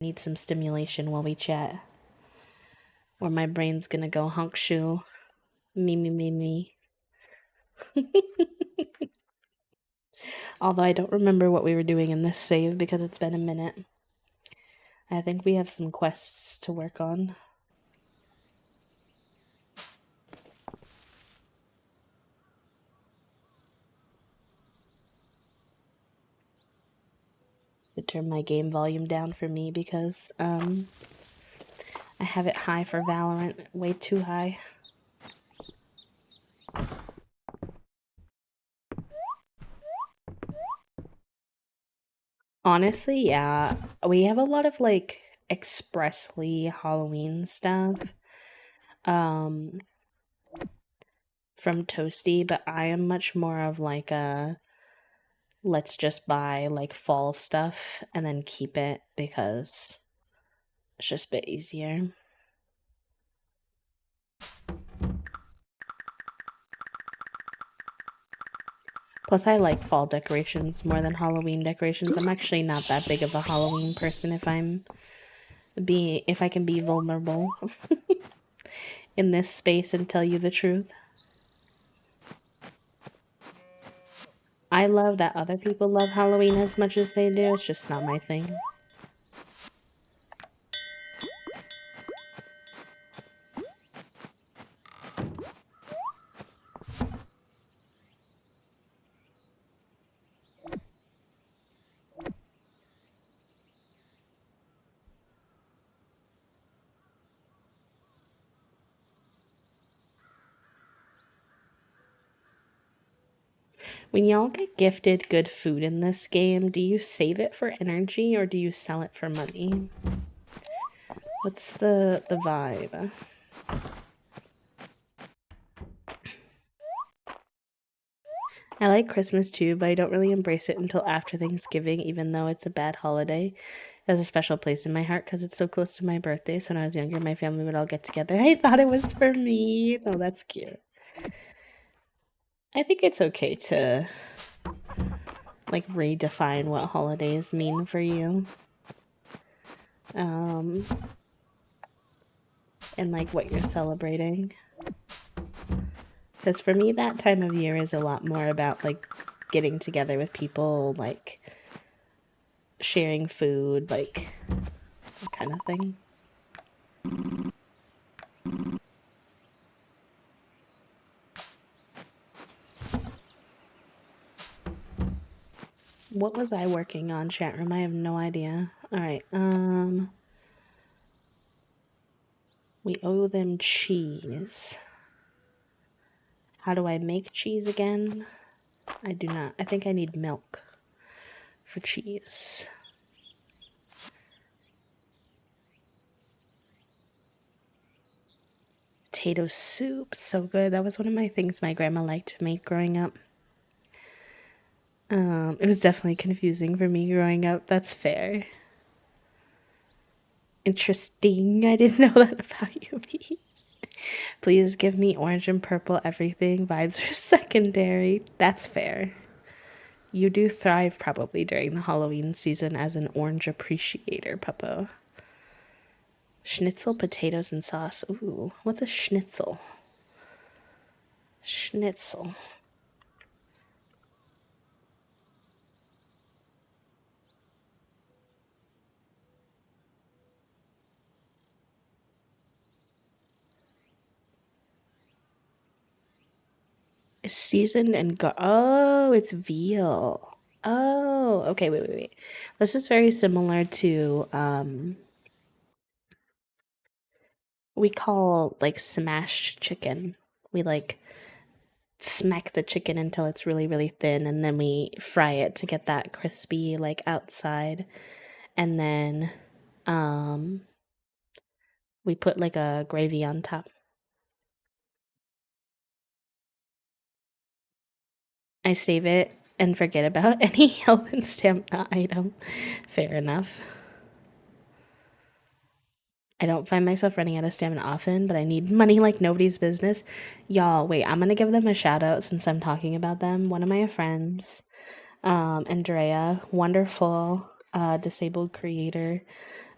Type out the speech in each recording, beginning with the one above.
need some stimulation while we chat, or my brain's gonna go honk shoe. Me. Although I don't remember what we were doing in this save because it's been a minute. I think we have some quests to work on. To turn my game volume down for me because I have it high for Valorant, way too high. Honestly, yeah. We have a lot of like expressly Halloween stuff from Toasty, but I am much more of like a let's just buy like fall stuff and then keep it because it's just a bit easier. Plus, I like fall decorations more than Halloween decorations. I'm actually not that big of a Halloween person if I can be vulnerable in this space and tell you the truth. I love that other people love Halloween as much as they do. It's just not my thing. When y'all get gifted good food in this game, do you save it for energy or do you sell it for money? What's the vibe? I like Christmas too, but I don't really embrace it until after Thanksgiving, even though it's a bad holiday. It has a special place in my heart because it's so close to my birthday. So when I was younger, my family would all get together. I thought it was for me. Oh, that's cute. I think it's okay to like redefine what holidays mean for you. And like what you're celebrating. Because for me, that time of year is a lot more about like getting together with people, like sharing food, like that kind of thing. What was I working on, chat room? I have no idea. Alright, we owe them cheese. How do I make cheese again? I do not. I think I need milk for cheese. Potato soup, so good. That was one of my things my grandma liked to make growing up. It was definitely confusing for me growing up. That's fair. Interesting. I didn't know that about you, B. Please give me orange and purple everything. Vibes are secondary. That's fair. You do thrive probably during the Halloween season as an orange appreciator, Puppo. Schnitzel, potatoes, and sauce. Ooh, what's a schnitzel? Schnitzel. It's seasoned and oh, it's veal. Oh, okay, wait. This is very similar to we call like smashed chicken. We like smack the chicken until it's really, really thin, and then we fry it to get that crispy like outside. And then we put like a gravy on top. I save it and forget about any health and stamina item. Fair enough. I don't find myself running out of stamina often, but I need money like nobody's business. Y'all, wait, I'm gonna give them a shout out since I'm talking about them. One of my friends, Andrea, wonderful disabled creator,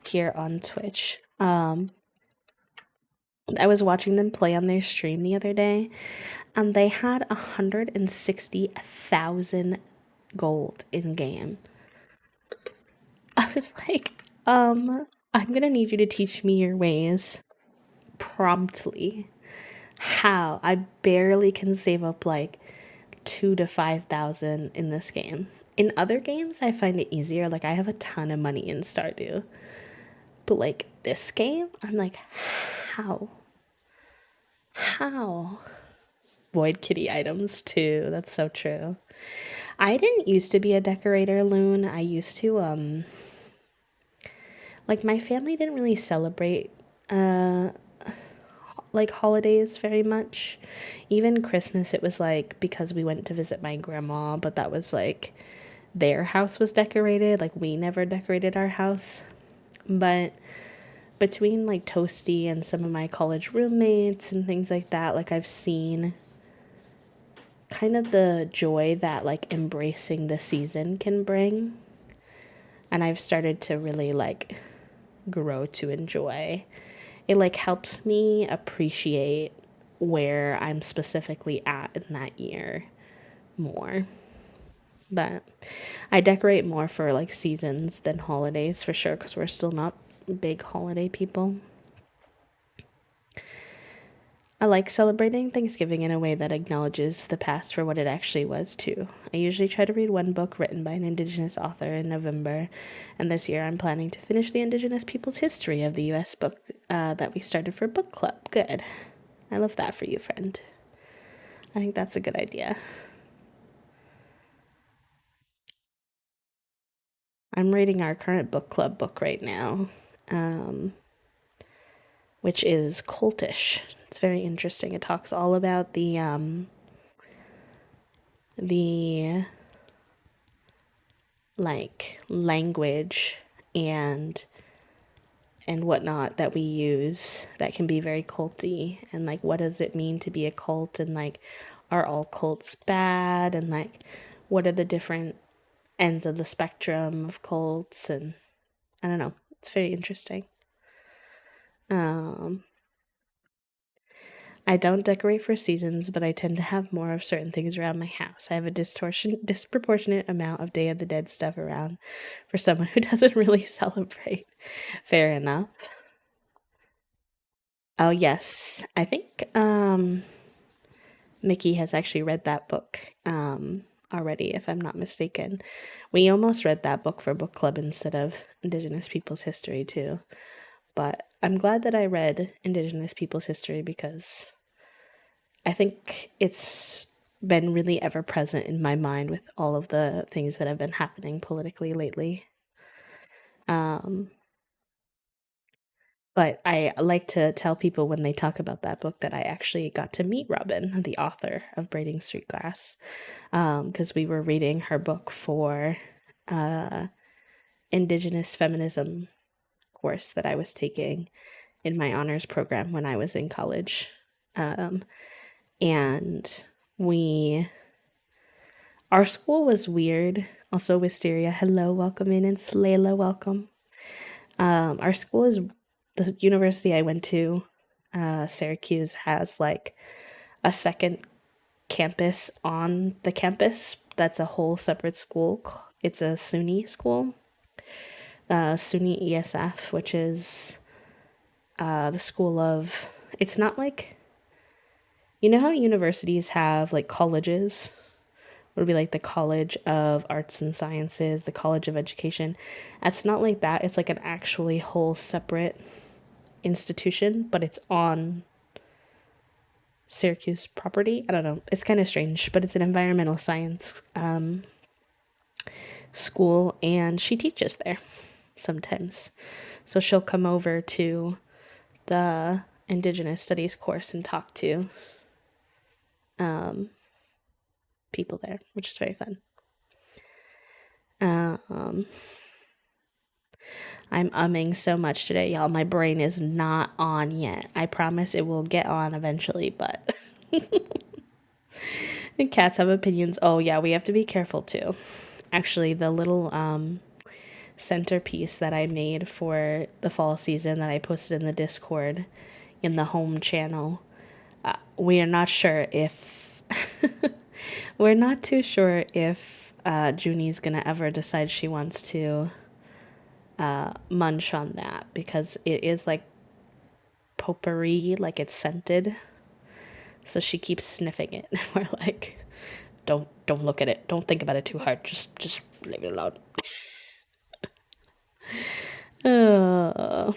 here on Twitch. I was watching them play on their stream the other day, and they had 160,000 gold in game. I was like, I'm gonna need you to teach me your ways promptly. How? I barely can save up like 2 to 5,000 in this game. In other games, I find it easier. Like, I have a ton of money in Stardew. But, like, this game, I'm like, how? How? Void kitty items, too. That's so true. I didn't used to be a decorator, Loon. I used to, like, my family didn't really celebrate, like, holidays very much. Even Christmas, it was like, because we went to visit my grandma, but that was like, their house was decorated. Like, we never decorated our house. But between like Toasty and some of my college roommates and things like that, like, I've seen kind of the joy that like embracing the season can bring. And I've started to really like grow to enjoy. It like helps me appreciate where I'm specifically at in that year more. But I decorate more for like seasons than holidays for sure, because we're still not big holiday people. I like celebrating Thanksgiving in a way that acknowledges the past for what it actually was, too. I usually try to read one book written by an Indigenous author in November, and this year I'm planning to finish the Indigenous Peoples' History of the U.S. book that we started for book club. Good. I love that for you, friend. I think that's a good idea. I'm reading our current book club book right now, which is Cultish. It's very interesting. It talks all about the like language and whatnot that we use that can be very culty, and like what does it mean to be a cult, and like are all cults bad, and like what are the different ends of the spectrum of cults, and I don't know. It's very interesting. Um I don't decorate for seasons, but I tend to have more of certain things around my house. I have a disproportionate amount of Day of the Dead stuff around for someone who doesn't really celebrate. Fair enough. Oh yes, I think Mickey has actually read that book already, if I'm not mistaken. We almost read that book for book club instead of Indigenous Peoples' History too. But I'm glad that I read Indigenous Peoples' History because I think it's been really ever present in my mind with all of the things that have been happening politically lately. But I like to tell people when they talk about that book that I actually got to meet Robin, the author of Braiding Street Glass, because we were reading her book for Indigenous feminism course that I was taking in my honors program when I was in college. And our school was weird. Also, Wisteria, hello, welcome in, and Slayla, welcome. Our school is the university I went to, Syracuse, has like a second campus on the campus that's a whole separate school. It's a SUNY school, SUNY ESF, which is the school of. It's not like, you know how universities have like colleges? It would be like the College of Arts and Sciences, the College of Education. That's not like that. It's like an actually whole separate institution, but it's on Syracuse property. I don't know. It's kind of strange, but it's an environmental science school, and she teaches there sometimes. So she'll come over to the Indigenous Studies course and talk to people there, which is very fun. I'm umming so much today, y'all. My brain is not on yet. I promise it will get on eventually, but cats have opinions. Oh, yeah, we have to be careful too. Actually, the little centerpiece that I made for the fall season that I posted in the Discord in the home channel. We are not sure if we're not too sure if Junie's gonna ever decide she wants to munch on that because it is like potpourri, like it's scented. So she keeps sniffing it. We're like, don't look at it. Don't think about it too hard. Just leave it alone. Uh,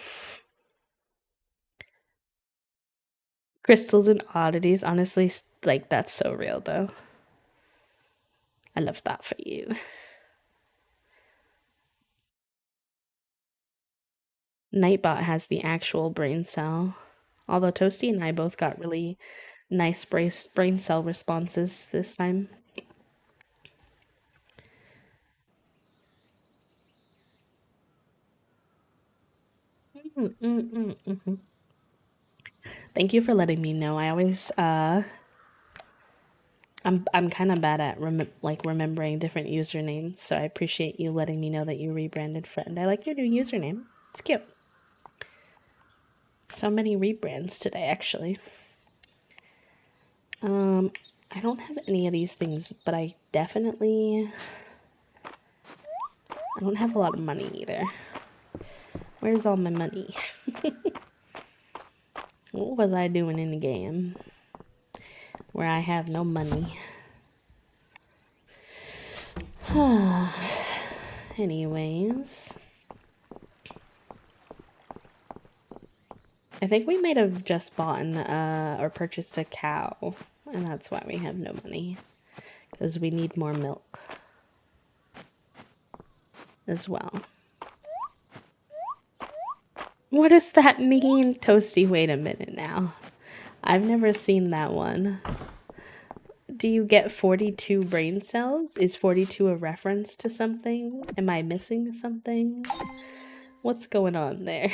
crystals and oddities, honestly, like that's so real though. I love that for you. Nightbot has the actual brain cell. Although Toasty and I both got really nice brain cell responses this time. Thank you for letting me know. I always I'm kind of bad at remembering different usernames, so I appreciate you letting me know that you rebranded friend. I like your new username. It's cute. So many rebrands today, actually. I don't have any of these things, but I don't have a lot of money either. Where's all my money? What was I doing in the game where I have no money? Anyways, I think we might have just bought or purchased a cow, and that's why we have no money, because we need more milk as well. What does that mean, Toasty? Wait a minute now. I've never seen that one. Do you get 42 brain cells? Is 42 a reference to something? Am I missing something? What's going on there?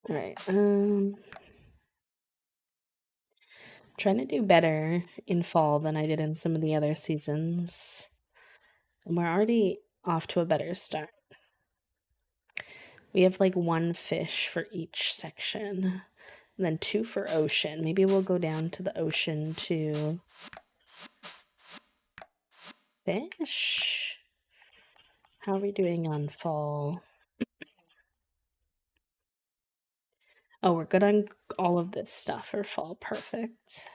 Alright, trying to do better in fall than I did in some of the other seasons. And we're already off to a better start. We have like 1 fish for each section. And then 2 for ocean. Maybe we'll go down to the ocean to fish. How are we doing on fall? Oh, we're good on all of this stuff for fall. Perfect.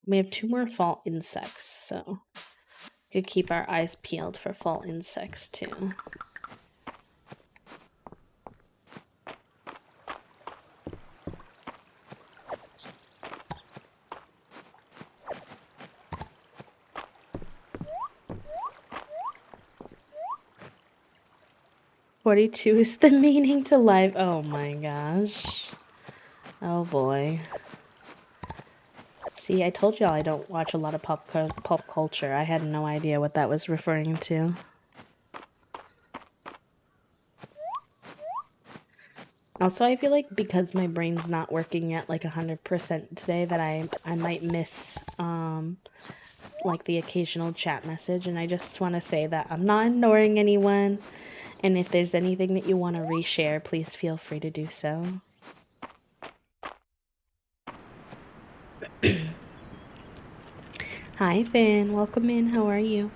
We have 2 more fall insects, so we could keep our eyes peeled for fall insects too. "42 is the meaning to life." Oh my gosh. Oh boy. See, I told y'all I don't watch a lot of pop culture. I had no idea what that was referring to. Also, I feel like because my brain's not working at like 100% today that I might miss like the occasional chat message, and I just want to say that I'm not ignoring anyone, and if there's anything that you want to reshare, please feel free to do so. Hi Finn, welcome in. How are you?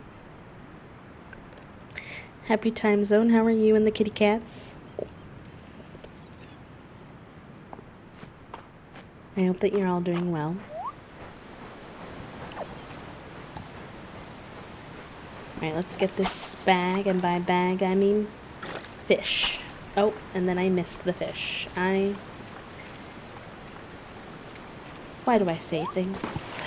Happy time zone. How are you and the kitty cats? I hope that you're all doing well. Alright, let's get this bag, and by bag I mean fish. Oh, and then I missed the fish. Why do I say things?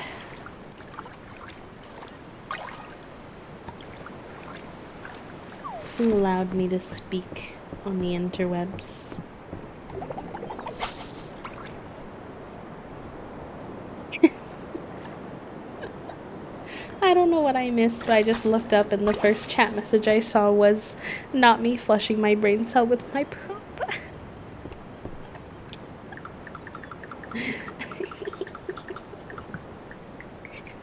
Who allowed me to speak on the interwebs? I don't know what I missed, but I just looked up and the first chat message I saw was not me flushing my brain cell with my poop.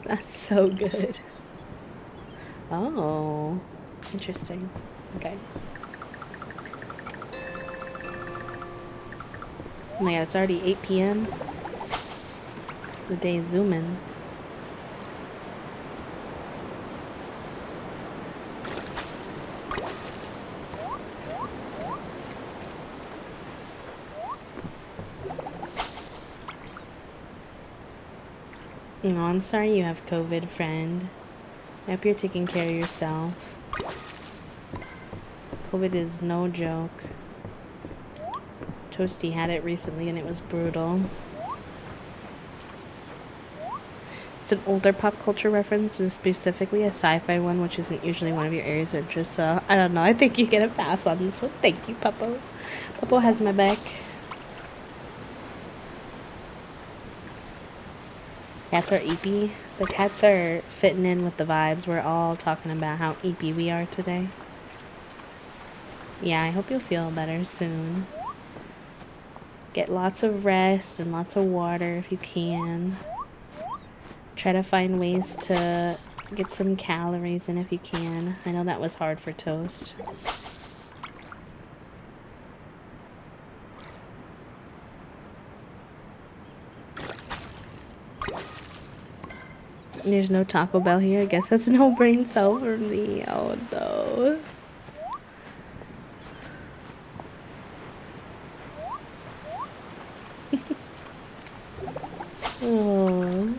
That's so good. Oh, interesting. Okay. Oh my god, it's already 8 p.m. The day's zooming. Oh, I'm sorry you have COVID, friend. I hope you're taking care of yourself. COVID is no joke. Toasty had it recently and it was brutal. It's an older pop culture reference and specifically a sci-fi one, which isn't usually one of your areas of interest, so I don't know. I think you get a pass on this one. Thank you, Puppo. Puppo has my back. Cats are eepy. The cats are fitting in with the vibes. We're all talking about how eepy we are today. Yeah, I hope you'll feel better soon. Get lots of rest and lots of water if you can. Try to find ways to get some calories in if you can. I know that was hard for Toast. There's no Taco Bell here. I guess that's no brain cell for me. Oh no. Oh.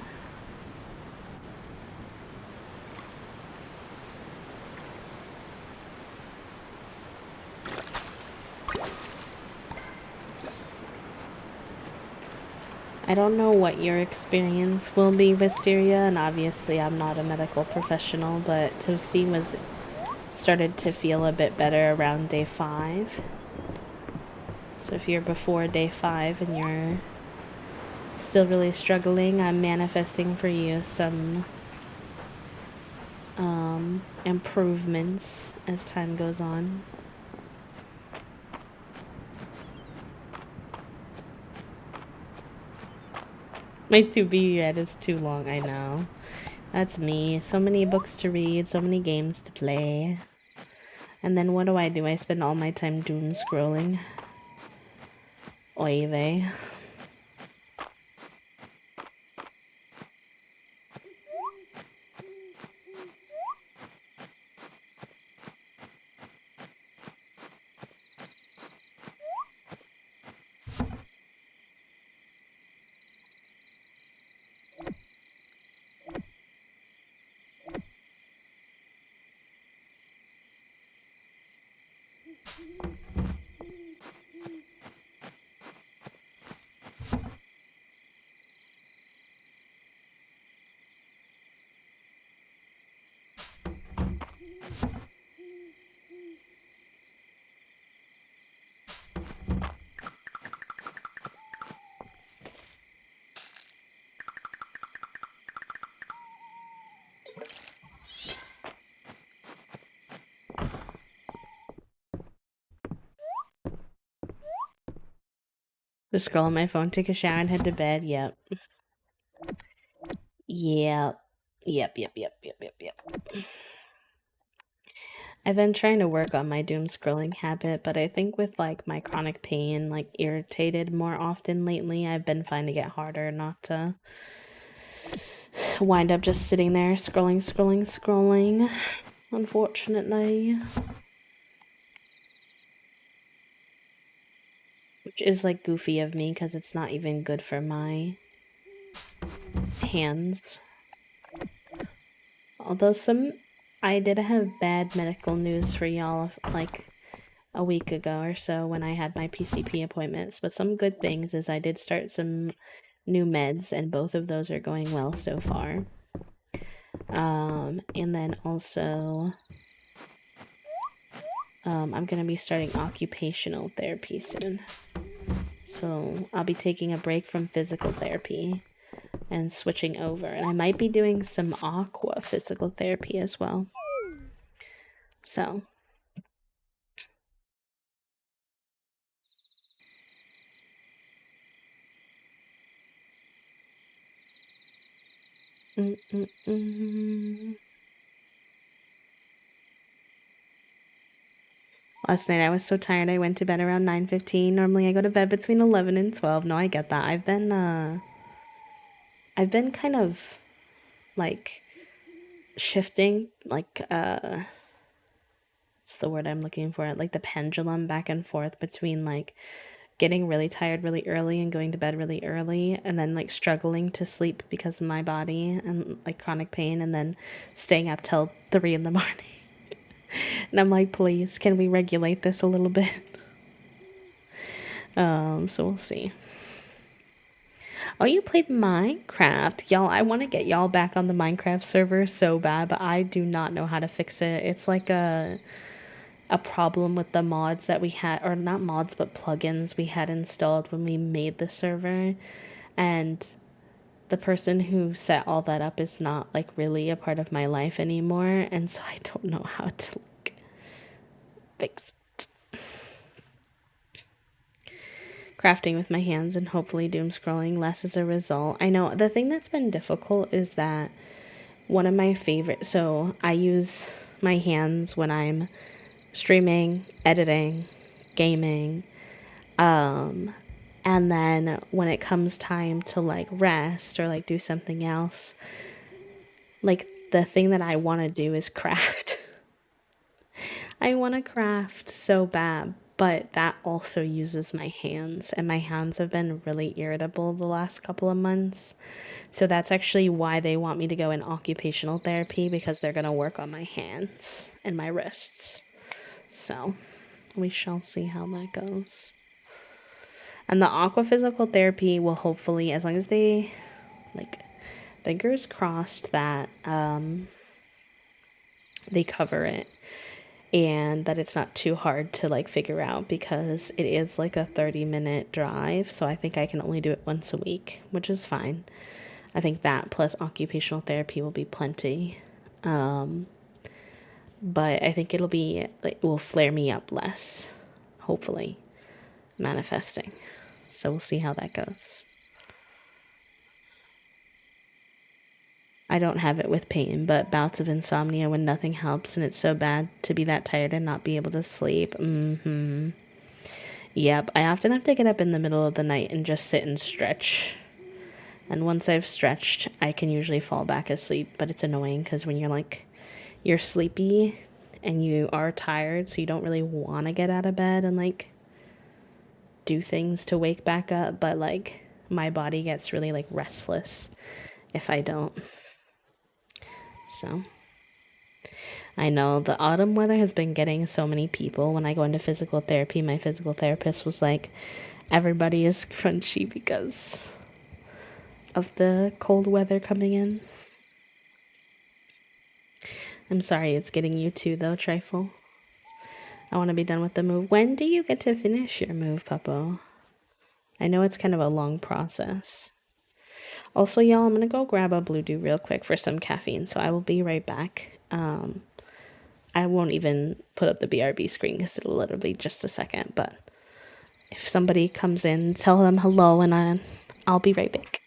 I don't know what your experience will be, Wisteria, and obviously I'm not a medical professional, but Toasty started to feel a bit better around day 5. So if you're before day 5 and you're still really struggling, I'm manifesting for you some improvements as time goes on. My to-be read is too long, I know. That's me. So many books to read, so many games to play. And then what do? I spend all my time doom scrolling. Oy vey. Just scroll on my phone, take a shower, and head to bed. Yep. Yep. Yep. I've been trying to work on my doom scrolling habit, but I think with like my chronic pain, like irritated more often lately, I've been finding it harder not to wind up just sitting there scrolling, unfortunately. Which is like goofy of me because it's not even good for my hands. Although I did have bad medical news for y'all like a week ago or so when I had my PCP appointments, but some good things is I did start some new meds and both of those are going well so far. And then also I'm gonna be starting occupational therapy soon. So I'll be taking a break from physical therapy and switching over. And I might be doing some aqua physical therapy as well. So Last night I was so tired I went to bed around 9:15. Normally I go to bed between 11 and 12. No, I get that. I've been kind of like shifting what's the word I'm looking for? Like the pendulum back and forth between like getting really tired really early and going to bed really early and then like struggling to sleep because of my body and like chronic pain and then staying up till 3 in the morning. And I'm like, please, can we regulate this a little bit? So we'll see. Oh, you played Minecraft. Y'all, I want to get y'all back on the Minecraft server so bad, but I do not know how to fix it. It's like a problem with the mods that we had, or not mods, but plugins we had installed when we made the server. And the person who set all that up is not like really a part of my life anymore. And so I don't know how to like fix it. Crafting with my hands and hopefully doom scrolling less as a result. I know the thing that's been difficult is that one of my favorite, so I use my hands when I'm streaming, editing, gaming, and then when it comes time to like rest or like do something else, like the thing that I want to do is craft. I want to craft so bad, but that also uses my hands, and my hands have been really irritable the last couple of months. So that's actually why they want me to go in occupational therapy, because they're going to work on my hands and my wrists. So we shall see how that goes. And the aqua physical therapy will hopefully, as long as they, like, fingers crossed that they cover it and that it's not too hard to like figure out, because it is like a 30-minute drive. So I think I can only do it once a week, which is fine. I think that plus occupational therapy will be plenty. But I think it'll be, like, it will flare me up less, hopefully, manifesting. So we'll see how that goes. I don't have it with pain, but bouts of insomnia when nothing helps, and it's so bad to be that tired and not be able to sleep. Yep, I often have to get up in the middle of the night and just sit and stretch. And once I've stretched, I can usually fall back asleep, but it's annoying because when you're like, you're sleepy and you are tired, so you don't really want to get out of bed and like do things to wake back up, but like my body gets really like restless if I don't. So I know the autumn weather has been getting so many people. When I go into physical therapy, my physical therapist was like, everybody is crunchy because of the cold weather coming in. I'm sorry it's getting you too, though, Trifle. I want to be done with the move. When do you get to finish your move, Puppo? I know it's kind of a long process. Also, y'all, I'm gonna go grab a Blue Dew real quick for some caffeine, so I will be right back. I won't even put up the BRB screen because it'll literally be just a second, but if somebody comes in, tell them hello, and I'll be right back.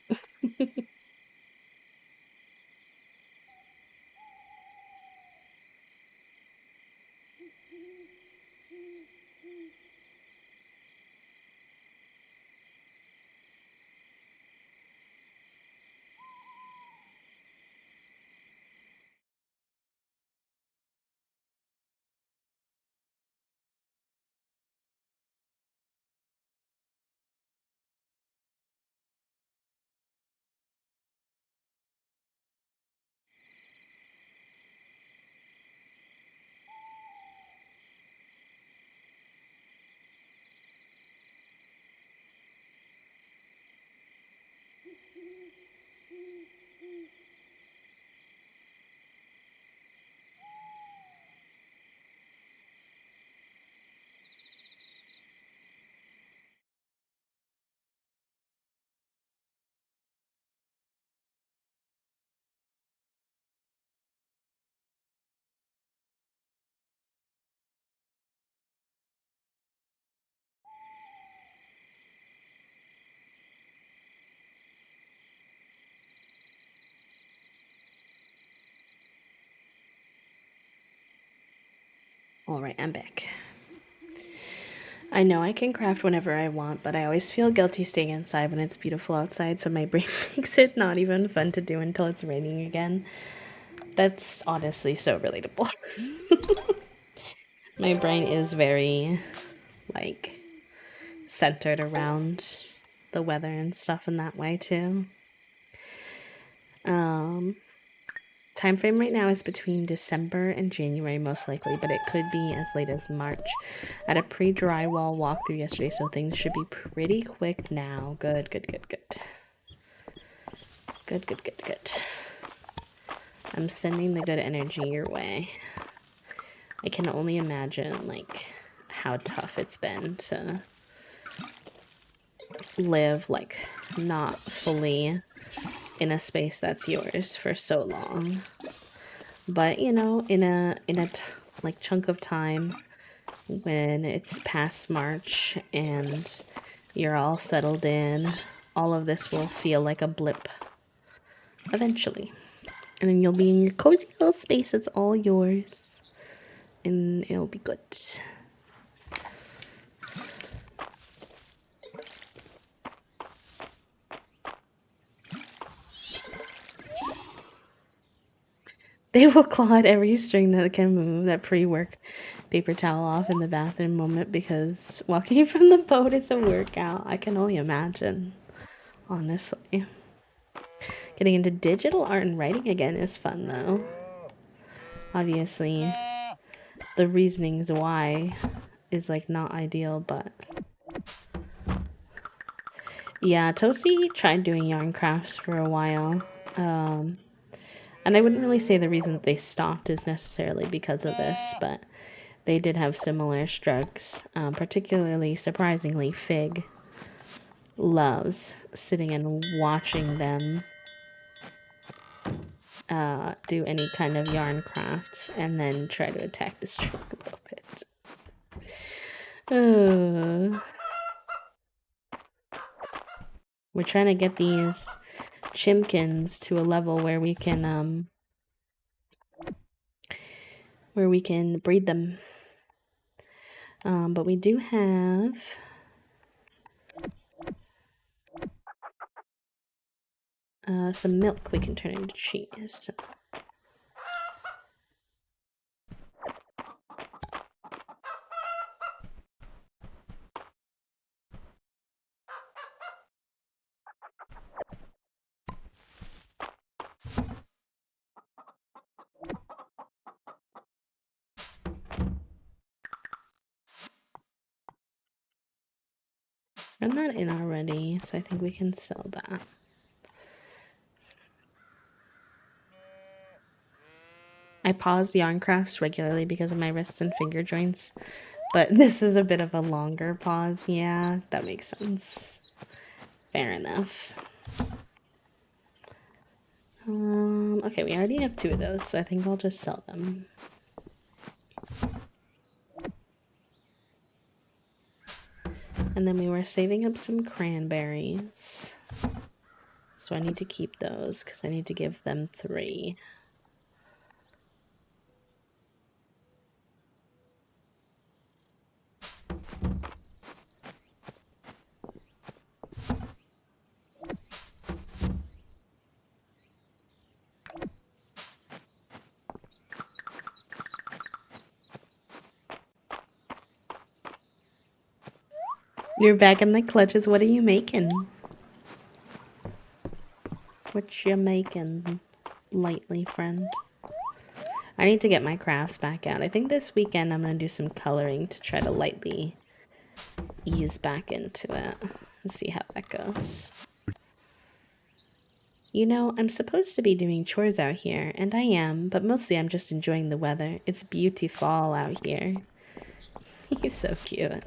Alright, I'm back. I know I can craft whenever I want, but I always feel guilty staying inside when it's beautiful outside, so my brain makes it not even fun to do until it's raining again. That's honestly so relatable. My brain is very, like, centered around the weather and stuff in that way, too. Time frame right now is between December and January, most likely, but it could be as late as March. I had a pre-drywall walkthrough yesterday, so things should be pretty quick now. Good, good, good, good. Good, good, good, good. I'm sending the good energy your way. I can only imagine, like, how tough it's been to live, like, not fully in a space that's yours for so long. But, you know, in a like chunk of time when it's past March and you're all settled in, all of this will feel like a blip eventually. And then you'll be in your cozy little space. It's all yours. And it'll be good. They will claw at every string that can move, that pre-work paper towel off in the bathroom moment, because walking from the boat is a workout. I can only imagine, honestly. Getting into digital art and writing again is fun, though. Obviously, the reasonings why is, like, not ideal, but... Yeah, Tosi tried doing yarn crafts for a while. And I wouldn't really say the reason that they stopped is necessarily because of this, but they did have similar struggles. Particularly, surprisingly, Fig loves sitting and watching them do any kind of yarn craft and then try to attack the string a little bit. We're trying to get these chimkins to a level where we can breed them. But we do have some milk we can turn into cheese. I'm not in already, so I think we can sell that. I pause yarn crafts regularly because of my wrists and finger joints, but this is a bit of a longer pause. Yeah, that makes sense. Fair enough. Okay, we already have 2 of those, so I think I'll just sell them. And then we were saving up some cranberries. So I need to keep those because I need to give them 3. You're back in the clutches. What are you making? What you making, lightly friend? I need to get my crafts back out. I think this weekend I'm going to do some coloring to try to lightly ease back into it and see how that goes. You know, I'm supposed to be doing chores out here, and I am, but mostly I'm just enjoying the weather. It's beautiful out here. He's so cute.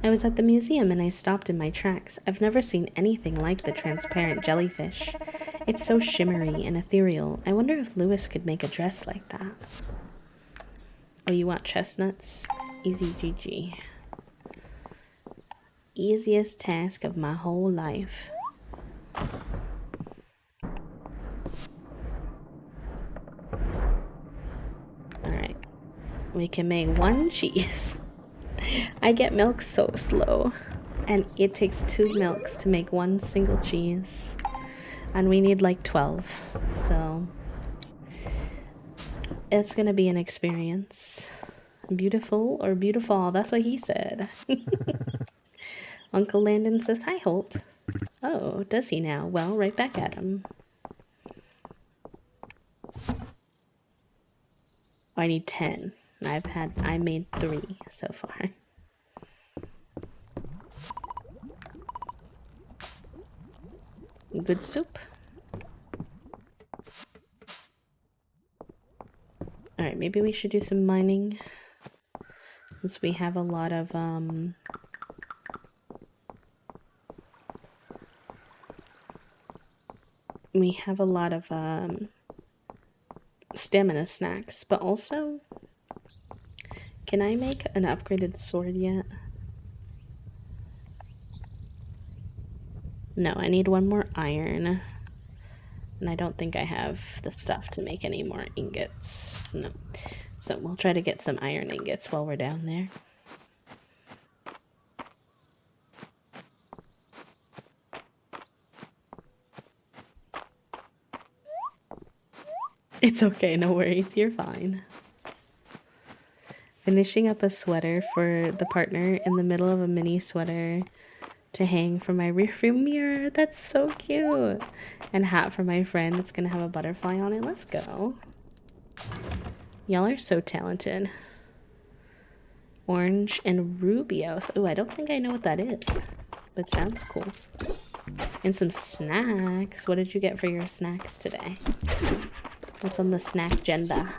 I was at the museum and I stopped in my tracks. I've never seen anything like the transparent jellyfish. It's so shimmery and ethereal. I wonder if Lewis could make a dress like that. Oh, you want chestnuts? Easy GG. easiest task of my whole life. Alright. We can make 1 cheese. I get milk so slow. And it takes 2 milks to make 1 single cheese. And we need like 12. So it's gonna be an experience. Beautiful or beautiful, that's what he said. Uncle Landon says, hi, Holt. Oh, does he now? Well, right back at him. I need 10. I made 3 so far. Good soup. Alright, maybe we should do some mining. Since we have a lot of, stamina snacks, but also, can I make an upgraded sword yet? No, I need 1 more iron. And I don't think I have the stuff to make any more ingots. No. So we'll try to get some iron ingots while we're down there. It's okay, no worries, you're fine. Finishing up a sweater for the partner in the middle of a mini sweater to hang from my rearview mirror. That's so cute. And hat for my friend that's gonna have a butterfly on it. Let's go. Y'all are so talented. Orange and Rubios. Oh, I don't think I know what that is, but sounds cool. And some snacks. What did you get for your snacks today? What's on the snack agenda?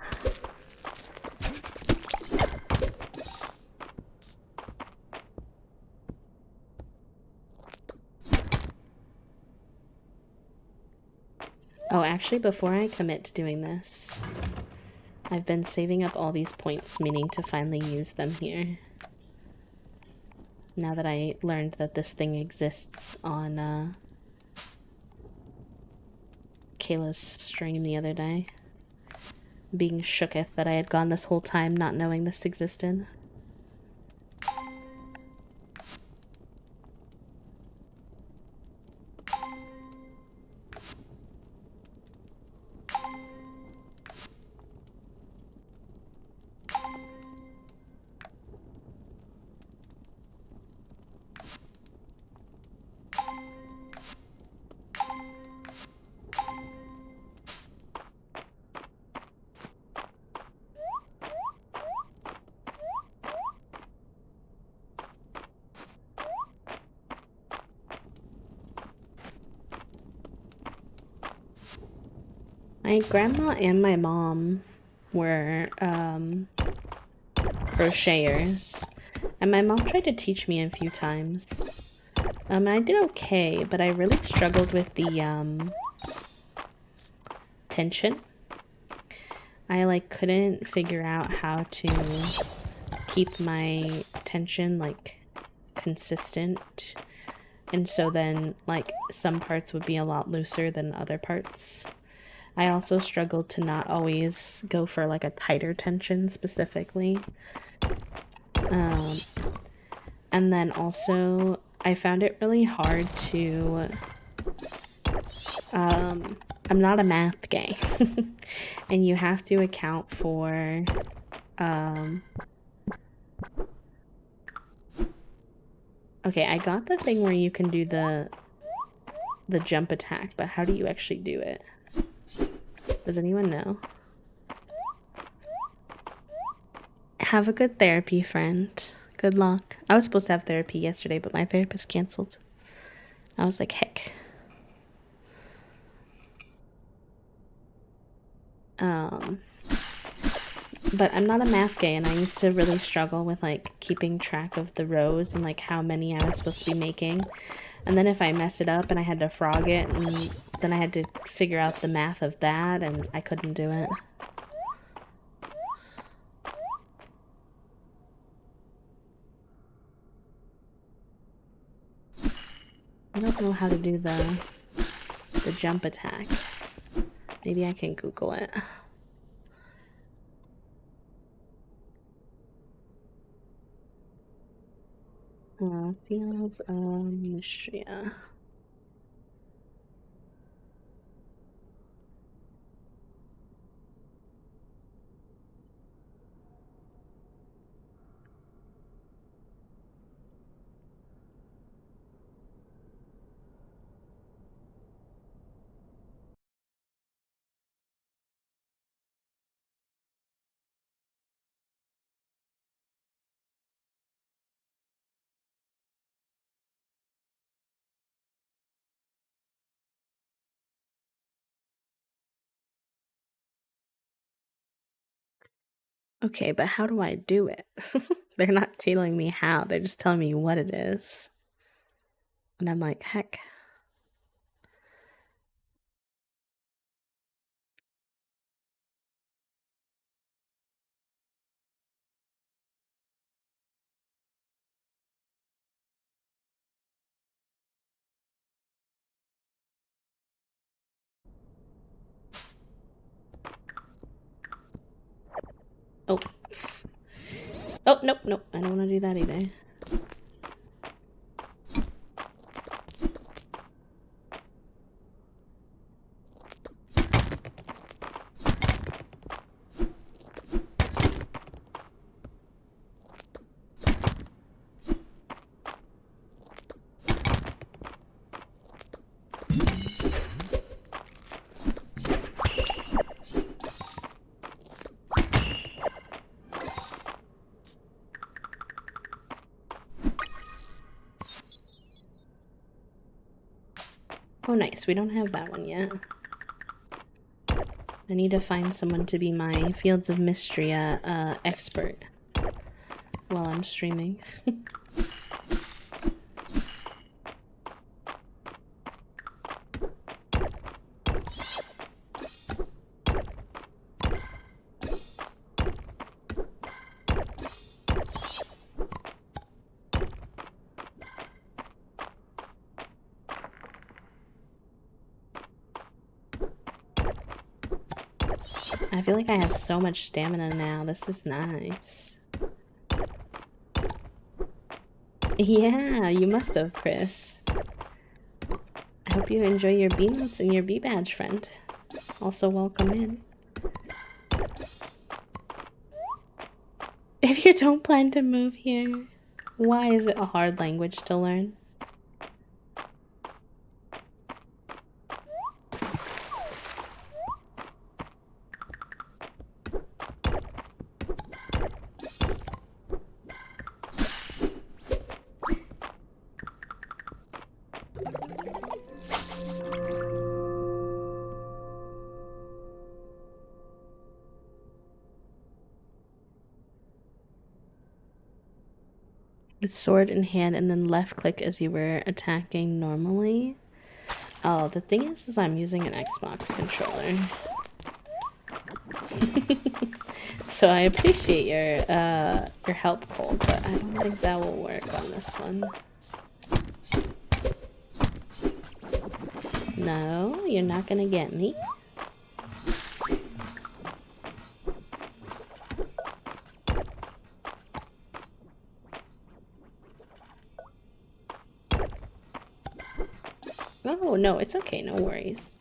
Oh, actually, before I commit to doing this, I've been saving up all these points, meaning to finally use them here. Now that I learned that this thing exists on, Kayla's stream the other day. Being shooketh that I had gone this whole time not knowing this existed. My grandma and my mom were crocheters, and my mom tried to teach me a few times. I did okay, but I really struggled with the tension. I like couldn't figure out how to keep my tension like consistent, and so then like some parts would be a lot looser than other parts. I also struggled to not always go for like a tighter tension specifically. And then also I found it really hard to, I'm not a math gay. And you have to account for, okay, I got the thing where you can do the jump attack, but how do you actually do it? Does anyone know? Have a good therapy, friend. Good luck. I was supposed to have therapy yesterday, but my therapist canceled. I was like, heck. But I'm not a math gay, and I used to really struggle with like keeping track of the rows and like how many I was supposed to be making. And then if I messed it up and I had to frog it, and then I had to figure out the math of that, and I couldn't do it. I don't know how to do the jump attack. Maybe I can Google it. Fields of Mistria. Okay, but how do I do it? They're not telling me how, they're just telling me what it is. And I'm like, heck. Oh. Oh, nope, nope. I don't want to do that either. Oh, nice. We don't have that one yet. I need to find someone to be my Fields of Mistria expert while I'm streaming. I feel like I have so much stamina now. This is nice. Yeah, you must have, Chris. I hope you enjoy your bee notes and your bee badge, friend. Also, welcome in. If you don't plan to move here, why is it a hard language to learn? With sword in hand and then left click as you were attacking normally. Oh, the thing is I'm using an Xbox controller. So I appreciate your help, Cole, but I don't think that will work on this one. No, you're not gonna get me. Oh, no, it's okay, no worries.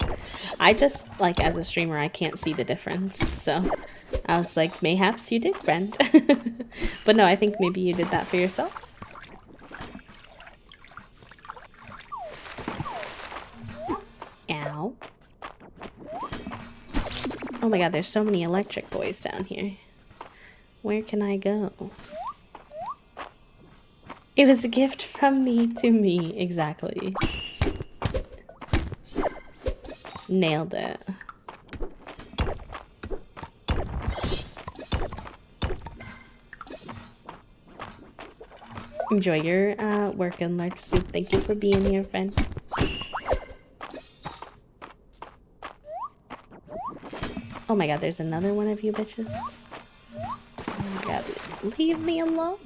I just, like, as a streamer, I can't see the difference, so I was like, mayhaps you did, friend. But no, I think maybe you did that for yourself. Ow. Oh my god, there's so many electric boys down here. Where can I go? It was a gift from me to me, exactly. Nailed it. Enjoy your work and Lark Soup. Thank you for being here, friend. Oh my god, there's another one of you bitches. Oh my god, leave me alone.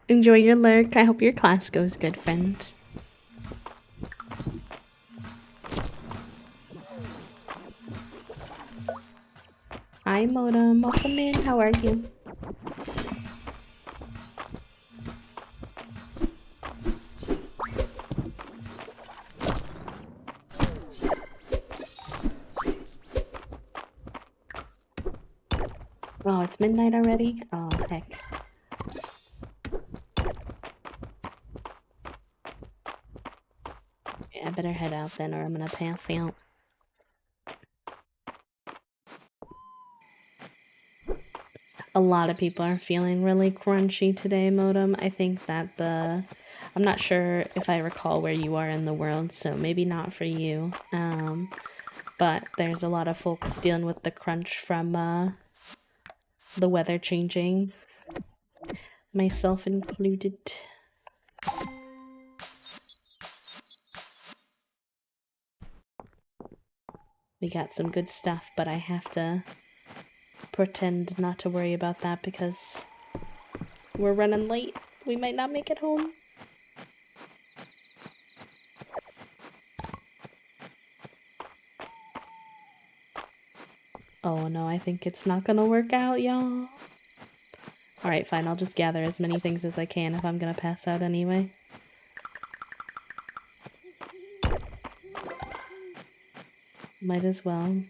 Enjoy your lurk. I hope your class goes good, friend. Hi, Modem. Welcome in. How are you? Oh, it's midnight already? Oh, heck. Yeah, I better head out then or I'm gonna pass out. A lot of people are feeling really crunchy today, Modem. I think that I'm not sure if I recall where you are in the world, so maybe not for you. But there's a lot of folks dealing with the crunch from the weather changing, myself included. We got some good stuff, but I have to pretend not to worry about that because we're running late. We might not make it home. Oh no, I think it's not gonna work out, y'all. Alright, fine, I'll just gather as many things as I can if I'm gonna pass out anyway. Might as well.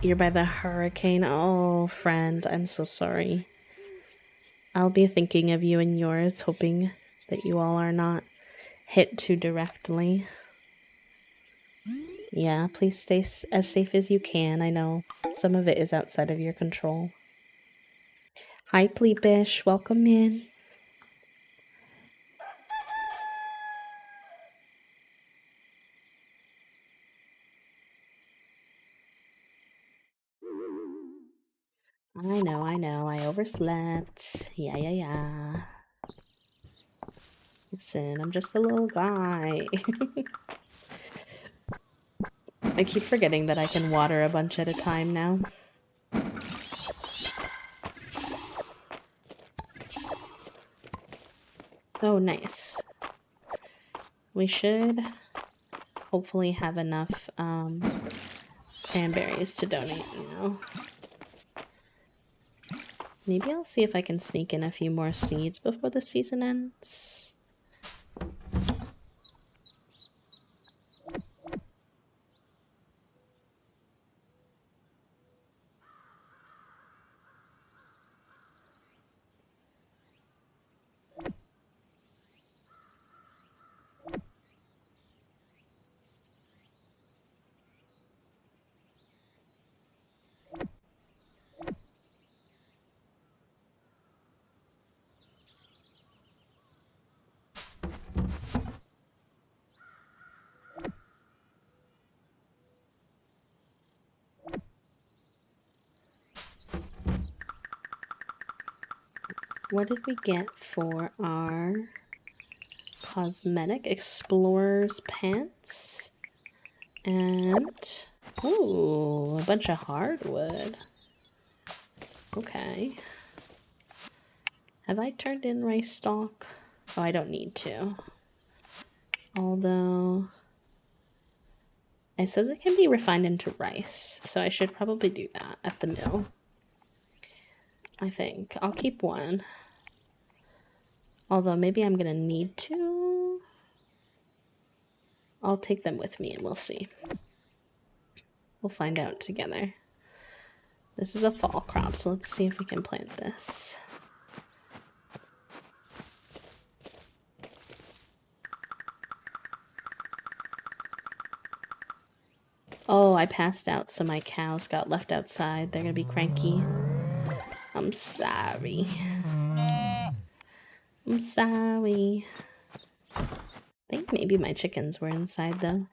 You're by the hurricane. Oh, friend, I'm so sorry. I'll be thinking of you and yours, hoping that you all are not hit too directly. Yeah, please stay as safe as you can. I know some of it is outside of your control. Hi, Pleepish. Welcome in. I know. I overslept. Yeah. Listen, I'm just a little guy. I keep forgetting that I can water a bunch at a time now. Oh, nice. We should hopefully have enough cranberries to donate now. Maybe I'll see if I can sneak in a few more seeds before the season ends. What did we get for our cosmetic explorer's pants? And, ooh, a bunch of hardwood. Okay. Have I turned in rice stock? Oh, I don't need to. Although, it says it can be refined into rice, so I should probably do that at the mill. I think. I'll keep one. Although, maybe I'm gonna need to. I'll take them with me and we'll see. We'll find out together. This is a fall crop, so let's see if we can plant this. Oh, I passed out, so my cows got left outside. They're gonna be cranky. I'm sorry. I'm sorry. I think maybe my chickens were inside, though.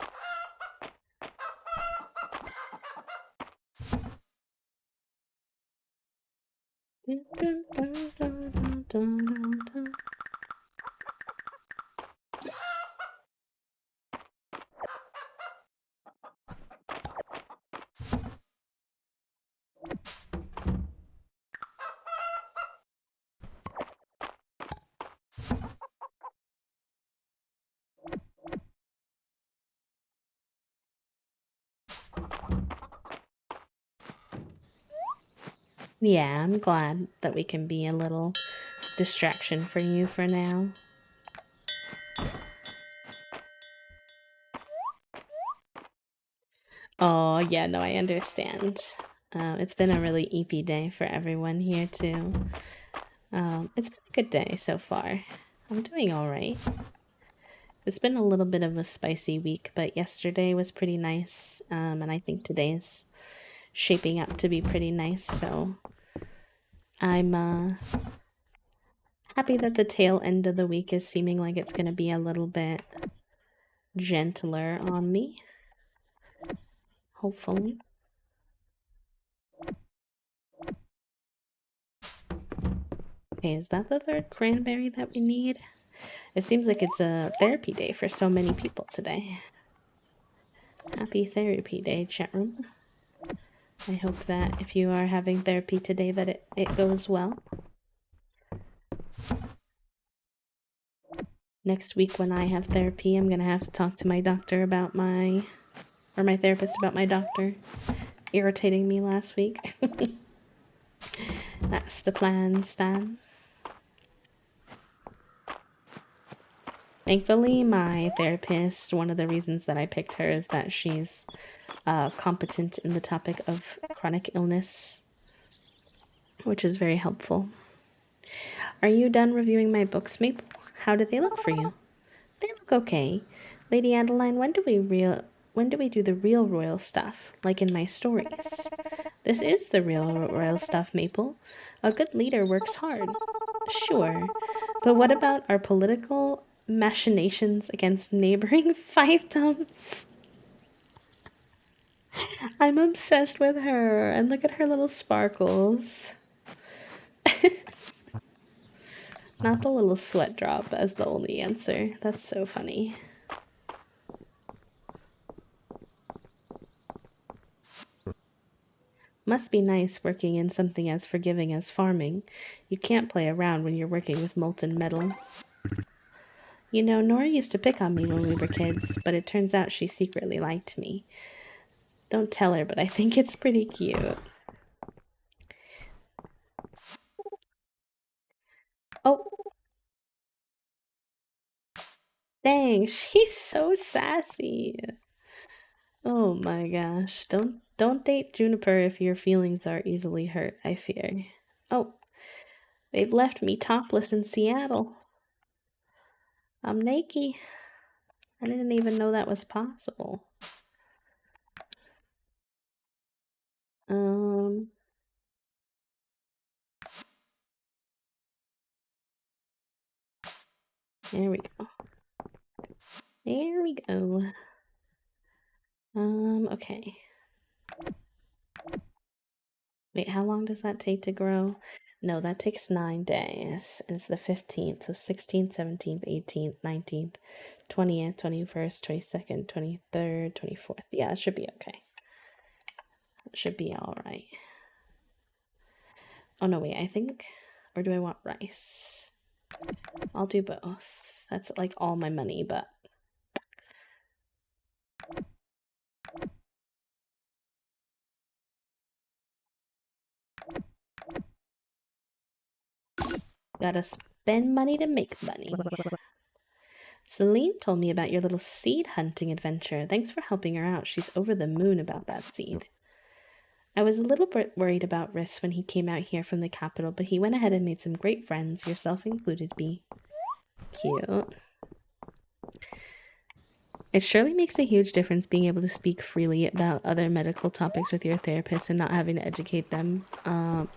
Yeah, I'm glad that we can be a little distraction for you for now. Oh, yeah, no, I understand. It's been a really eepy day for everyone here, too. It's been a good day so far. I'm doing alright. It's been a little bit of a spicy week, but yesterday was pretty nice, and I think today's shaping up to be pretty nice, so I'm happy that the tail end of the week is seeming like it's gonna be a little bit gentler on me. Hopefully. Okay, is that the third cranberry that we need? It seems like it's a therapy day for so many people today. Happy therapy day, chat room. I hope that if you are having therapy today that it goes well. Next week when I have therapy, I'm gonna have to talk to my doctor about my therapist about my doctor irritating me last week. That's the plan, Stan. Thankfully, my therapist, one of the reasons that I picked her is that she's competent in the topic of chronic illness, which is very helpful. Are you done reviewing my books, Maple? How do they look for you? They look okay. Lady Adeline, when do we do the real royal stuff, like in my stories? This is the real royal stuff, Maple. A good leader works hard. Sure. But what about our political machinations against neighboring fiefdoms? I'm obsessed with her, and look at her little sparkles. Not the little sweat drop as the only answer. That's so funny. Must be nice working in something as forgiving as farming. You can't play around when you're working with molten metal. You know, Nora used to pick on me when we were kids, but it turns out she secretly liked me. Don't tell her, but I think it's pretty cute. Oh, dang, she's so sassy. Oh my gosh. Don't date Juniper if your feelings are easily hurt, I fear. Oh, they've left me topless in Seattle. I'm naked. I didn't even know that was possible. Um, there we go. There we go. Okay. Wait, how long does that take to grow? No, that takes 9 days. And it's the 15th, so 16th, 17th, 18th, 19th, 20th, 21st, 22nd, 23rd, 24th. Yeah, it should be okay. It should be alright. Oh, no, wait, I think... Or do I want rice? I'll do both. That's like all my money, but... Gotta spend money to make money. Celine told me about your little seed hunting adventure. Thanks for helping her out. She's over the moon about that seed. I was a little bit worried about Riss when he came out here from the capital, but he went ahead and made some great friends, yourself included, Bee. Cute. It surely makes a huge difference being able to speak freely about other medical topics with your therapist and not having to educate them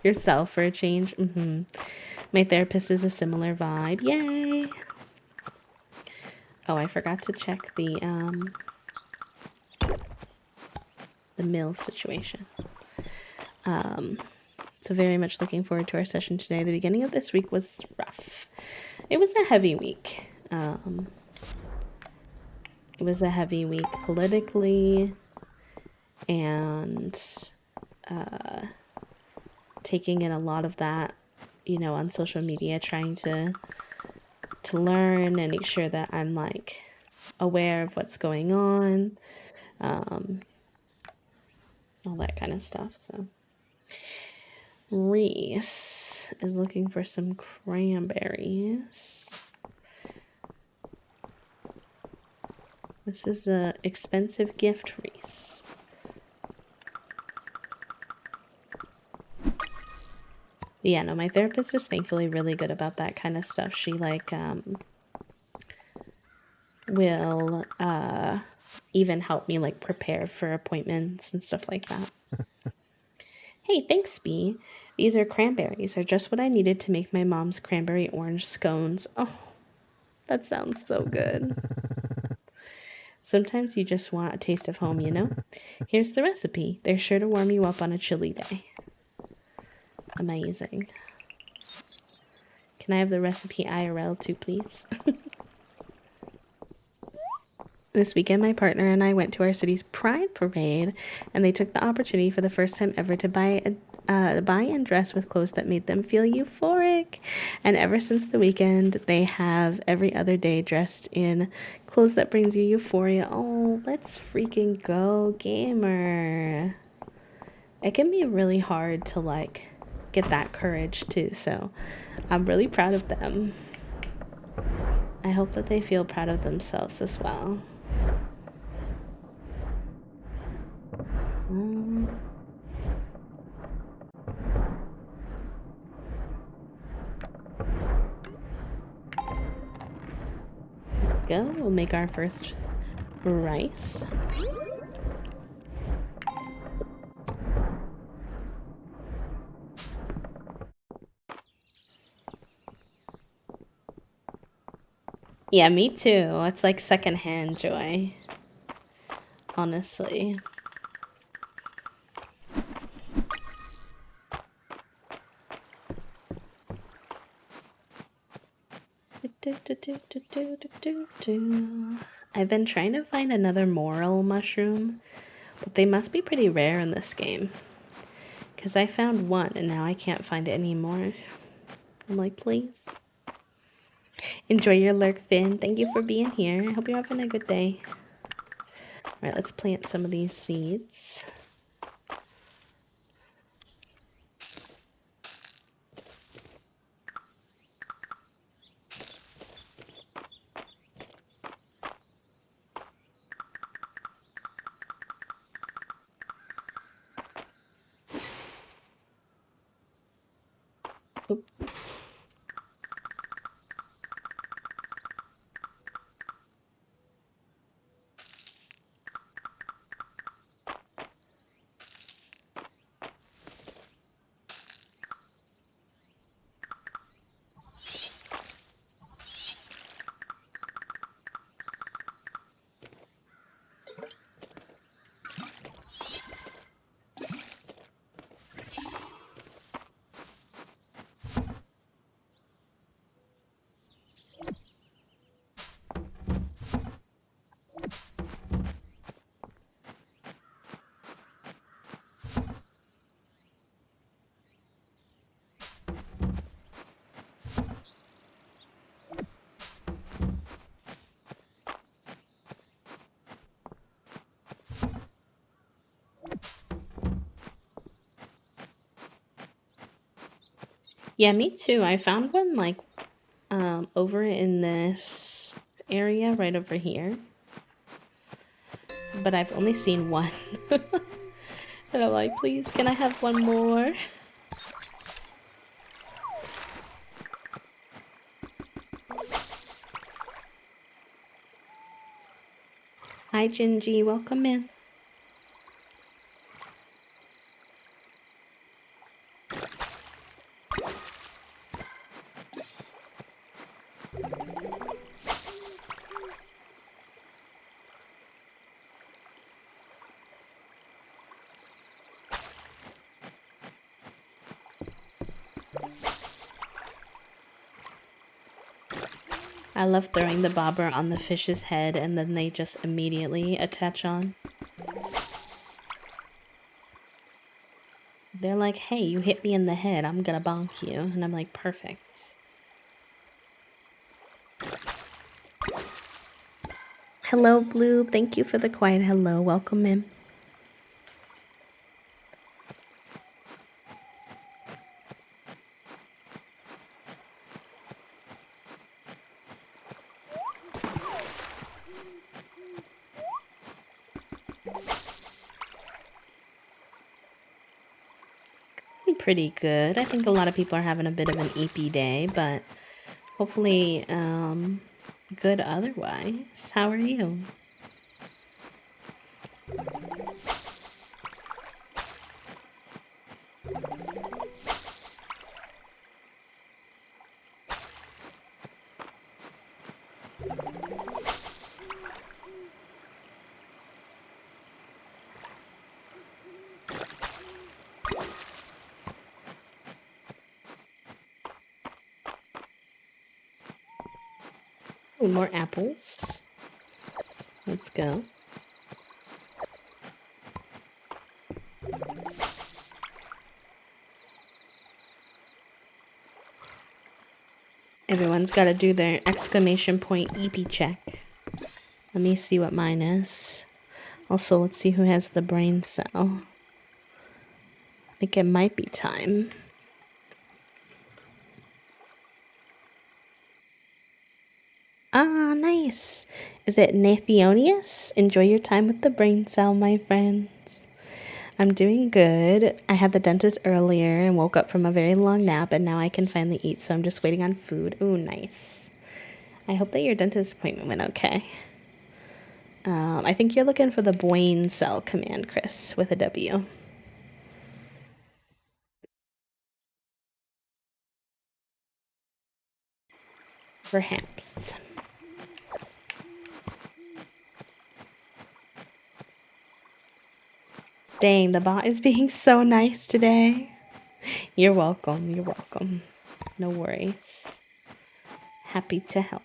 yourself for a change. My therapist is a similar vibe. Yay! Oh, I forgot to check the mill situation. So very much looking forward to our session today. The beginning of this week was rough. It was a heavy week. It was a heavy week politically and taking in a lot of that, you know, on social media, trying to learn and make sure that I'm like aware of what's going on, all that kind of stuff. So Reese is looking for some cranberries. This is a expensive gift, Reese. Yeah, no, my therapist is thankfully really good about that kind of stuff. She like will even help me like prepare for appointments and stuff like that. Hey, thanks, Bee. These are cranberries, are just what I needed to make my mom's cranberry orange scones. Oh, that sounds so good. Sometimes you just want a taste of home, you know? Here's the recipe. They're sure to warm you up on a chilly day. Amazing. Can I have the recipe IRL too, please? This weekend, my partner and I went to our city's Pride Parade, and they took the opportunity for the first time ever to buy and dress with clothes that made them feel euphoric. And ever since the weekend, they have every other day dressed in clothes that brings you euphoria. Oh, let's freaking go, gamer. It can be really hard to like get that courage too, so I'm really proud of them. I hope that they feel proud of themselves as well. Go. We'll make our first rice. Yeah, me too. It's like secondhand joy. Honestly. I've been trying to find another moral mushroom, but they must be pretty rare in this game. Because I found one and now I can't find it anymore. I'm like, please. Enjoy your lurk, Finn. Thank you for being here. I hope you're having a good day. Alright, let's plant some of these seeds. Oop. Yeah, me too. I found one like over in this area right over here. But I've only seen one. And I'm like, please, can I have one more? Hi, Gingy. Welcome in. I love throwing the bobber on the fish's head and then they just immediately attach on. They're like, hey, you hit me in the head, I'm gonna bonk you. And I'm like, perfect. Hello, Blue. Thank you for the quiet hello. Welcome in. Pretty good. I think a lot of people are having a bit of an eepy day, but hopefully good otherwise. How are you? Ooh, more apples. Let's go. Everyone's got to do their exclamation point EP check. Let me see what mine is. Also, let's see who has the brain cell. I think it might be time. Ah, nice. Is it Nathionius? Enjoy your time with the brain cell, my friends. I'm doing good. I had the dentist earlier and woke up from a very long nap, and now I can finally eat, so I'm just waiting on food. Ooh, nice. I hope that your dentist appointment went okay. I think you're looking for the brain cell command, Chris, with a W. Perhaps. Dang, the bot is being so nice today. You're welcome. You're welcome. No worries. Happy to help.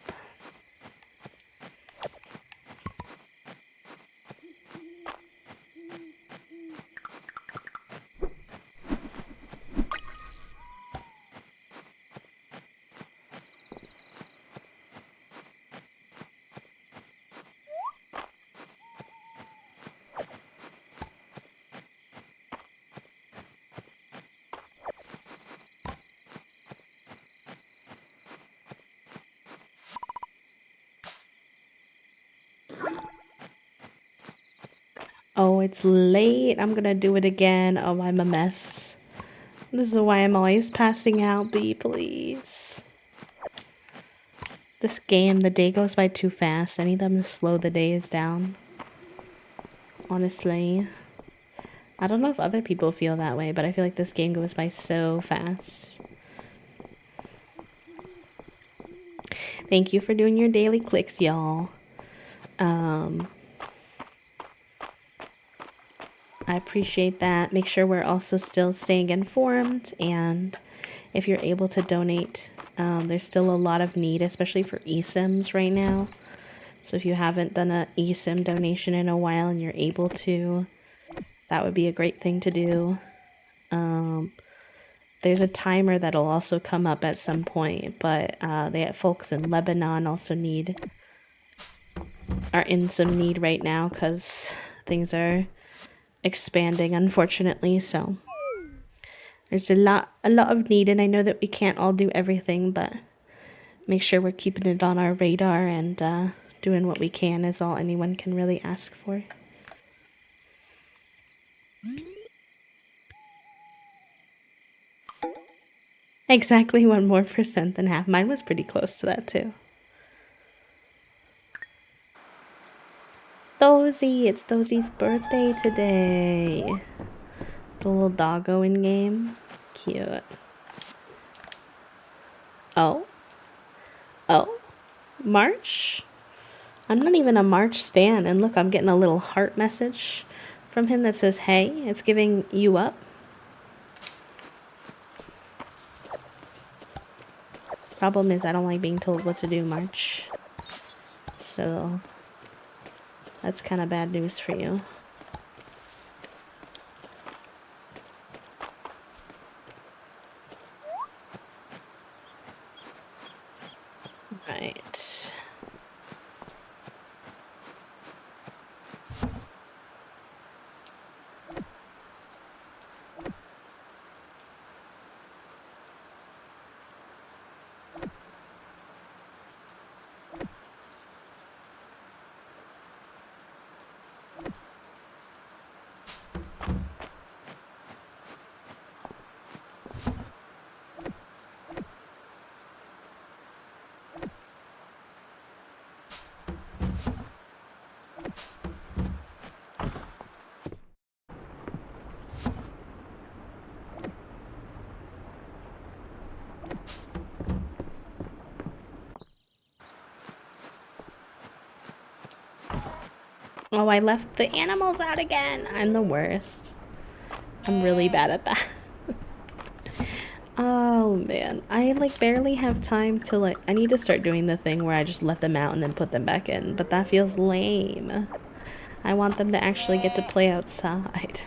Oh, it's late. I'm gonna do it again. Oh, I'm a mess. This is why I'm always passing out, B, please. This game, the day goes by too fast. I need them to slow the days down. Honestly. I don't know if other people feel that way, but I feel like this game goes by so fast. Thank you for doing your daily clicks, y'all. I appreciate that. Make sure we're also still staying informed, and if you're able to donate, there's still a lot of need, especially for eSIMs right now. So if you haven't done a eSIM donation in a while and you're able to, that would be a great thing to do. There's a timer that'll also come up at some point, but folks in Lebanon also are in some need right now because things are expanding, unfortunately. So there's a lot of need, and I know that we can't all do everything, but make sure we're keeping it on our radar and doing what we can is all anyone can really ask for. Exactly 1% more than half. Mine was pretty close to that too. Dozy, it's Dozy's birthday today. The little doggo in game. Cute. Oh. March? I'm not even a March stan, and look, I'm getting a little heart message from him that says, hey, it's giving you up. problem is I don't like being told what to do much. So that's kind of bad news for you. Right. Oh, I left the animals out again. I'm the worst. I'm really bad at that. Oh man, I like barely have time to like, I need to start doing the thing where I just let them out and then put them back in, but that feels lame. I want them to actually get to play outside.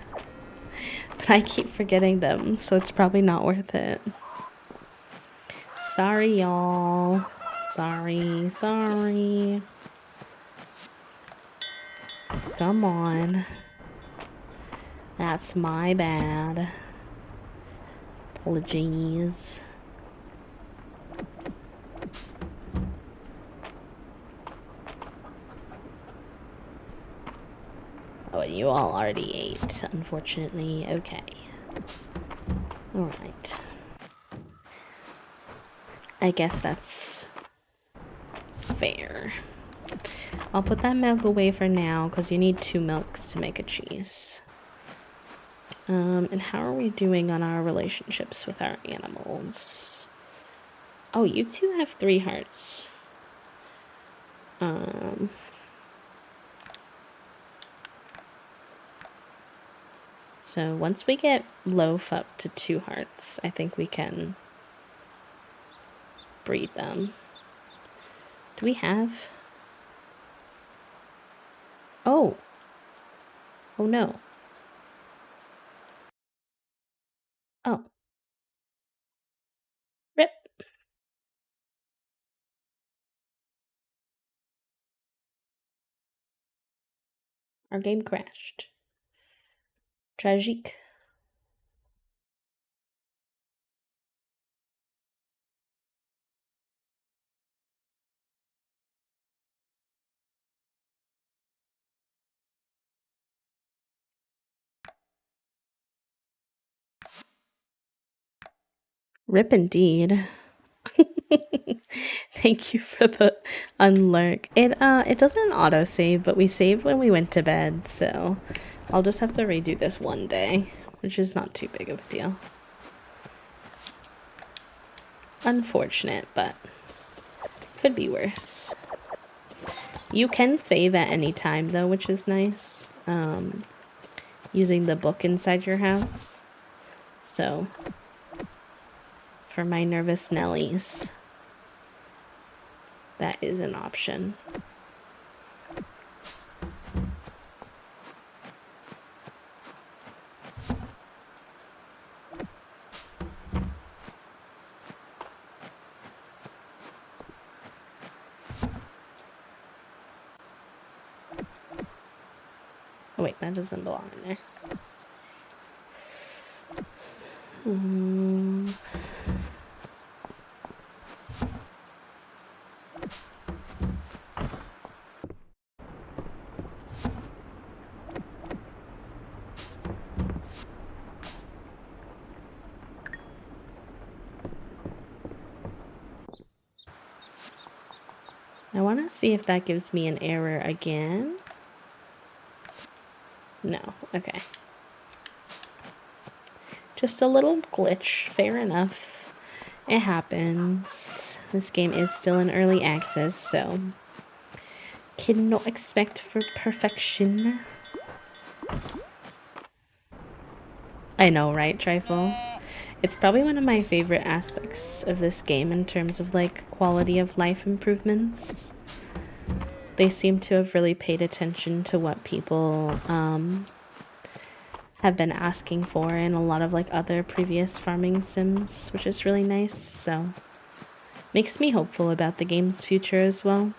But I keep forgetting them, so it's probably not worth it. Sorry, y'all. Sorry. Come on. That's my bad. Apologies. Oh, and you all already ate, unfortunately. Okay. Alright. I guess that's fair. I'll put that milk away for now, because you need 2 milks to make a cheese. And how are we doing on our relationships with our animals? Oh, you two have 3 hearts. So once we get Loaf up to 2 hearts, I think we can breed them. Do we have... Oh. Oh no. Oh. Rip. Our game crashed. Tragique. Rip indeed. Thank you for the unlurk. It doesn't autosave, but we saved when we went to bed, so I'll just have to redo this one day, which is not too big of a deal. Unfortunate, but could be worse. You can save at any time though, which is nice. Using the book inside your house. So for my nervous Nellies, that is an option. Oh wait, that doesn't belong in there. I want to see if that gives me an error again. No, okay. Just a little glitch, fair enough. It happens. This game is still in early access, so cannot expect for perfection. I know, right, Trifle? It's probably one of my favorite aspects of this game in terms of like quality of life improvements. They seem to have really paid attention to what people have been asking for in a lot of like other previous farming sims, which is really nice. So makes me hopeful about the game's future as well.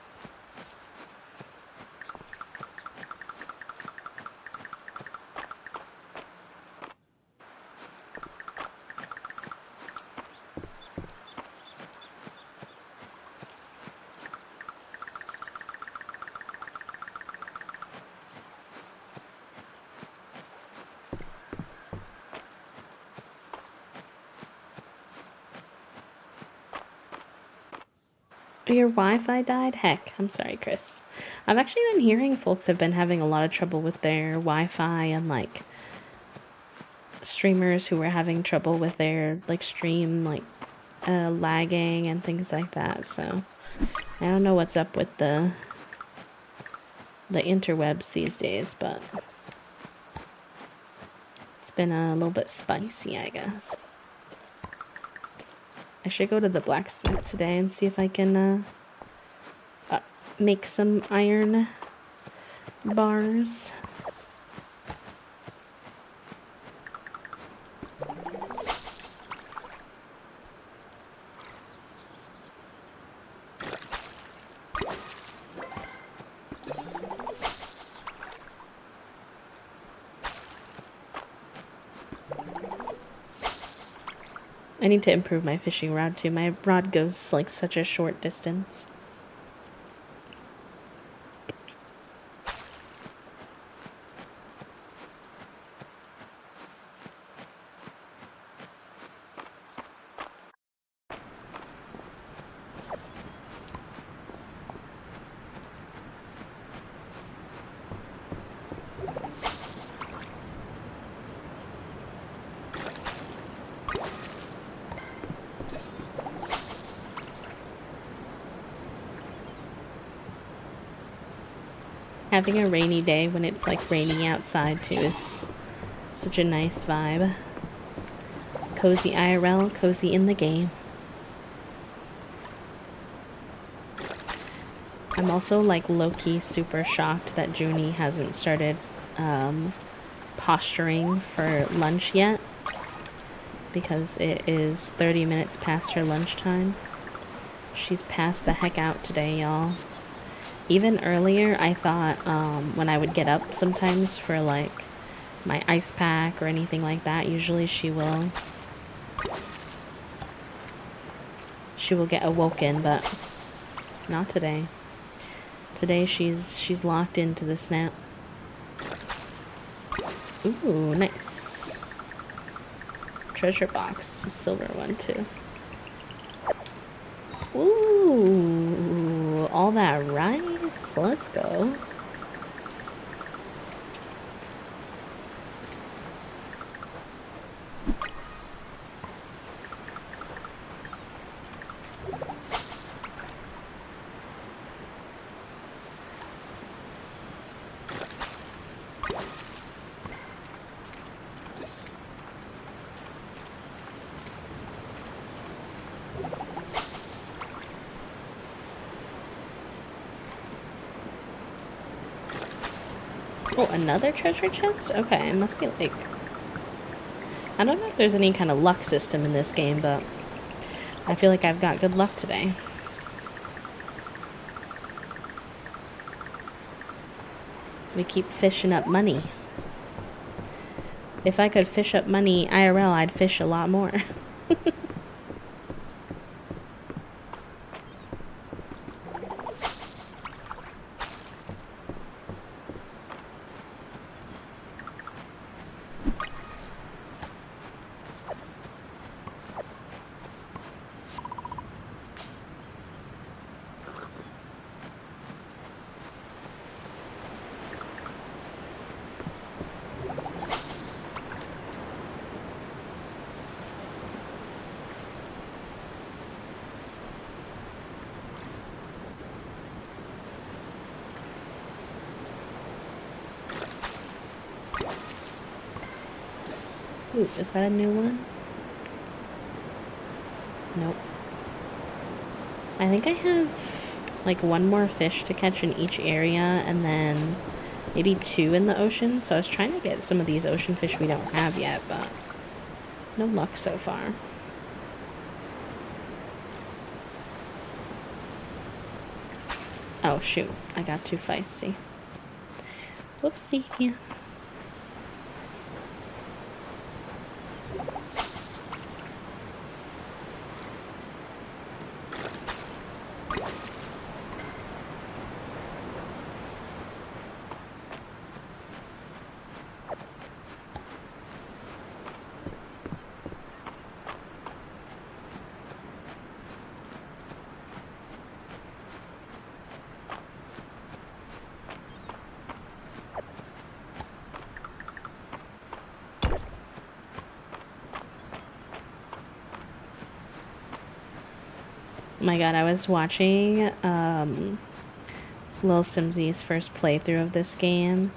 Your Wi-Fi died? Heck, I'm sorry, Chris. I've actually been hearing folks have been having a lot of trouble with their Wi-Fi, and like streamers who were having trouble with their like stream like lagging and things like that. So I don't know what's up with the interwebs these days, but it's been a little bit spicy, I guess. I should go to the blacksmith today and see if I can make some iron bars. I need to improve my fishing rod too. My rod goes like such a short distance. Having a rainy day when it's like raining outside too is such a nice vibe. Cozy IRL, cozy in the game. I'm also like low-key super shocked that Junie hasn't started posturing for lunch yet, because it is 30 minutes past her lunchtime. She's passed the heck out today, y'all. Even earlier, I thought when I would get up sometimes for like my ice pack or anything like that, usually she will get awoken, but not today. Today she's locked into the snap. Ooh, nice. Treasure box, a silver one too. Ooh, all that rice. Let's go. Oh, another treasure chest? Okay, it must be like... I don't know if there's any kind of luck system in this game, but I feel like I've got good luck today. We keep fishing up money. If I could fish up money IRL, I'd fish a lot more. Ooh, is that a new one? I think I have like one more fish to catch in each area and then maybe 2 in the ocean. So I was trying to get some of these ocean fish we don't have yet, but no luck so far. Oh shoot, I got too feisty. Whoopsie. Oh my god, I was watching Lil Simsy's first playthrough of this game,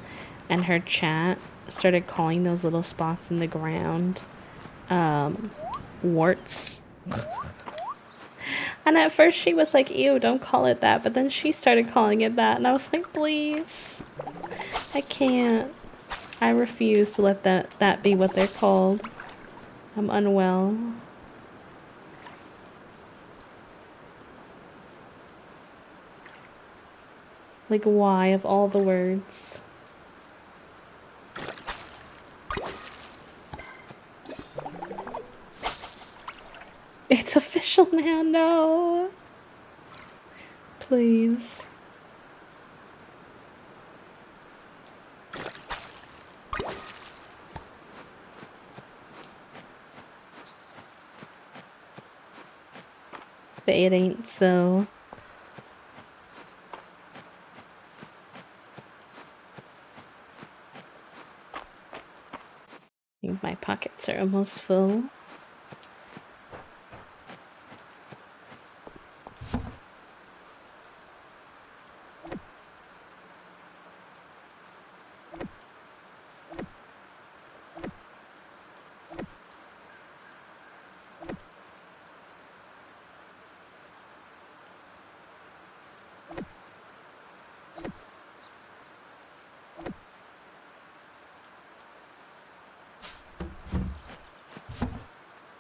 and her chat started calling those little spots in the ground warts. And at first she was like, ew, don't call it that, but then she started calling it that, and I was like, please, I can't. I refuse to let that be what they're called. I'm unwell. Like, why of all the words? It's official now, no. Please. It ain't so. I think my pockets are almost full.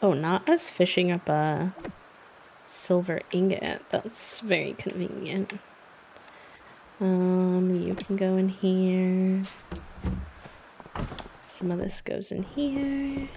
Oh, not us fishing up a silver ingot. That's very convenient. You can go in here. Some of this goes in here.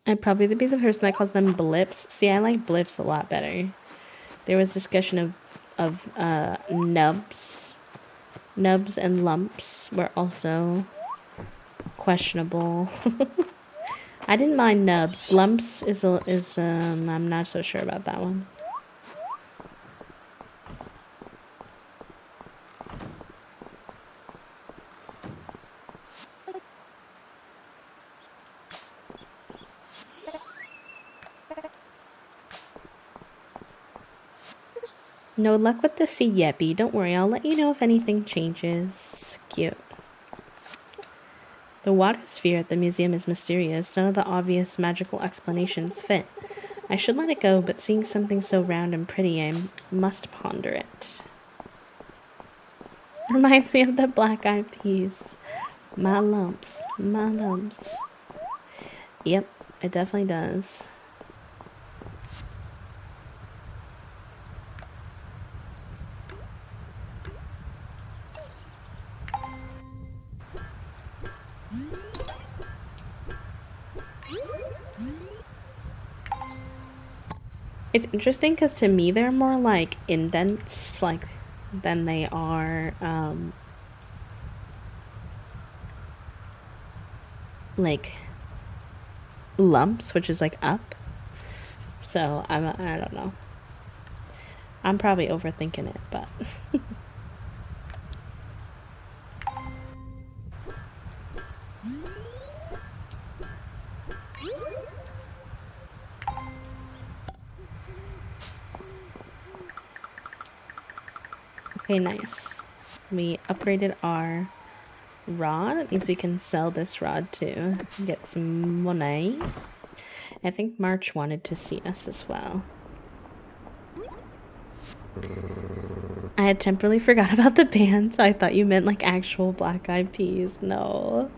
I'd probably be the person that calls them blips. See, I like blips a lot better. There was discussion of nubs. Nubs and lumps were also questionable. I didn't mind nubs. Lumps is I'm not so sure about that one. No luck with the sea yeppy. Don't worry, I'll let you know if anything changes. Cute. The water sphere at the museum is mysterious. None of the obvious magical explanations fit. I should let it go, but seeing something so round and pretty, I must ponder it. Reminds me of the Black Eyed Peas. My lumps, my lumps. Yep, it definitely does. It's interesting because to me they're more like indents, like, than they are like lumps, which is like up. So I don't know. I'm probably overthinking it, but okay, nice. We upgraded our rod. It means we can sell this rod too. Get some money. I think March wanted to see us as well. I had temporarily forgot about the band, so I thought you meant like actual Black Eyed Peas. No.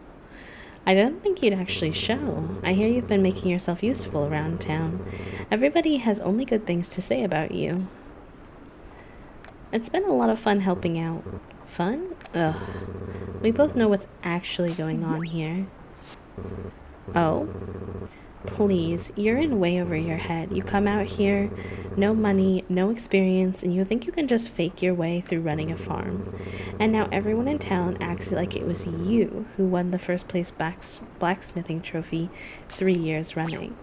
I didn't think you'd actually show. I hear you've been making yourself useful around town. Everybody has only good things to say about you. It's been a lot of fun helping out. Fun? Ugh. We both know what's actually going on here. Oh? Please, you're in way over your head. You come out here, no money, no experience, and you think you can just fake your way through running a farm. And now everyone in town acts like it was you who won the first place blacksmithing trophy 3 years running.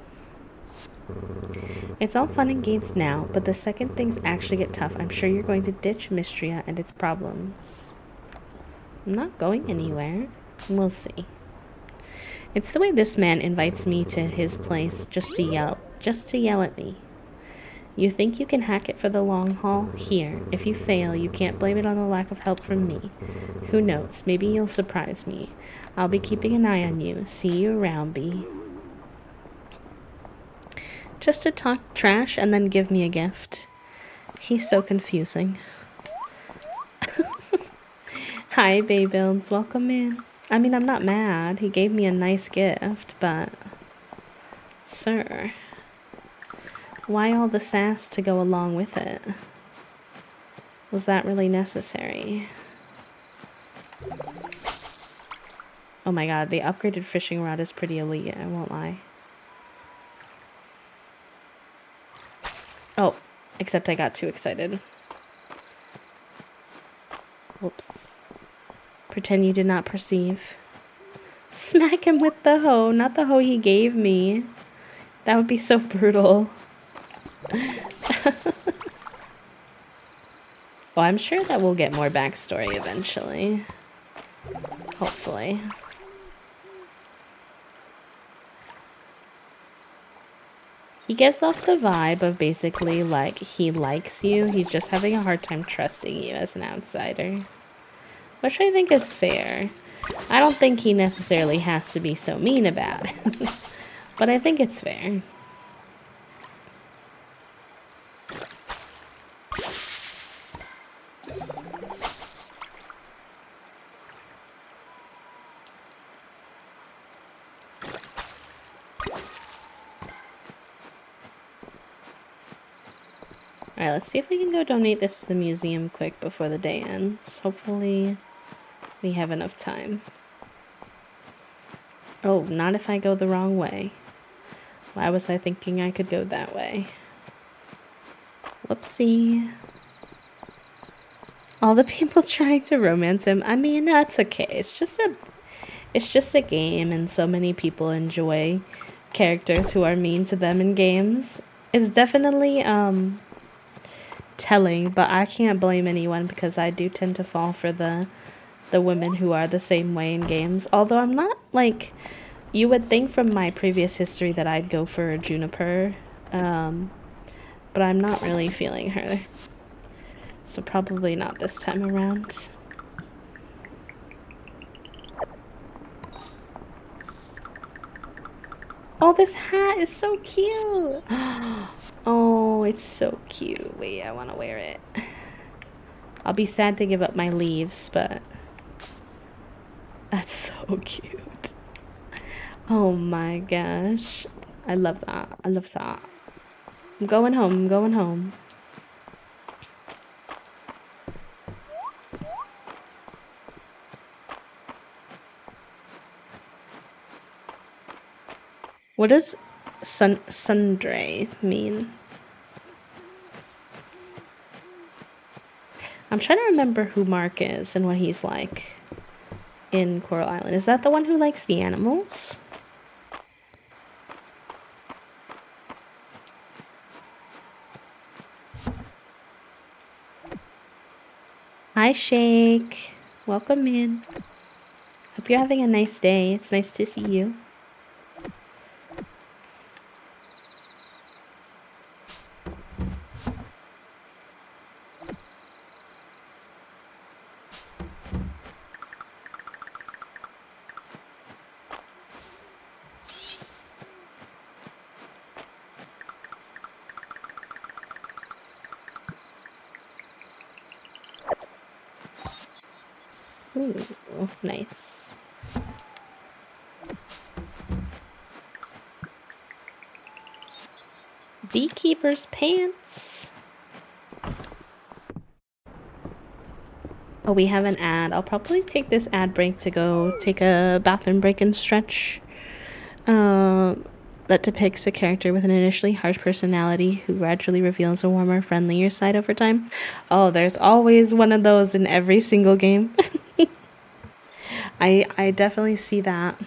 It's all fun and games now, but the second things actually get tough, I'm sure you're going to ditch Mistria and its problems. I'm not going anywhere. We'll see. It's the way this man invites me to his place just to yell at me. You think you can hack it for the long haul? Here, if you fail, you can't blame it on the lack of help from me. Who knows, maybe you'll surprise me. I'll be keeping an eye on you. See you around, B. Just to talk trash and then give me a gift. He's so confusing. Hi, Bay Builds. Welcome in. I mean, I'm not mad. He gave me a nice gift, but... Sir. Why all the sass to go along with it? Was that really necessary? Oh my god, the upgraded fishing rod is pretty elite, I won't lie. Oh, except I got too excited. Whoops. Pretend you did not perceive. Smack him with the hoe, not the hoe he gave me. That would be so brutal. Well, I'm sure that we'll get more backstory eventually. Hopefully. He gives off the vibe of basically like he likes you. He's just having a hard time trusting you as an outsider. Which I think is fair. I don't think he necessarily has to be so mean about it. But I think it's fair. Alright, let's see if we can go donate this to the museum quick before the day ends. Hopefully we have enough time. Oh, not if I go the wrong way. Why was I thinking I could go that way? Whoopsie. All the people trying to romance him. I mean, that's okay. It's just a game, and so many people enjoy characters who are mean to them in games. It's definitely telling, but I can't blame anyone because I do tend to fall for the women who are the same way in games. Although I'm not like, you would think from my previous history that I'd go for Juniper, but I'm not really feeling her. So probably not this time around. Oh, this hat is so cute. Oh, it's so cute. Wait, I want to wear it. I'll be sad to give up my leaves, but that's so cute. Oh my gosh. I love that. I love that. I'm going home. I'm going home. What does sundre mean? I'm trying to remember who Mark is and what he's like in Coral Island. Is that the one who likes the animals? Hi, Shake. Welcome in. Hope you're having a nice day. It's nice to see you. Ooh, nice. Beekeeper's pants. Oh, we have an ad. I'll probably take this ad break to go take a bathroom break and stretch. That depicts a character with an initially harsh personality who gradually reveals a warmer, friendlier side over time. Oh, there's always one of those in every single game. I definitely see that.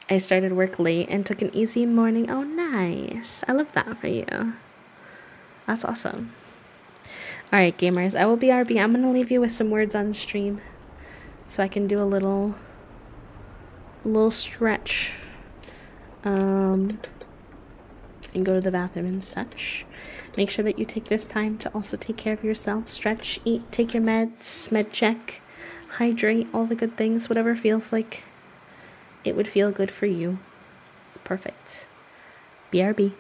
I started work late and took an easy morning. Oh, nice. I love that for you. That's awesome. All right, gamers, I will be RB. I'm going to leave you with some words on stream so I can do a little stretch. And go to the bathroom and such. Make sure that you take this time to also take care of yourself. Stretch, eat, take your meds, med check, hydrate, all the good things, whatever feels like it would feel good for you. It's perfect. BRB.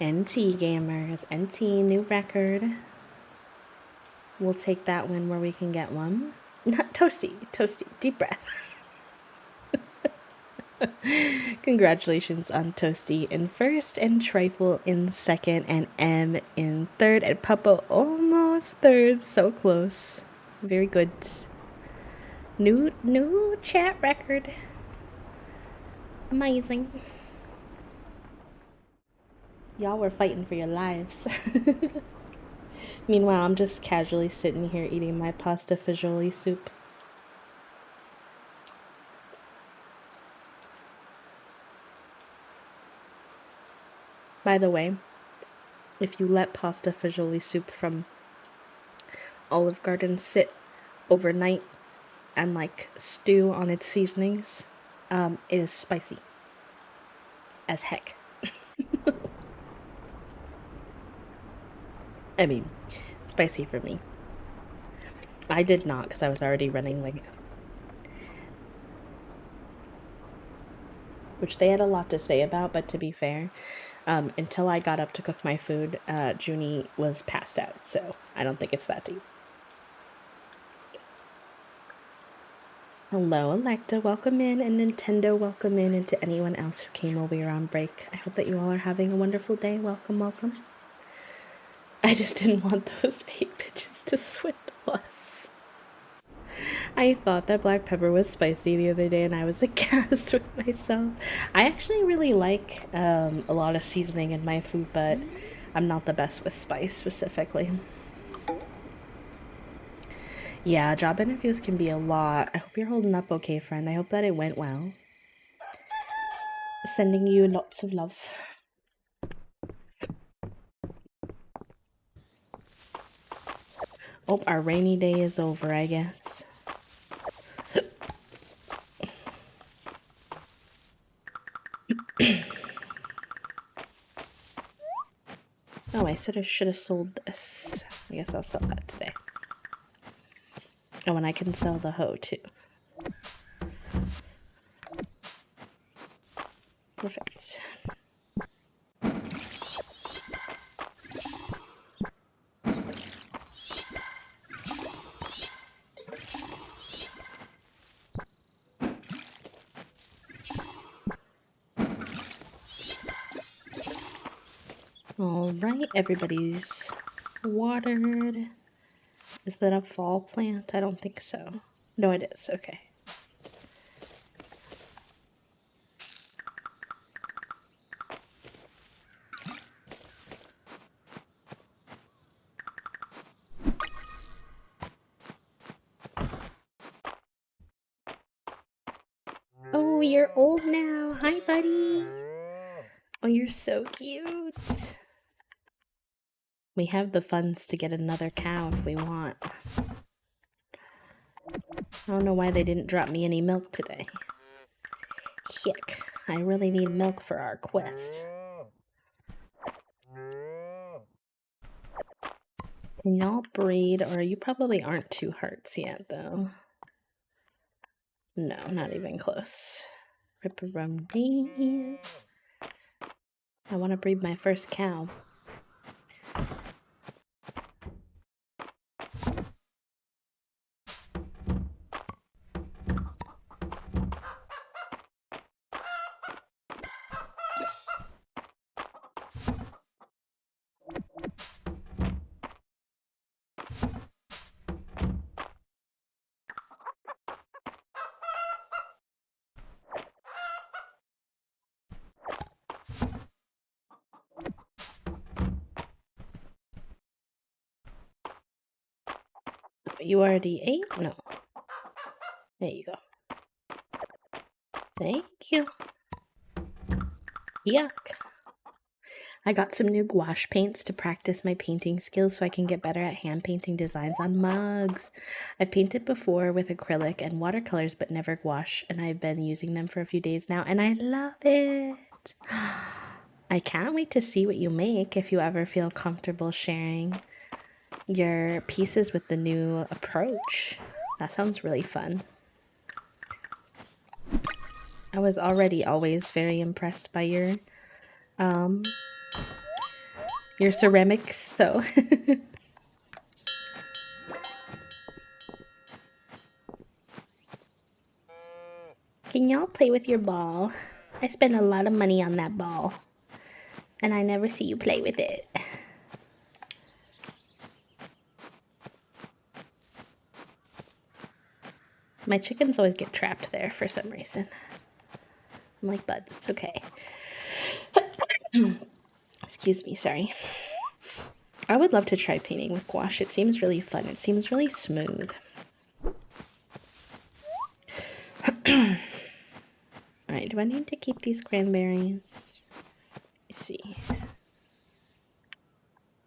NT gamers, NT new record. We'll take that win where we can get one. Not Toasty, deep breath. Congratulations on Toasty in first, and Trifle in second, and M in third, and Puppo almost third. So close. Very good. New chat record. Amazing. Y'all were fighting for your lives. Meanwhile, I'm just casually sitting here eating my pasta fagioli soup. By the way, if you let pasta fagioli soup from Olive Garden sit overnight and like stew on its seasonings, it is spicy as heck. I mean, spicy for me. I did not, because I was already running late. Which they had a lot to say about, but to be fair, until I got up to cook my food, Junie was passed out, so I don't think it's that deep. Hello, Electa, welcome in, and Nintendo, welcome in, and to anyone else who came while we were on break. I hope that you all are having a wonderful day. Welcome, welcome. I just didn't want those fake bitches to swindle us. I thought that black pepper was spicy the other day, and I was aghast with myself. I actually really like a lot of seasoning in my food, but I'm not the best with spice specifically. Yeah, job interviews can be a lot. I hope you're holding up okay, friend. I hope that it went well. Sending you lots of love. Oh, our rainy day is over, I guess. Oh, I should have sold this. I guess I'll sell that today. Oh, and I can sell the hoe too. Perfect. Alright, everybody's watered. Is that a fall plant? I don't think so. No, it is. Okay. Oh, you're old now. Hi, buddy. Oh, you're so cute. We have the funds to get another cow if we want. I don't know why they didn't drop me any milk today. Heck, I really need milk for our quest. Can y'all breed, or you probably aren't 2 hearts yet, though. No, not even close. Ripperoni. I want to breed my first cow. You already ate? No. There you go. Thank you. Yuck. I got some new gouache paints to practice my painting skills so I can get better at hand painting designs on mugs. I've painted before with acrylic and watercolors, but never gouache, and I've been using them for a few days now, and I love it. I can't wait to see what you make if you ever feel comfortable sharing your pieces with the new approach. That sounds really fun. I was already always very impressed by your Your ceramics, so. Can y'all play with your ball? I spend a lot of money on that ball. And I never see you play with it. My chickens always get trapped there for some reason. I'm like, buds, it's okay. Excuse me, sorry. I would love to try painting with gouache. It seems really fun. It seems really smooth. Alright, do I need to keep these cranberries? Let's see.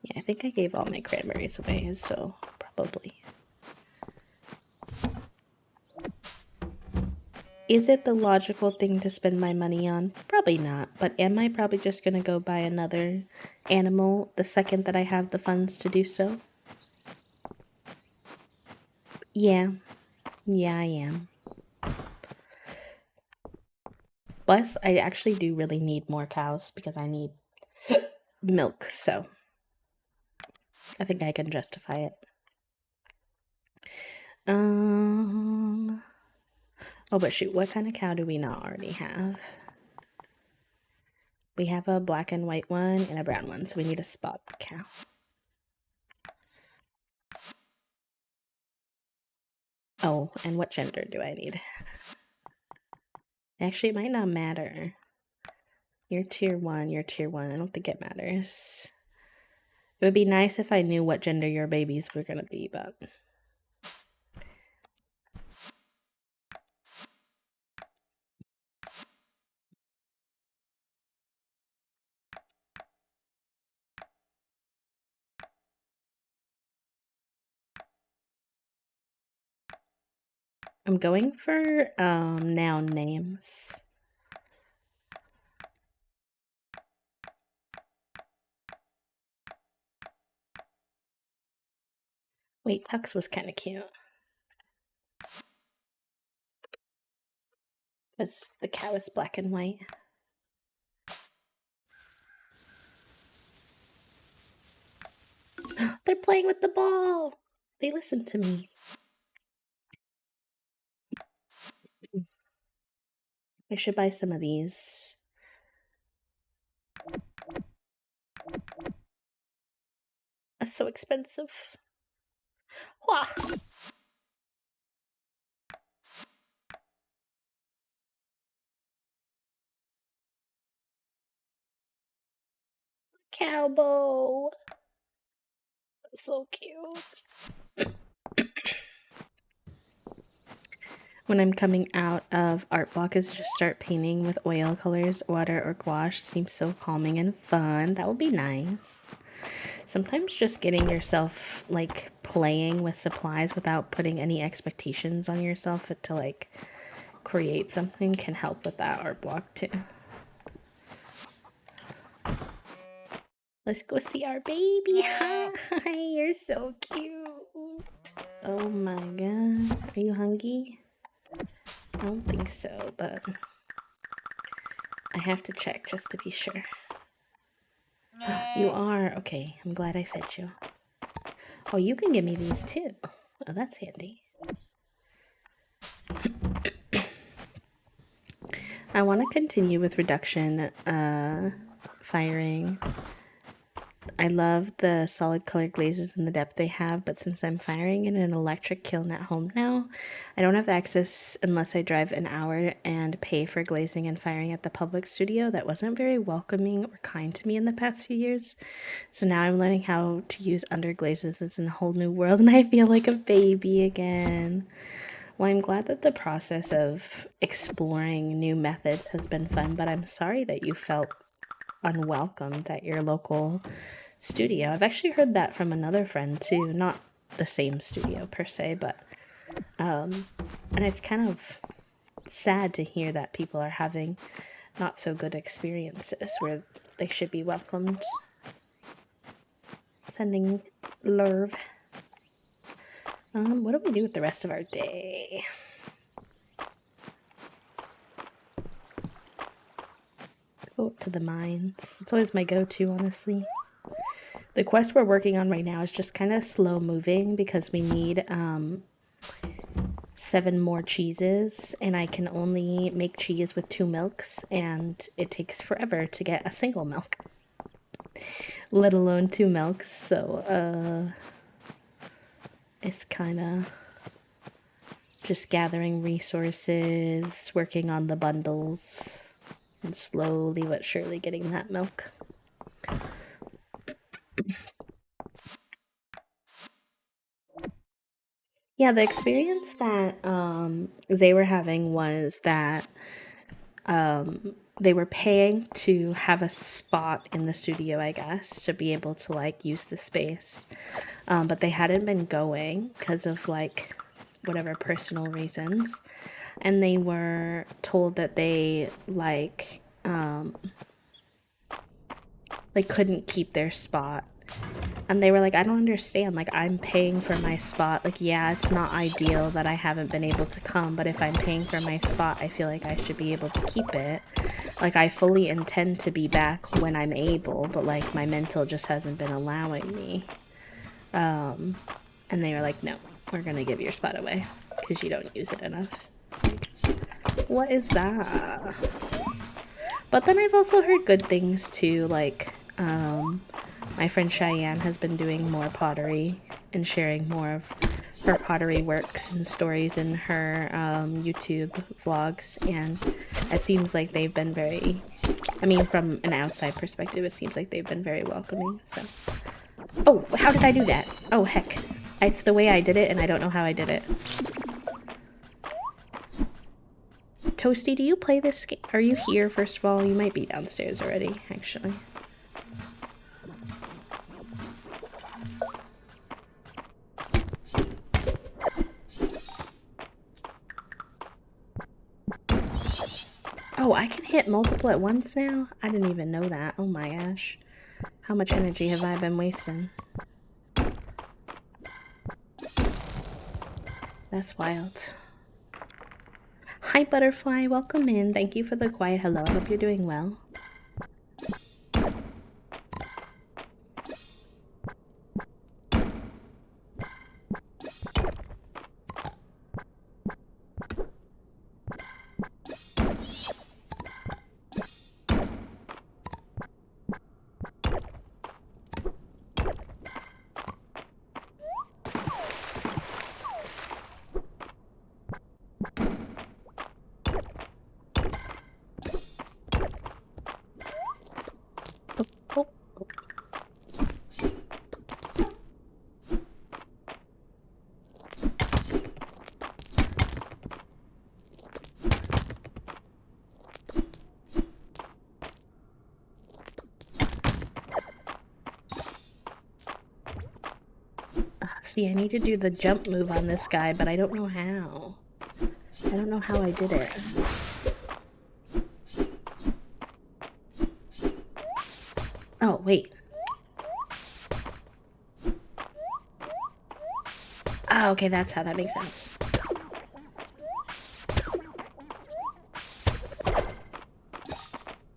Yeah, I think I gave all my cranberries away, so probably. Is it the logical thing to spend my money on? Probably not, but am I probably just gonna go buy another animal the second that I have the funds to do so? Yeah. Yeah, I am. Plus, I actually do really need more cows because I need milk, so I think I can justify it. Oh, but shoot, what kind of cow do we not already have? We have a black and white one and a brown one, so we need a spot cow. Oh, and what gender do I need? Actually, it might not matter. You're tier 1, you're tier 1. I don't think it matters. It would be nice if I knew what gender your babies were gonna be, but... I'm going for noun names. Wait, Tux was kind of cute. Because the cow is black and white. They're playing with the ball! They listen to me. I should buy some of these. That's so expensive. Wah! Cowboy! So cute. When I'm coming out of art block is just start painting with oil colors, water, or gouache. Seems so calming and fun. That would be nice. Sometimes just getting yourself like playing with supplies without putting any expectations on yourself to like create something can help with that art block too. Let's go see our baby. Hi, you're so cute. Oh my god. Are you hungry? I don't think so, but I have to check just to be sure. You are? Okay, I'm glad I fed you. Oh, you can give me these too. Oh, that's handy. I want to continue with reduction firing. I love the solid color glazes and the depth they have, but since I'm firing in an electric kiln at home now, I don't have access unless I drive an hour and pay for glazing and firing at the public studio. That wasn't very welcoming or kind to me in the past few years. So now I'm learning how to use underglazes. It's in a whole new world and I feel like a baby again. Well, I'm glad that the process of exploring new methods has been fun, but I'm sorry that you felt unwelcomed at your local studio. I've actually heard that from another friend too, not the same studio per se, but and it's kind of sad to hear that people are having not so good experiences where they should be welcomed. Sending love. What do we do with the rest of our day? Go up to the mines. It's always my go-to, honestly. The quest we're working on right now is just kind of slow moving because we need 7 more cheeses, and I can only make cheese with 2 milks, and it takes forever to get a single milk, let alone 2 milks. So it's kind of just gathering resources, working on the bundles, and slowly but surely getting that milk. Yeah, the experience that they were having was that they were paying to have a spot in the studio, I guess, to be able to like use the space. But they hadn't been going because of like whatever personal reasons. And they were told that they couldn't keep their spot. And they were like, I don't understand. Like, I'm paying for my spot. Like, yeah, it's not ideal that I haven't been able to come, but if I'm paying for my spot, I feel like I should be able to keep it. Like, I fully intend to be back when I'm able, but, like, my mental just hasn't been allowing me. And they were like, no, we're gonna give your spot away because you don't use it enough. What is that? But then I've also heard good things, too, like, my friend Cheyenne has been doing more pottery and sharing more of her pottery works and stories in her YouTube vlogs, and it seems like they've been very, I mean, from an outside perspective, it seems like they've been very welcoming, so. Oh, how did I do that? Oh, heck. It's the way I did it, and I don't know how I did it. Toasty, do you play this game? Are you here, first of all? You might be downstairs already, actually. Oh, I can hit multiple at once now? I didn't even know that. Oh my gosh. How much energy have I been wasting? That's wild. Hi, Butterfly. Welcome in. Thank you for the quiet hello. I hope you're doing well. See, I need to do the jump move on this guy, but I don't know how. I don't know how I did it. Oh, wait. Oh, okay, that's how. That makes sense.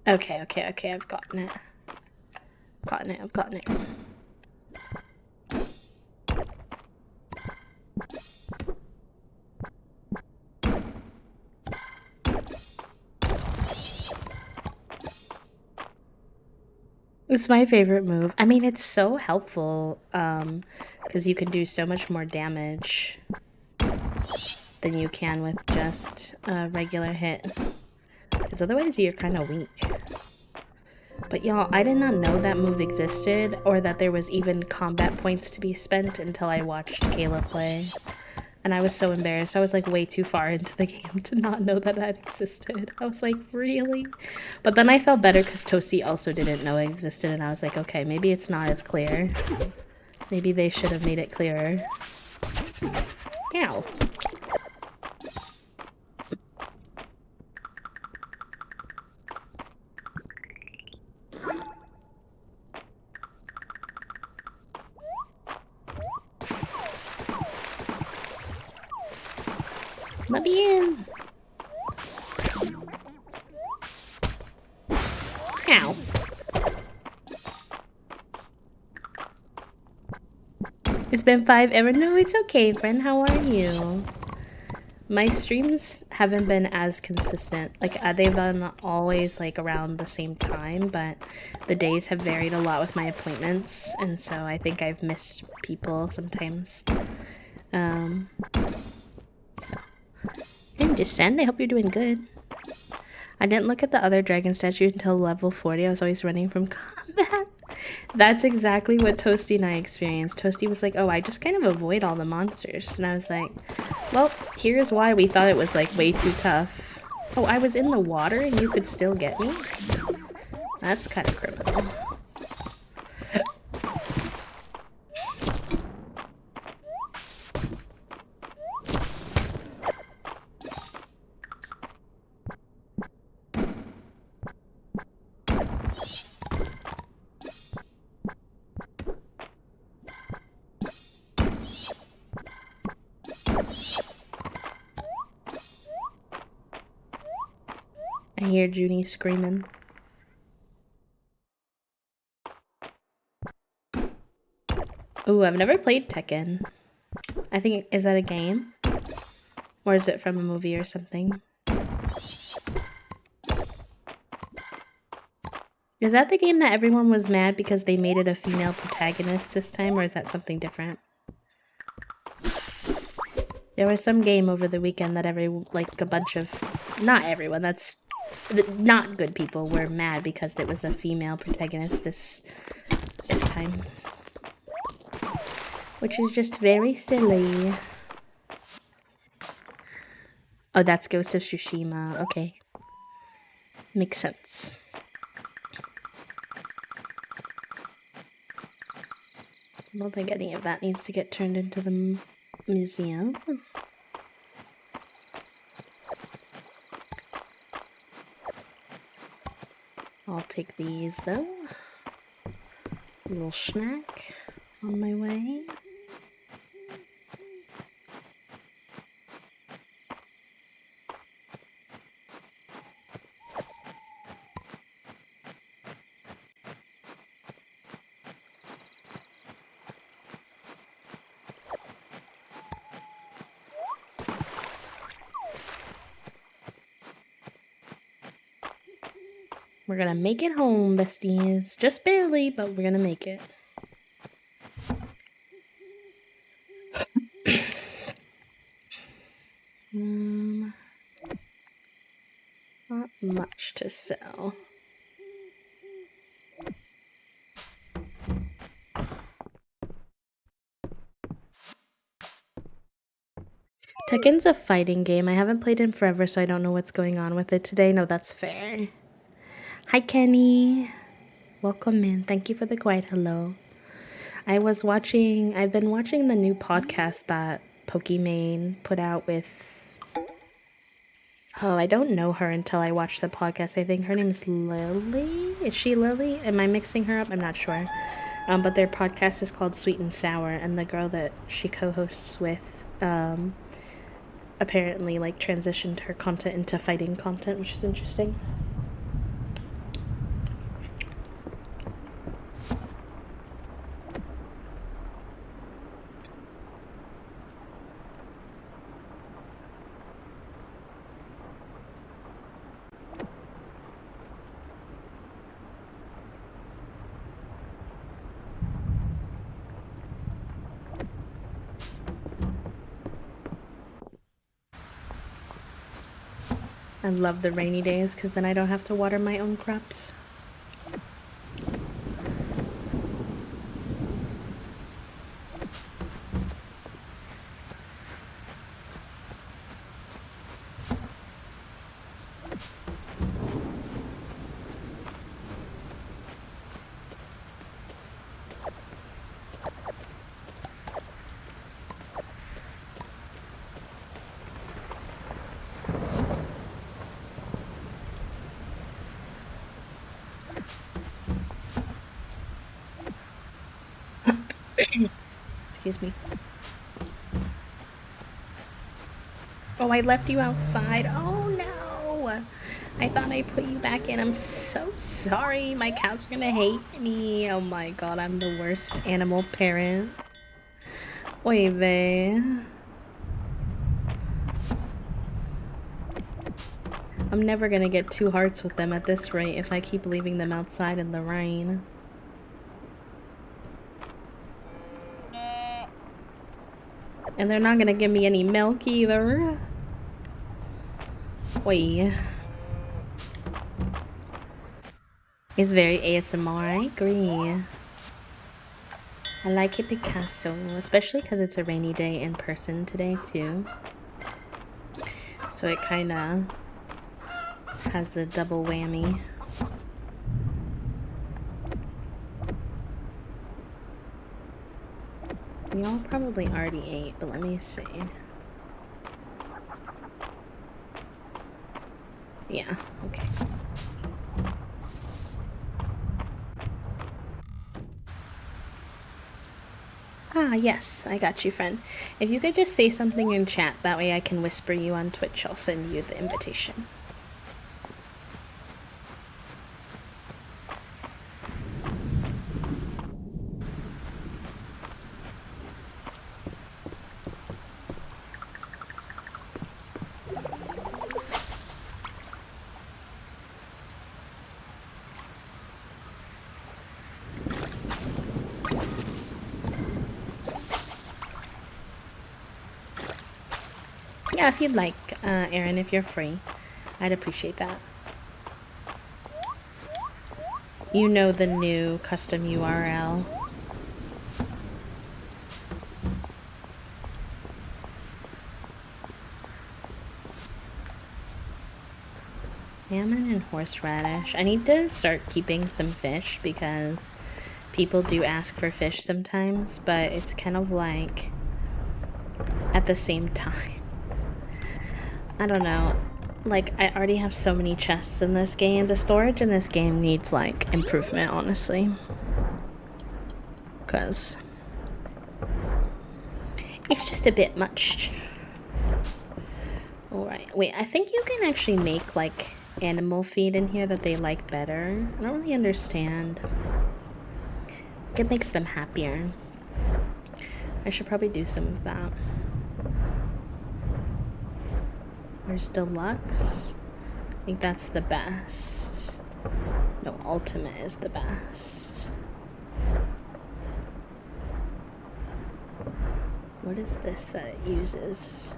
Okay, I've gotten it. I've gotten it. It's my favorite move. I mean, it's so helpful, because you can do so much more damage than you can with just a regular hit. Because otherwise you're kind of weak. But y'all, I did not know that move existed, or that there was even combat points to be spent until I watched Kayla play. And I was so embarrassed. I was like way too far into the game to not know that that existed. I was like, really? But then I felt better because Toasty also didn't know it existed, and I was like, okay, maybe it's not as clear. Maybe they should have made it clearer. Ow. Let me in. Ow. It's been 5 ever. No, it's okay, friend. How are you? My streams haven't been as consistent. Like, they've been always, like, around the same time, but the days have varied a lot with my appointments, and so I think I've missed people sometimes. So. And Descend, I hope you're doing good. I didn't look at the other dragon statue until level 40. I was always running from combat. That's exactly what Toasty and I experienced. Toasty was like, oh, I just kind of avoid all the monsters. And I was like, well, here's why we thought it was, like, way too tough. Oh, I was in the water and you could still get me? That's kind of criminal. I hear Junie screaming. Ooh, I've never played Tekken. I think, is that a game? Or is it from a movie or something? Is that the game that everyone was mad because they made it a female protagonist this time, or is that something different? There was some game over the weekend that a bunch of, not everyone, that's not good people were mad because it was a female protagonist this time. Which is just very silly. Oh, that's Ghost of Tsushima. Okay. Makes sense. I don't think any of that needs to get turned into the museum. I'll take these though. A little snack on my way. We're gonna make it home, besties. Just barely, but we're gonna make it. Not much to sell. Tekken's a fighting game. I haven't played in forever, so I don't know what's going on with it today. No, that's fair. Hi, Kenny. Welcome in. Thank you for the quiet hello. I've been watching the new podcast that Pokimane put out with... Oh, I don't know her until I watch the podcast. I think her name is Lily. Is she Lily? Am I mixing her up? I'm not sure. But their podcast is called Sweet and Sour, and the girl that she co-hosts with apparently transitioned her content into fighting content, which is interesting. I love the rainy days because then I don't have to water my own crops. Excuse me. Oh, I left you outside. Oh no! I thought I put you back in. I'm so sorry. My cats are gonna hate me. Oh my god, I'm the worst animal parent. Oy vey. I'm never gonna get 2 hearts with them at this rate if I keep leaving them outside in the rain. And they're not gonna give me any milk either. Oi. It's very ASMR, I agree. I like it, Picasso, especially because it's a rainy day in person today too. So it kinda has a double whammy. Y'all probably already ate, but let me see. Yeah, okay. Ah, yes, I got you, friend. If you could just say something in chat, that way I can whisper you on Twitch. I'll send you the invitation. Yeah, if you'd like, Aaron, if you're free. I'd appreciate that. You know the new custom URL. Salmon and horseradish. I need to start keeping some fish because people do ask for fish sometimes, but it's kind of like at the same time. I don't know. Like, I already have so many chests in this game. The storage in this game needs, like, improvement, honestly. Because it's just a bit much. Alright, wait, I think you can actually make, like, animal feed in here that they like better. I don't really understand. It makes them happier. I should probably do some of that. There's deluxe. I think that's the best. No, ultimate is the best. What is this that it uses?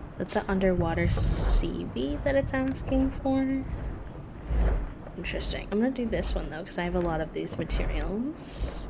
Is that the underwater seaweed that it's asking for? Interesting. I'm gonna do this one though, because I have a lot of these materials.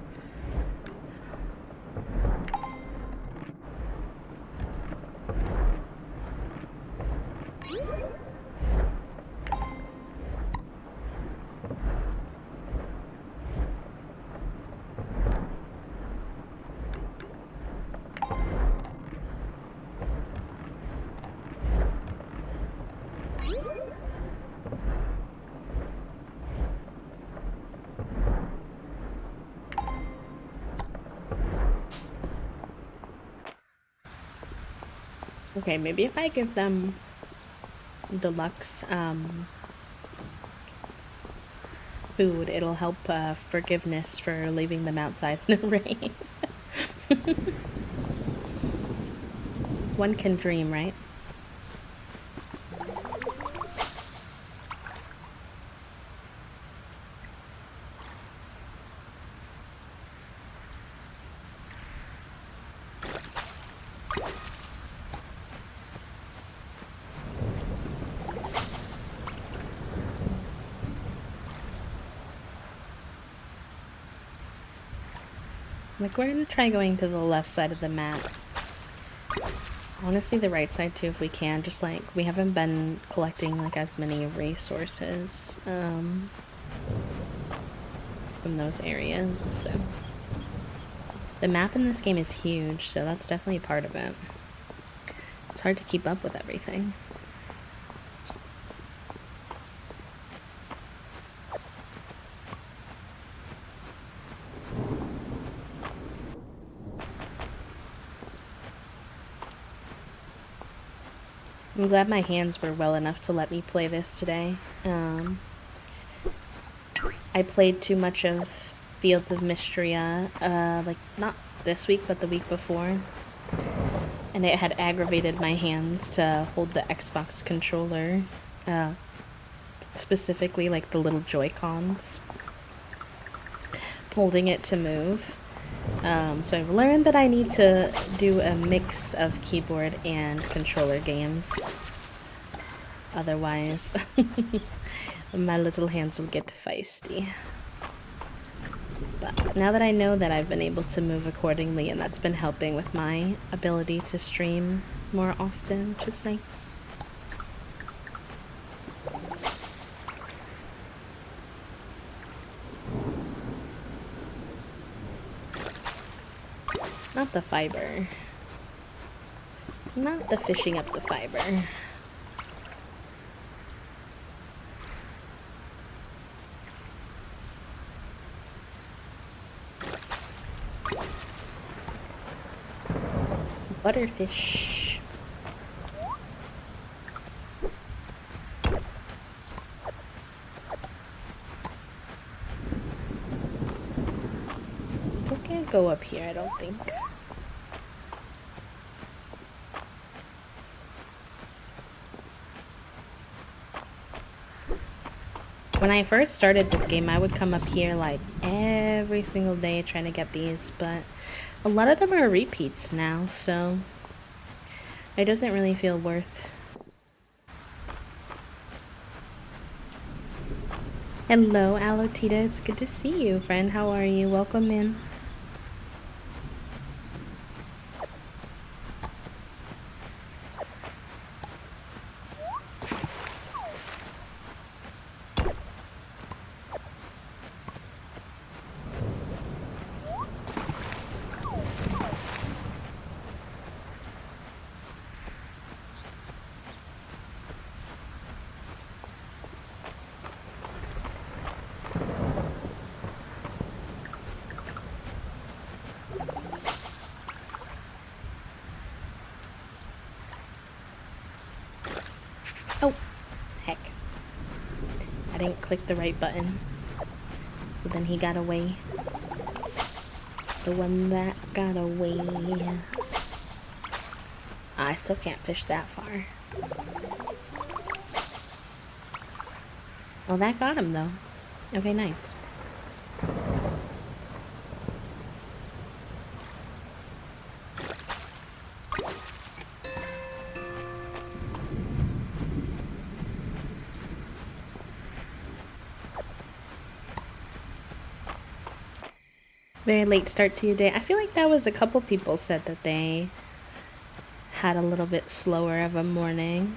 Okay, maybe if I give them deluxe food, it'll help forgiveness for leaving them outside in the rain. One can dream, right? Like, we're gonna try going to the left side of the map. Honestly, the right side too, if we can. Just like, we haven't been collecting like as many resources from those areas. So. The map in this game is huge, so that's definitely a part of it. It's hard to keep up with everything. I'm glad my hands were well enough to let me play this today. I played too much of Fields of Mistria, like not this week, but the week before. And it had aggravated my hands to hold the Xbox controller, specifically like the little Joy-Cons, holding it to move. So I've learned that I need to do a mix of keyboard and controller games. Otherwise, my little hands will get feisty. But now that I know that I've been able to move accordingly, and that's been helping with my ability to stream more often, which is nice. Not the fiber. Not the fishing up the fiber. Butterfish. Still can't go up here, I don't think. When I first started this game, I would come up here like every single day trying to get these, but a lot of them are repeats now, so it doesn't really feel worth. Hello, Alotita. It's good to see you, friend. How are you? Welcome in. Oh, heck. I didn't click the right button. So then he got away. The one that got away. I still can't fish that far. Well, that got him though. Okay, nice. Very late start to your day. I feel like that was a couple people said that they had a little bit slower of a morning.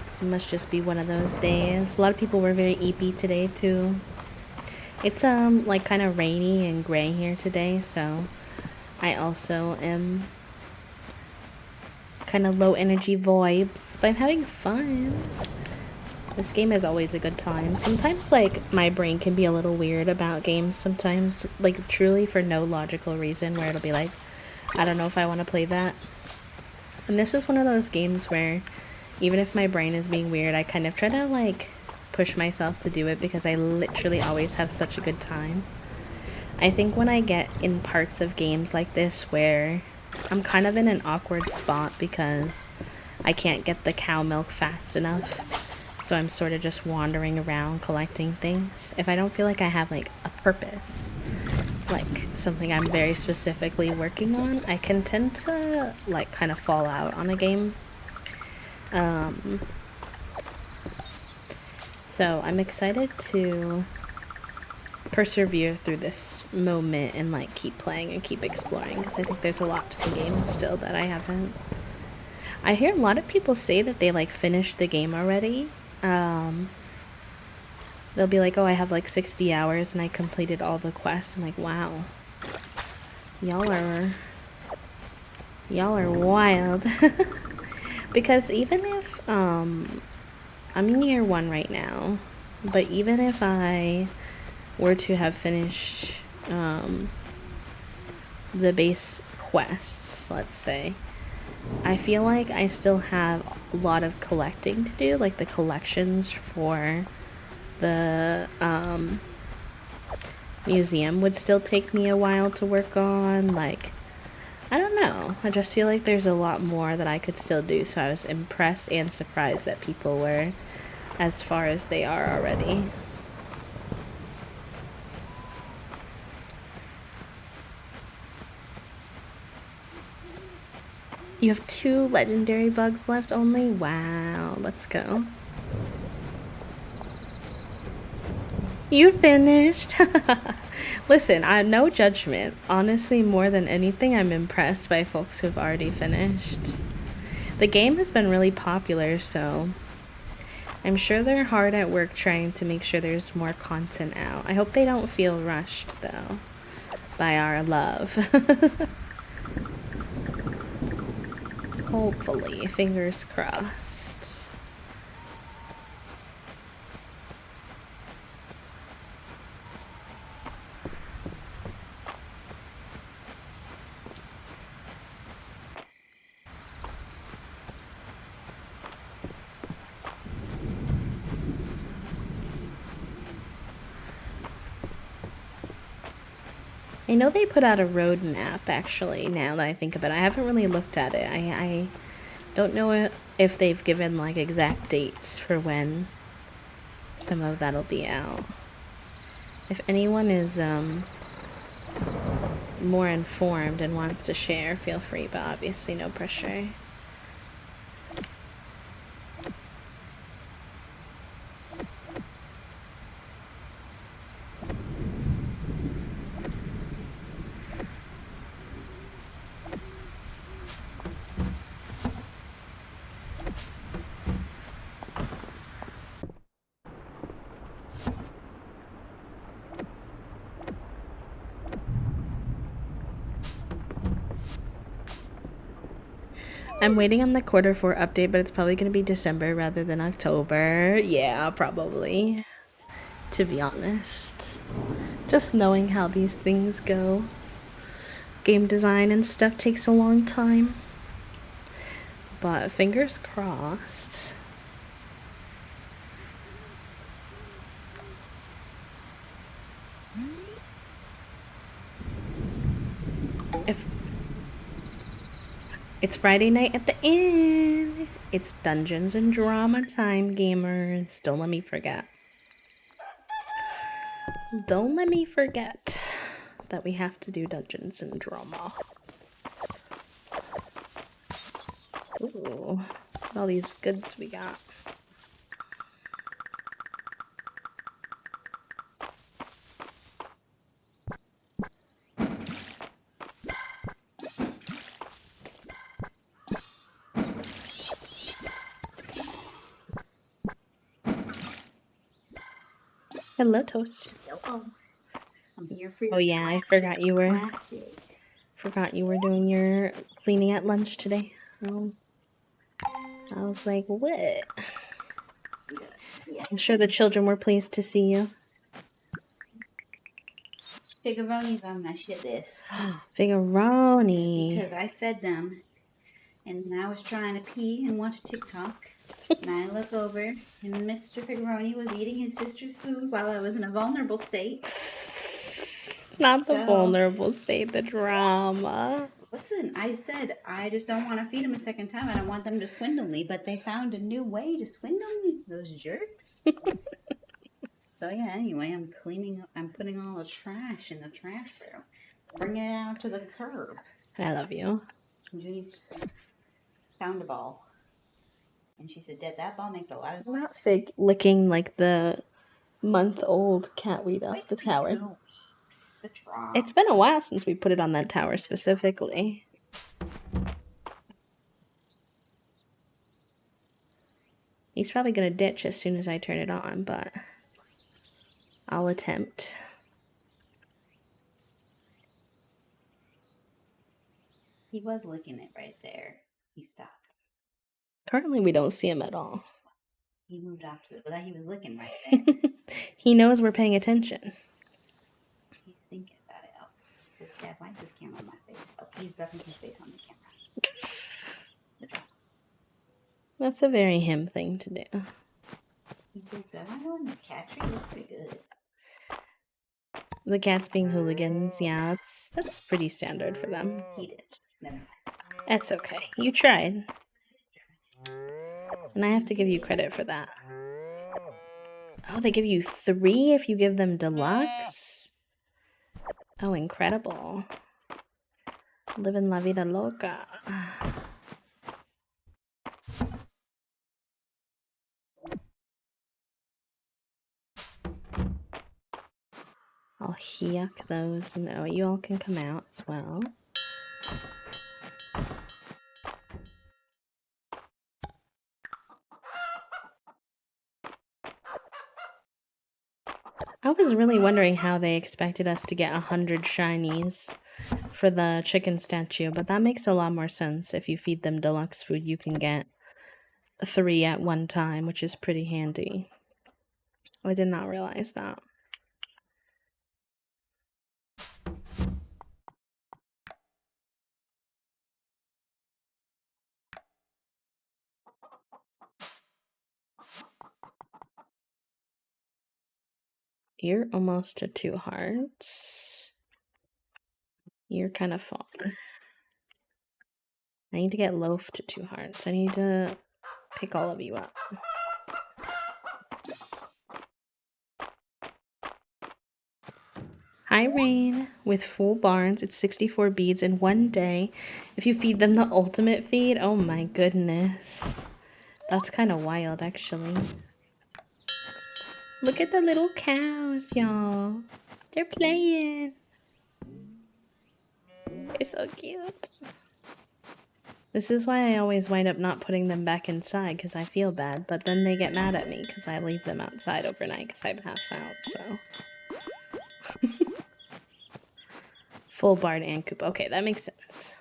So it must just be one of those days. A lot of people were very eepy today too. It's like kind of rainy and gray here today, so I also am kind of low energy vibes, but I'm having fun. This game is always a good time. Sometimes, like, my brain can be a little weird about games sometimes, like, truly for no logical reason, where it'll be like, I don't know if I want to play that. And this is one of those games where, even if my brain is being weird, I kind of try to, like, push myself to do it because I literally always have such a good time. I think when I get in parts of games like this where I'm kind of in an awkward spot because I can't get the cow milk fast enough, so I'm sort of just wandering around collecting things. If I don't feel like I have like a purpose, like something I'm very specifically working on, I can tend to like kind of fall out on a game. So I'm excited to persevere through this moment and like keep playing and keep exploring, because I think there's a lot to the game still that I haven't. I hear a lot of people say that they like finished the game already. They'll be like, oh, I have like 60 hours and I completed all the quests. I'm like, wow, y'all are wild. Because even if I'm in year 1 right now, but even if I were to have finished the base quests, let's say, I feel like I still have a lot of collecting to do, like the collections for the museum would still take me a while to work on. Like, I don't know. I just feel like there's a lot more that I could still do. So I was impressed and surprised that people were as far as they are already. You have 2 legendary bugs left only? Wow, let's go. You finished? Listen, no judgment. Honestly, more than anything, I'm impressed by folks who've already finished. The game has been really popular, so I'm sure they're hard at work trying to make sure there's more content out. I hope they don't feel rushed, though, by our love. Hopefully, fingers crossed. I know they put out a road map, actually, now that I think about it. I haven't really looked at it. I don't know if they've given, like, exact dates for when some of that'll be out. If anyone is, more informed and wants to share, feel free, but obviously no pressure. I'm waiting on the Q4 update, but it's probably going to be December rather than October. Yeah, probably. To be honest. Just knowing how these things go. Game design and stuff takes a long time. But fingers crossed. If it's Friday night at the inn. It's Dungeons and Drama time, gamers. Don't let me forget. Don't let me forget that we have to do Dungeons and Drama. Ooh, all these goods we got. Hello, Toast. Hello. I'm here for your Oh yeah, I forgot you were doing your cleaning at lunch today. I was like, what? Yeah. I'm sure the children were pleased to see you. Figuroni's on my shit list. Figuroni. Because I fed them, and I was trying to pee and watch TikTok. And I look over, and Mr. Figuroni was eating his sister's food while I was in a vulnerable state. Not the vulnerable state, the drama. Listen, I said I just don't want to feed them a second time. I don't want them to swindle me, but they found a new way to swindle me. Those jerks. So yeah, anyway, I'm putting all the trash in the trash barrel. Bringing it out to the curb. I love you. Judy's found a ball. And she said, Dad, that ball makes a lot of noise. Not Fig licking like the month-old cat weed off the tower. It's been a while since we put it on that tower specifically. He's probably gonna ditch as soon as I turn it on, but I'll attempt. He was licking it right there. He stopped. Currently, we don't see him at all. He moved off to it, but he was licking right there. He knows we're paying attention. He's thinking about it. Oh, so Dad, why is this camera on my face? Oh, he's rubbing his face on the camera. That's a very him thing to do. He says, do I want to go in this cat tree? It looks pretty good. The cats being hooligans, yeah, that's pretty standard for them. He did. Never mind. That's okay. You tried. And I have to give you credit for that. Oh, they give you 3 if you give them deluxe? Oh, incredible. Living la vida loca. I'll yuck those. No, you all can come out as well. I was really wondering how they expected us to get 100 shinies for the chicken statue, but that makes a lot more sense. If you feed them deluxe food, you can get 3 at one time, which is pretty handy. I did not realize that. You're almost to 2 hearts. You're kind of far. I need to get Loaf to 2 hearts. I need to pick all of you up. Hi, Rain. With full barns, it's 64 beads in one day. If you feed them the ultimate feed, oh my goodness. That's kind of wild, actually. Look at the little cows, y'all. They're playing. They're so cute. This is why I always wind up not putting them back inside, because I feel bad, but then they get mad at me because I leave them outside overnight because I pass out, so. Full barn and coop. Okay, that makes sense.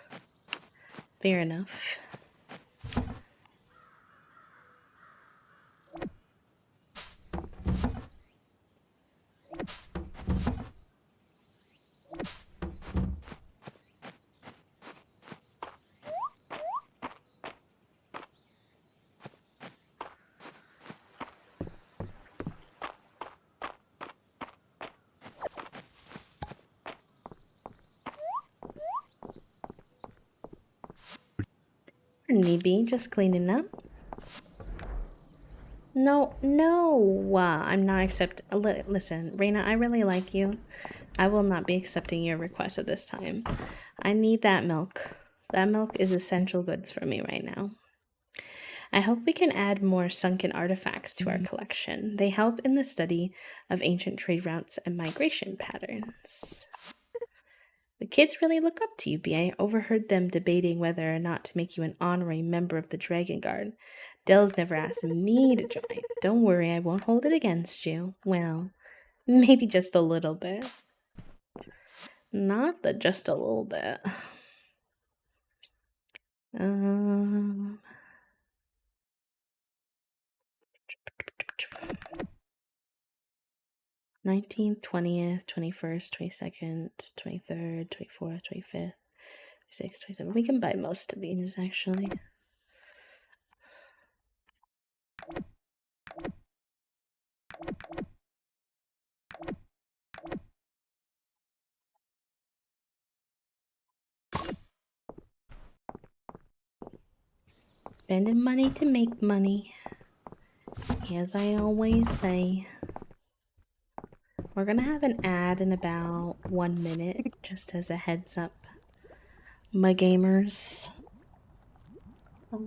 Fair enough. Need be just cleaning up. No, I'm not listen, Reina, I really like you. I will not be accepting your request at this time. I need that milk. That milk is essential goods for me right now. I hope we can add more sunken artifacts to our collection. They help in the study of ancient trade routes and migration patterns. The kids really look up to you, B. I overheard them debating whether or not to make you an honorary member of the Dragon Guard. Dell's never asked me to join. Don't worry, I won't hold it against you. Well, maybe just a little bit. Not the just a little bit. 19th, 20th, 21st, 22nd, 23rd, 24th, 25th, 26th, 27th. We can buy most of these, actually. Spending money to make money. As I always say. We're gonna have an ad in about 1 minute, just as a heads up, my gamers. I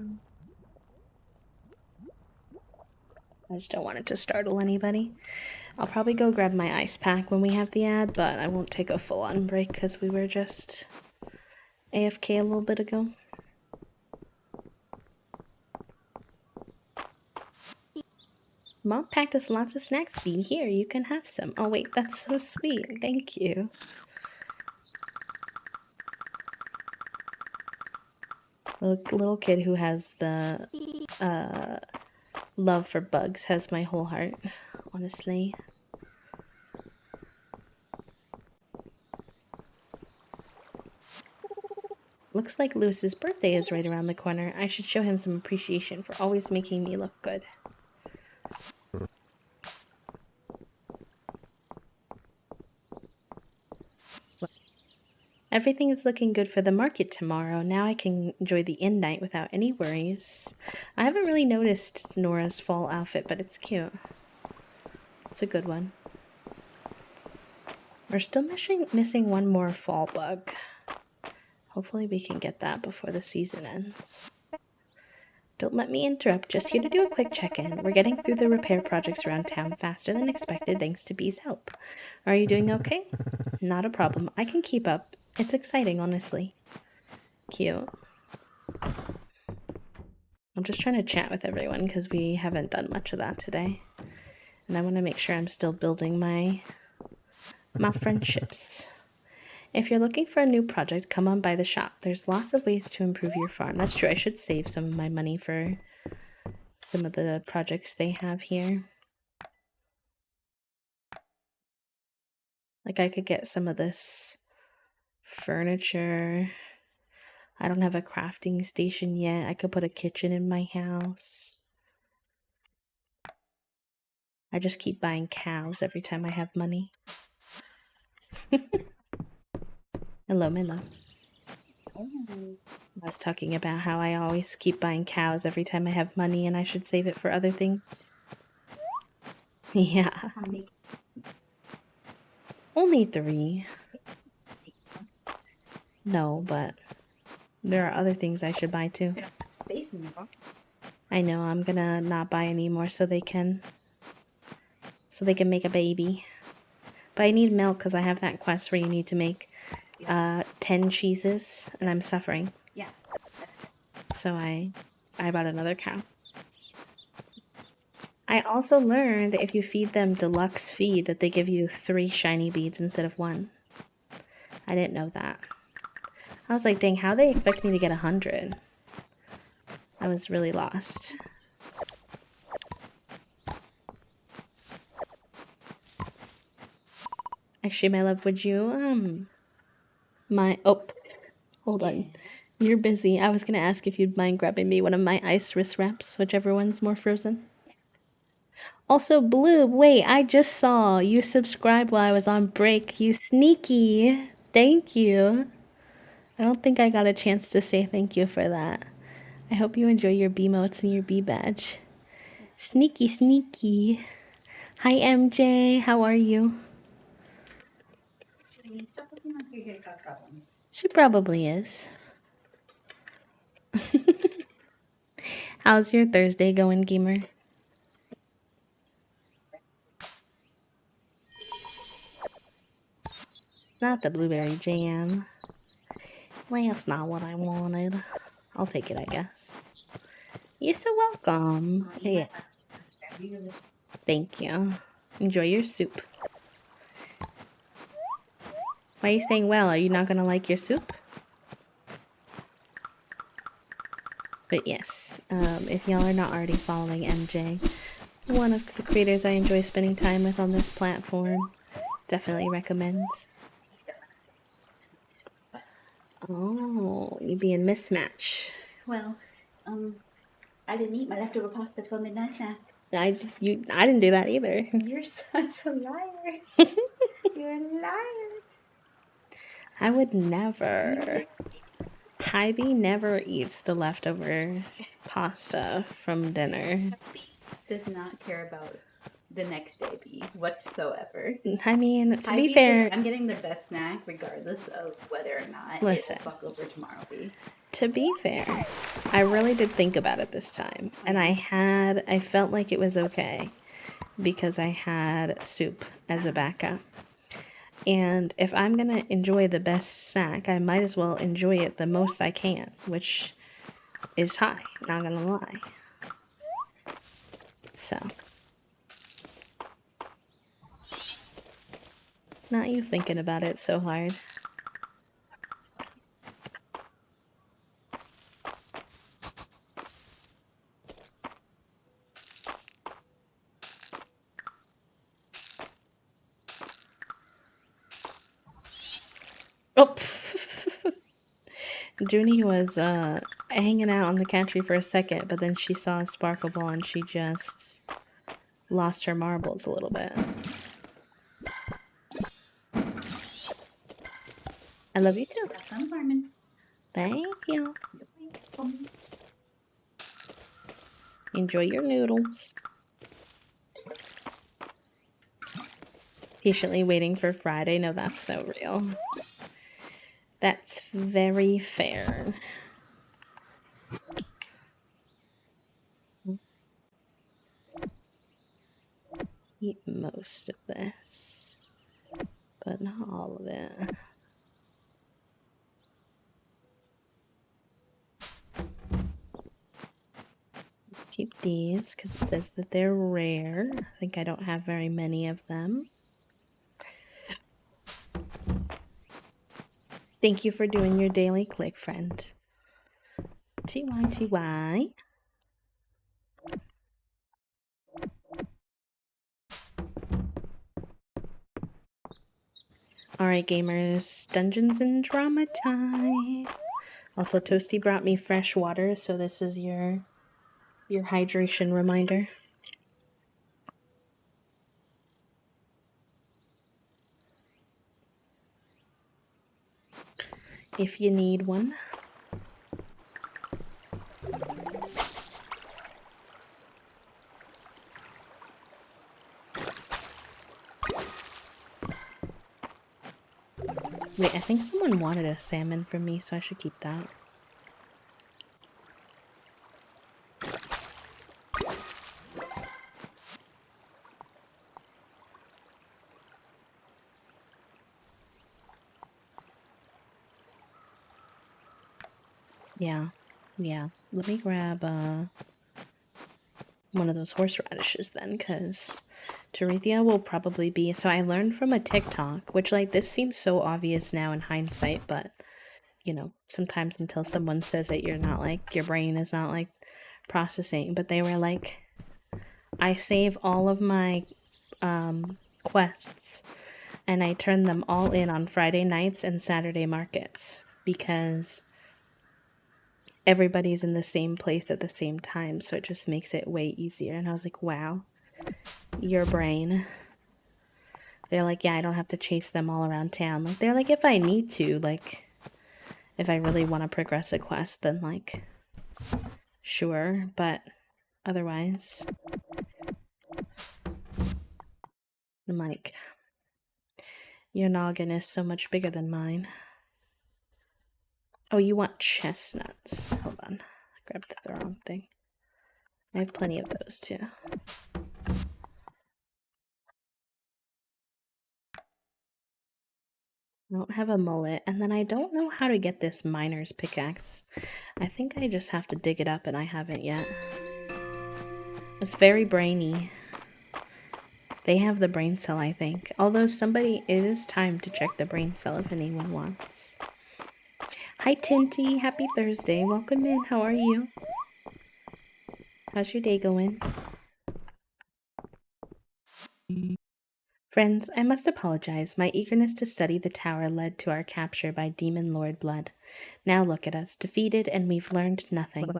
just don't want it to startle anybody. I'll probably go grab my ice pack when we have the ad, but I won't take a full-on break because we were just AFK a little bit ago. Mom packed us lots of snacks, Bee. Here, you can have some. Oh wait, that's so sweet. Thank you. The little kid who has the love for bugs has my whole heart, honestly. Looks like Lewis's birthday is right around the corner. I should show him some appreciation for always making me look good. Everything is looking good for the market tomorrow. Now I can enjoy the inn night without any worries. I haven't really noticed Nora's fall outfit, but it's cute. It's a good one. We're still missing one more fall bug. Hopefully we can get that before the season ends. Don't let me interrupt, just here to do a quick check-in. We're getting through the repair projects around town faster than expected thanks to Bee's help. Are you doing okay? Not a problem. I can keep up. It's exciting, honestly. Cute. I'm just trying to chat with everyone because we haven't done much of that today. And I want to make sure I'm still building my friendships. If you're looking for a new project, come on by the shop. There's lots of ways to improve your farm. That's true. I should save some of my money for some of the projects they have here. Like I could get some of this furniture. I don't have a crafting station yet. I could put a kitchen in my house. I just keep buying cows every time I have money. Hello, my love. I was talking about how I always keep buying cows every time I have money and I should save it for other things. Yeah. Only 3. No, but there are other things I should buy too. Space in your box. I know, I'm gonna not buy any more so they can make a baby. But I need milk because I have that quest where you need to make 10 cheeses and I'm suffering. Yeah, that's good. So I bought another cow. I also learned that if you feed them deluxe feed that they give you 3 shiny beads instead of 1. I didn't know that. I was like, dang, how they expect me to get 100? I was really lost. Actually, my love, would you, hold on. You're busy. I was gonna ask if you'd mind grabbing me one of my ice wrist wraps, whichever one's more frozen. Also, Blue, wait, I just saw you subscribed while I was on break. You sneaky. Thank you. I don't think I got a chance to say thank you for that. I hope you enjoy your B-motes and your B-badge. Sneaky, sneaky. Hi, MJ. How are you? Stop looking like you're here to cause problems. She probably is. How's your Thursday going, gamer? Not the blueberry jam. Well, that's not what I wanted. I'll take it, I guess. You're so welcome. Hey, thank you. Enjoy your soup. Why are you saying well? Are you not gonna like your soup? But yes, if y'all are not already following MJ, one of the creators I enjoy spending time with on this platform, definitely recommend. Oh, you being mismatch. Well, I didn't eat my leftover pasta for midnight snack. I didn't do that either. You're such a liar. You're a liar. I would never. Heidi never eats the leftover pasta from dinner. Does not care about the next day Bee whatsoever. I mean, to be Heidi fair, says, I'm getting the best snack regardless of whether or not listen, it will fuck over tomorrow Bee. To be fair, I really did think about it this time, and I felt like it was okay because I had soup as a backup. And if I'm gonna enjoy the best snack, I might as well enjoy it the most I can, which is high, not gonna lie. So, not you thinking about it so hard. Oh, Junie was hanging out on the country for a second, but then she saw a sparkle ball and she just lost her marbles a little bit. I love you too. Have fun farming. Thank you. You're welcome. Enjoy your noodles. Patiently waiting for Friday. No, that's so real. That's very fair. Eat most of this, but not all of it. Keep these because it says that they're rare. I think I don't have very many of them. Thank you for doing your daily click, friend. TYTY. Alright, gamers. Dungeons and Drama time. Also, Toasty brought me fresh water, so this is your hydration reminder. If you need one. Wait, I think someone wanted a salmon from me, so I should keep that. Yeah. Let me grab one of those horseradishes then, because Terethia will probably be... So I learned from a TikTok, which, like, this seems so obvious now in hindsight, but, you know, sometimes until someone says it, you're not, like, your brain is not, like, processing. But they were like, I save all of my quests, and I turn them all in on Friday nights and Saturday markets, because everybody's in the same place at the same time, so it just makes it way easier. And I was like, wow, your brain. They're like, yeah, I don't have to chase them all around town. Like, they're like, if I need to, like, if I really want to progress a quest, then, like, sure, but otherwise, I'm like, your noggin is so much bigger than mine. Oh, you want chestnuts. Hold on. I grabbed the wrong thing. I have plenty of those, too. I don't have a mullet, and then I don't know how to get this miner's pickaxe. I think I just have to dig it up, and I haven't yet. It's very brainy. They have the brain cell, I think. Although it is time to check the brain cell if anyone wants. Hi, Tinty. Happy Thursday. Welcome in. How are you? How's your day going? Friends, I must apologize. My eagerness to study the tower led to our capture by Demon Lord Blood. Now look at us, defeated, and we've learned nothing.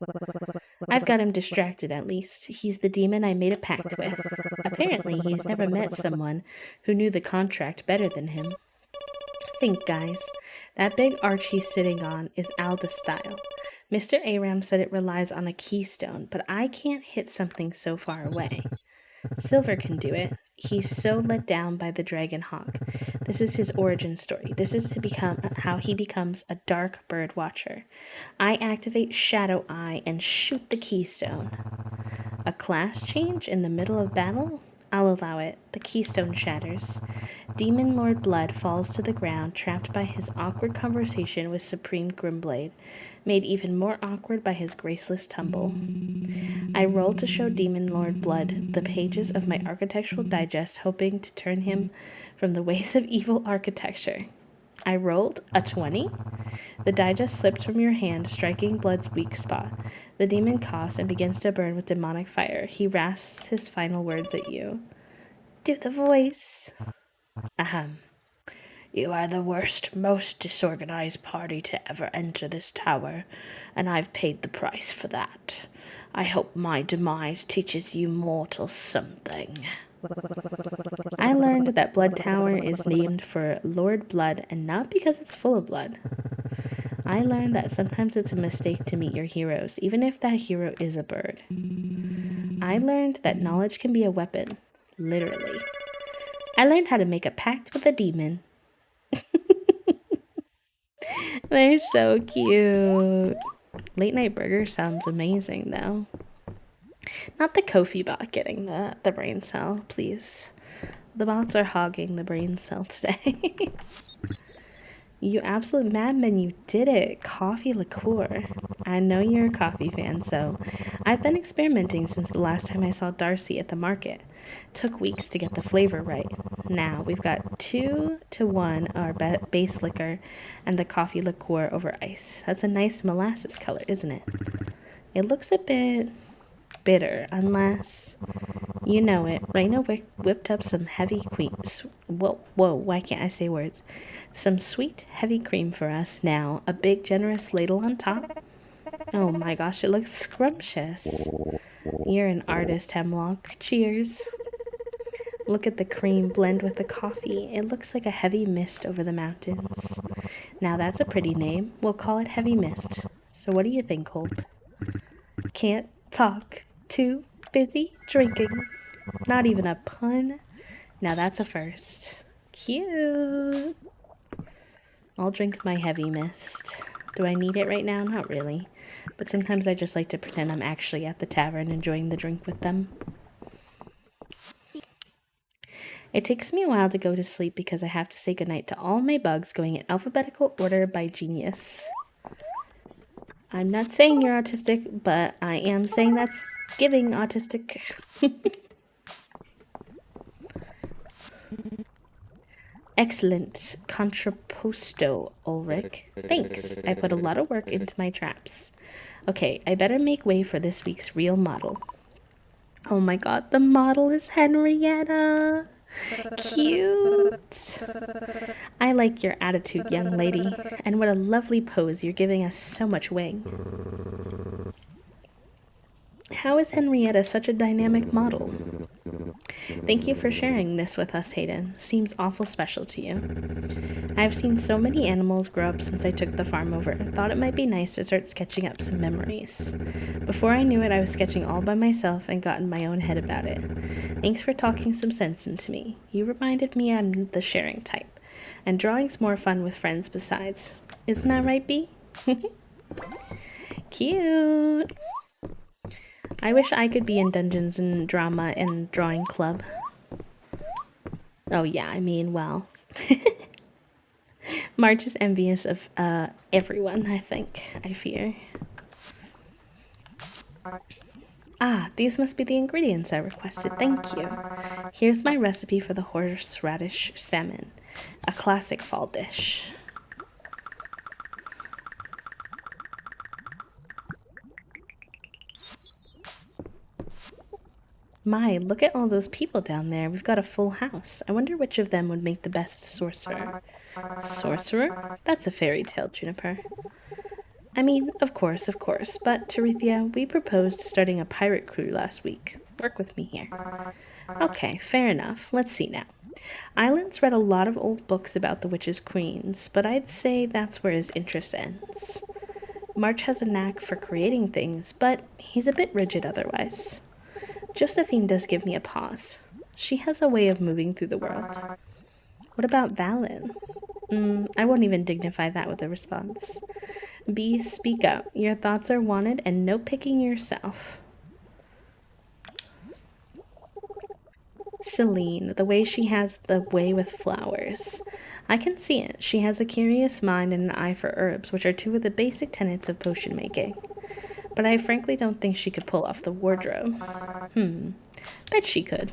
I've got him distracted, at least. He's the demon I made a pact with. Apparently, he's never met someone who knew the contract better than him. Think, guys. That big arch he's sitting on is Alda style. Mr. Aram said it relies on a keystone, but I can't hit something so far away. Silver can do it. He's so let down by the Dragon Hawk. This is his origin story. This is how he becomes a dark bird watcher. I activate Shadow Eye and shoot the keystone. A class change in the middle of battle? I'll allow it. The keystone shatters. Demon Lord Blood falls to the ground, trapped by his awkward conversation with Supreme Grimblade, made even more awkward by his graceless tumble. I roll to show Demon Lord Blood the pages of my architectural digest, hoping to turn him from the ways of evil architecture. I rolled a 20. The digest slipped from your hand, striking Blood's weak spot. The demon coughs and begins to burn with demonic fire. He rasps his final words at you. Do the voice. Ahem. You are the worst, most disorganized party to ever enter this tower, and I've paid the price for that. I hope my demise teaches you mortals something. I learned that Blood Tower is named for Lord Blood and not because it's full of blood. I learned that sometimes it's a mistake to meet your heroes, even if that hero is a bird. I learned that knowledge can be a weapon, literally. I learned how to make a pact with a demon. They're so cute. Late night burger sounds amazing, though. Not the Kofi bot getting the brain cell, please. The bots are hogging the brain cell today. You absolute madman, you did it. Coffee liqueur. I know you're a coffee fan, so I've been experimenting since the last time I saw Darcy at the market. Took weeks to get the flavor right. Now we've got 2-1 our base liquor and the coffee liqueur over ice. That's a nice molasses color, isn't it? It looks a bit bitter, unless you know it. Raina whipped up some heavy cream. Whoa, why can't I say words? Some sweet, heavy cream for us now. A big, generous ladle on top. Oh my gosh, it looks scrumptious. You're an artist, Hemlock. Cheers. Look at the cream blend with the coffee. It looks like a heavy mist over the mountains. Now that's a pretty name. We'll call it Heavy Mist. So what do you think, Holt? Can't talk. Too busy drinking. Not even a pun. Now that's a first. Cute. I'll drink my Heavy Mist. Do I need it right now? Not really. But sometimes I just like to pretend I'm actually at the tavern enjoying the drink with them. It takes me a while to go to sleep because I have to say goodnight to all my bugs going in alphabetical order by genius. I'm not saying you're autistic, but I am saying that's giving autistic. Excellent contrapposto, Ulrich. Thanks. I put a lot of work into my traps. Okay, I better make way for this week's real model. Oh my god, the model is Henrietta. Cute. I like your attitude, young lady. And what a lovely pose. You're giving us so much wing. How is Henrietta such a dynamic model? Thank you for sharing this with us, Hayden. Seems awful special to you. I've seen so many animals grow up since I took the farm over. Thought it might be nice to start sketching up some memories. Before I knew it, I was sketching all by myself and got in my own head about it. Thanks for talking some sense into me. You reminded me I'm the sharing type. And drawing's more fun with friends besides. Isn't that right, Bee? Cute. I wish I could be in Dungeons and Drama and Drawing Club. Oh yeah, I mean, well. March is envious of everyone, I think. I fear. Ah, these must be the ingredients I requested. Thank you. Here's my recipe for the horseradish salmon, a classic fall dish. My, look at all those people down there. We've got a full house. I wonder which of them would make the best sorcerer. Sorcerer? That's a fairy tale, Juniper. I mean, of course, but Terethia, we proposed starting a pirate crew last week. Work with me here. Okay, fair enough. Let's see now. Island's read a lot of old books about the witches' queens, but I'd say that's where his interest ends. March has a knack for creating things, but he's a bit rigid otherwise. Josephine does give me a pause. She has a way of moving through the world. What about Valen? I won't even dignify that with a response. B, speak up. Your thoughts are wanted and no picking yourself. Celine, the way she has the way with flowers. I can see it. She has a curious mind and an eye for herbs, which are two of the basic tenets of potion making. But I frankly don't think she could pull off the wardrobe. Bet she could.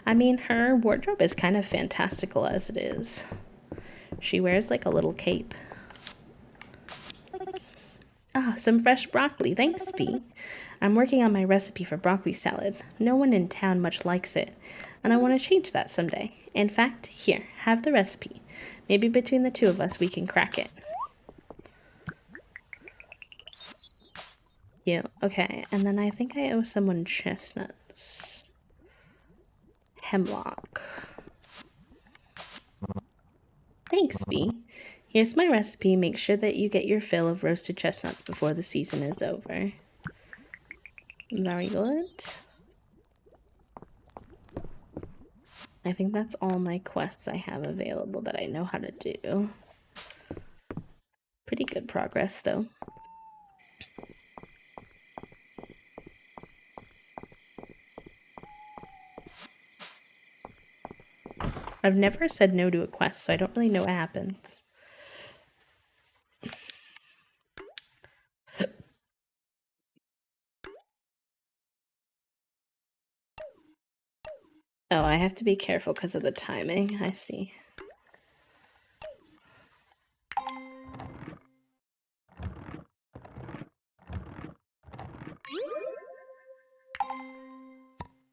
I mean, her wardrobe is kind of fantastical as it is. She wears like a little cape. Ah, some fresh broccoli. Thanks, Bee. I'm working on my recipe for broccoli salad. No one in town much likes it, and I want to change that someday. In fact, here, have the recipe. Maybe between the two of us we can crack it. Yeah, okay, and then I think I owe someone chestnuts. hemlock. Thanks, Bee. Here's my recipe. Make sure that you get your fill of roasted chestnuts before the season is over. Very good. I think that's all my quests I have available that I know how to do. Pretty good progress, though. I've never said no to a quest, so I don't really know what happens. Oh, I have to be careful because of the timing. I see.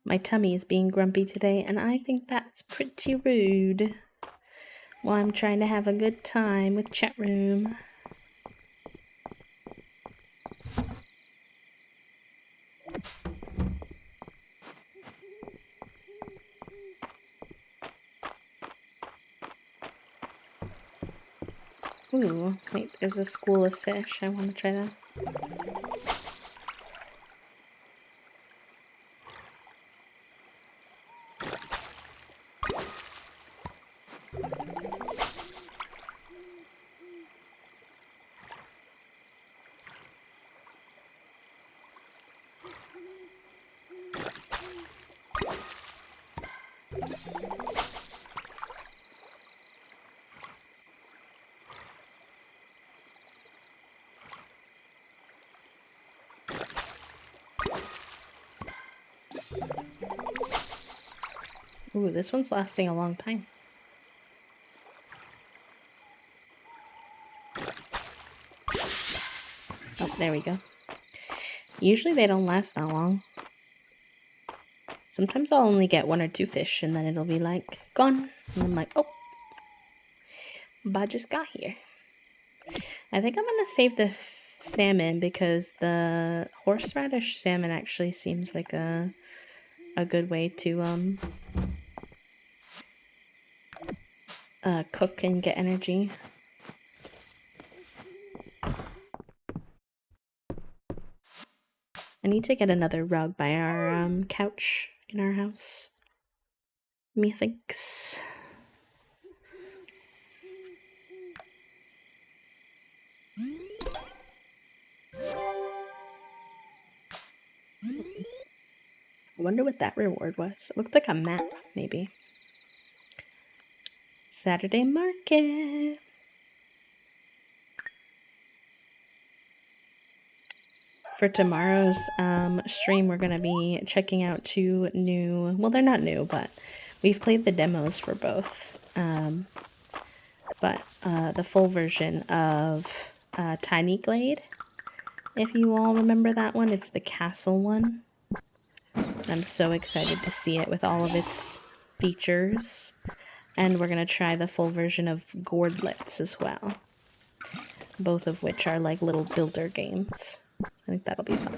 My tummy is being grumpy today, and I think that's pretty rude. While I'm trying to have a good time with chat room. Ooh, wait, there's a school of fish. I want to try that. Ooh, this one's lasting a long time. Oh, there we go. Usually they don't last that long. Sometimes I'll only get 1 or 2 fish and then it'll be like, gone. And I'm like, oh, but just got here. I think I'm gonna save the salmon because the horseradish salmon actually seems like a good way to cook and get energy. I need to get another rug by our couch in our house. Methinks. I wonder what that reward was. It looked like a map, maybe. Saturday market. For tomorrow's stream, we're going to be checking out 2 new... Well, they're not new, but we've played the demos for both. But the full version of Tiny Glade, if you all remember that one, it's the castle one. I'm so excited to see it with all of its features. And we're going to try the full version of Gordlets as well. Both of which are like little builder games. I think that'll be fun.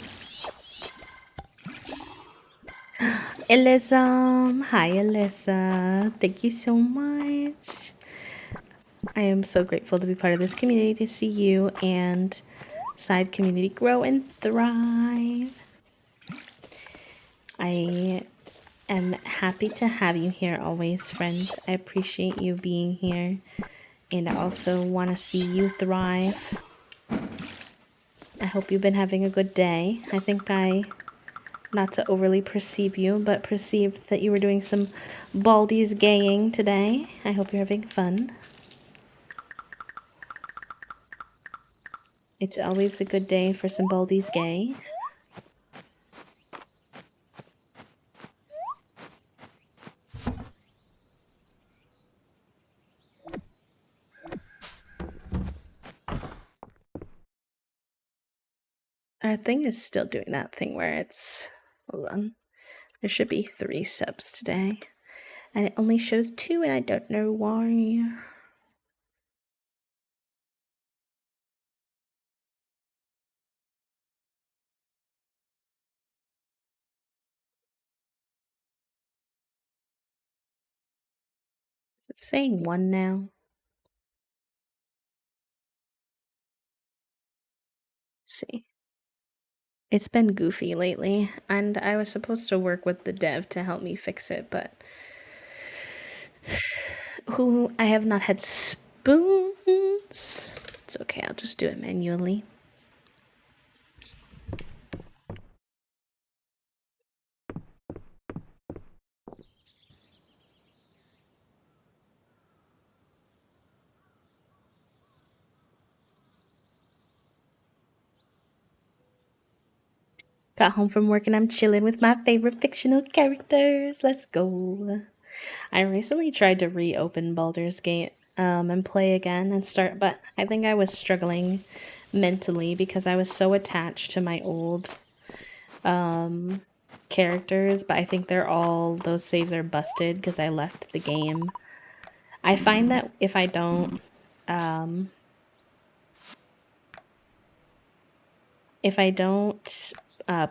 Elism! Hi, Alyssa. Thank you so much. I am so grateful to be part of this community, to see you and Side community grow and thrive. I am happy to have you here always, friend. I appreciate you being here, and I also want to see you thrive. I hope you've been having a good day. I think not to overly perceive you, but perceived that you were doing some Baldi's gaying today. I hope you're having fun. It's always a good day for some Baldi's gay. Our thing is still doing that thing where it's... Hold on. There should be 3 subs today. And it only shows 2 and I don't know why. Is it saying 1 now? Let's see. It's been goofy lately, and I was supposed to work with the dev to help me fix it, but who I have not had spoons. It's okay, I'll just do it manually. Got home from work and I'm chilling with my favorite fictional characters. Let's go. I recently tried to reopen Baldur's Gate and play again and start, but I think I was struggling mentally because I was so attached to my old characters, but I think those saves are busted because I left the game. I find that if I don't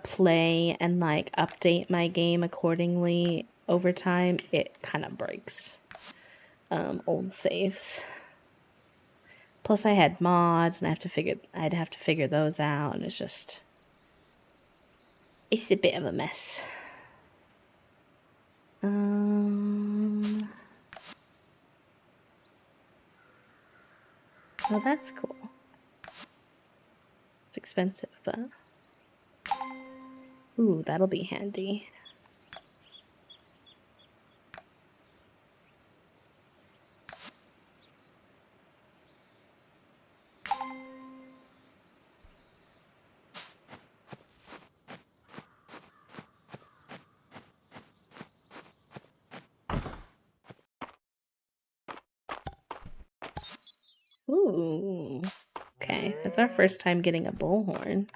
play and like update my game accordingly over time, it kind of breaks old saves. Plus, I had mods, and I'd have to figure those out, and it's a bit of a mess. Oh, that's cool. It's expensive, but ooh, that'll be handy. Ooh. Okay, that's our first time getting a bullhorn.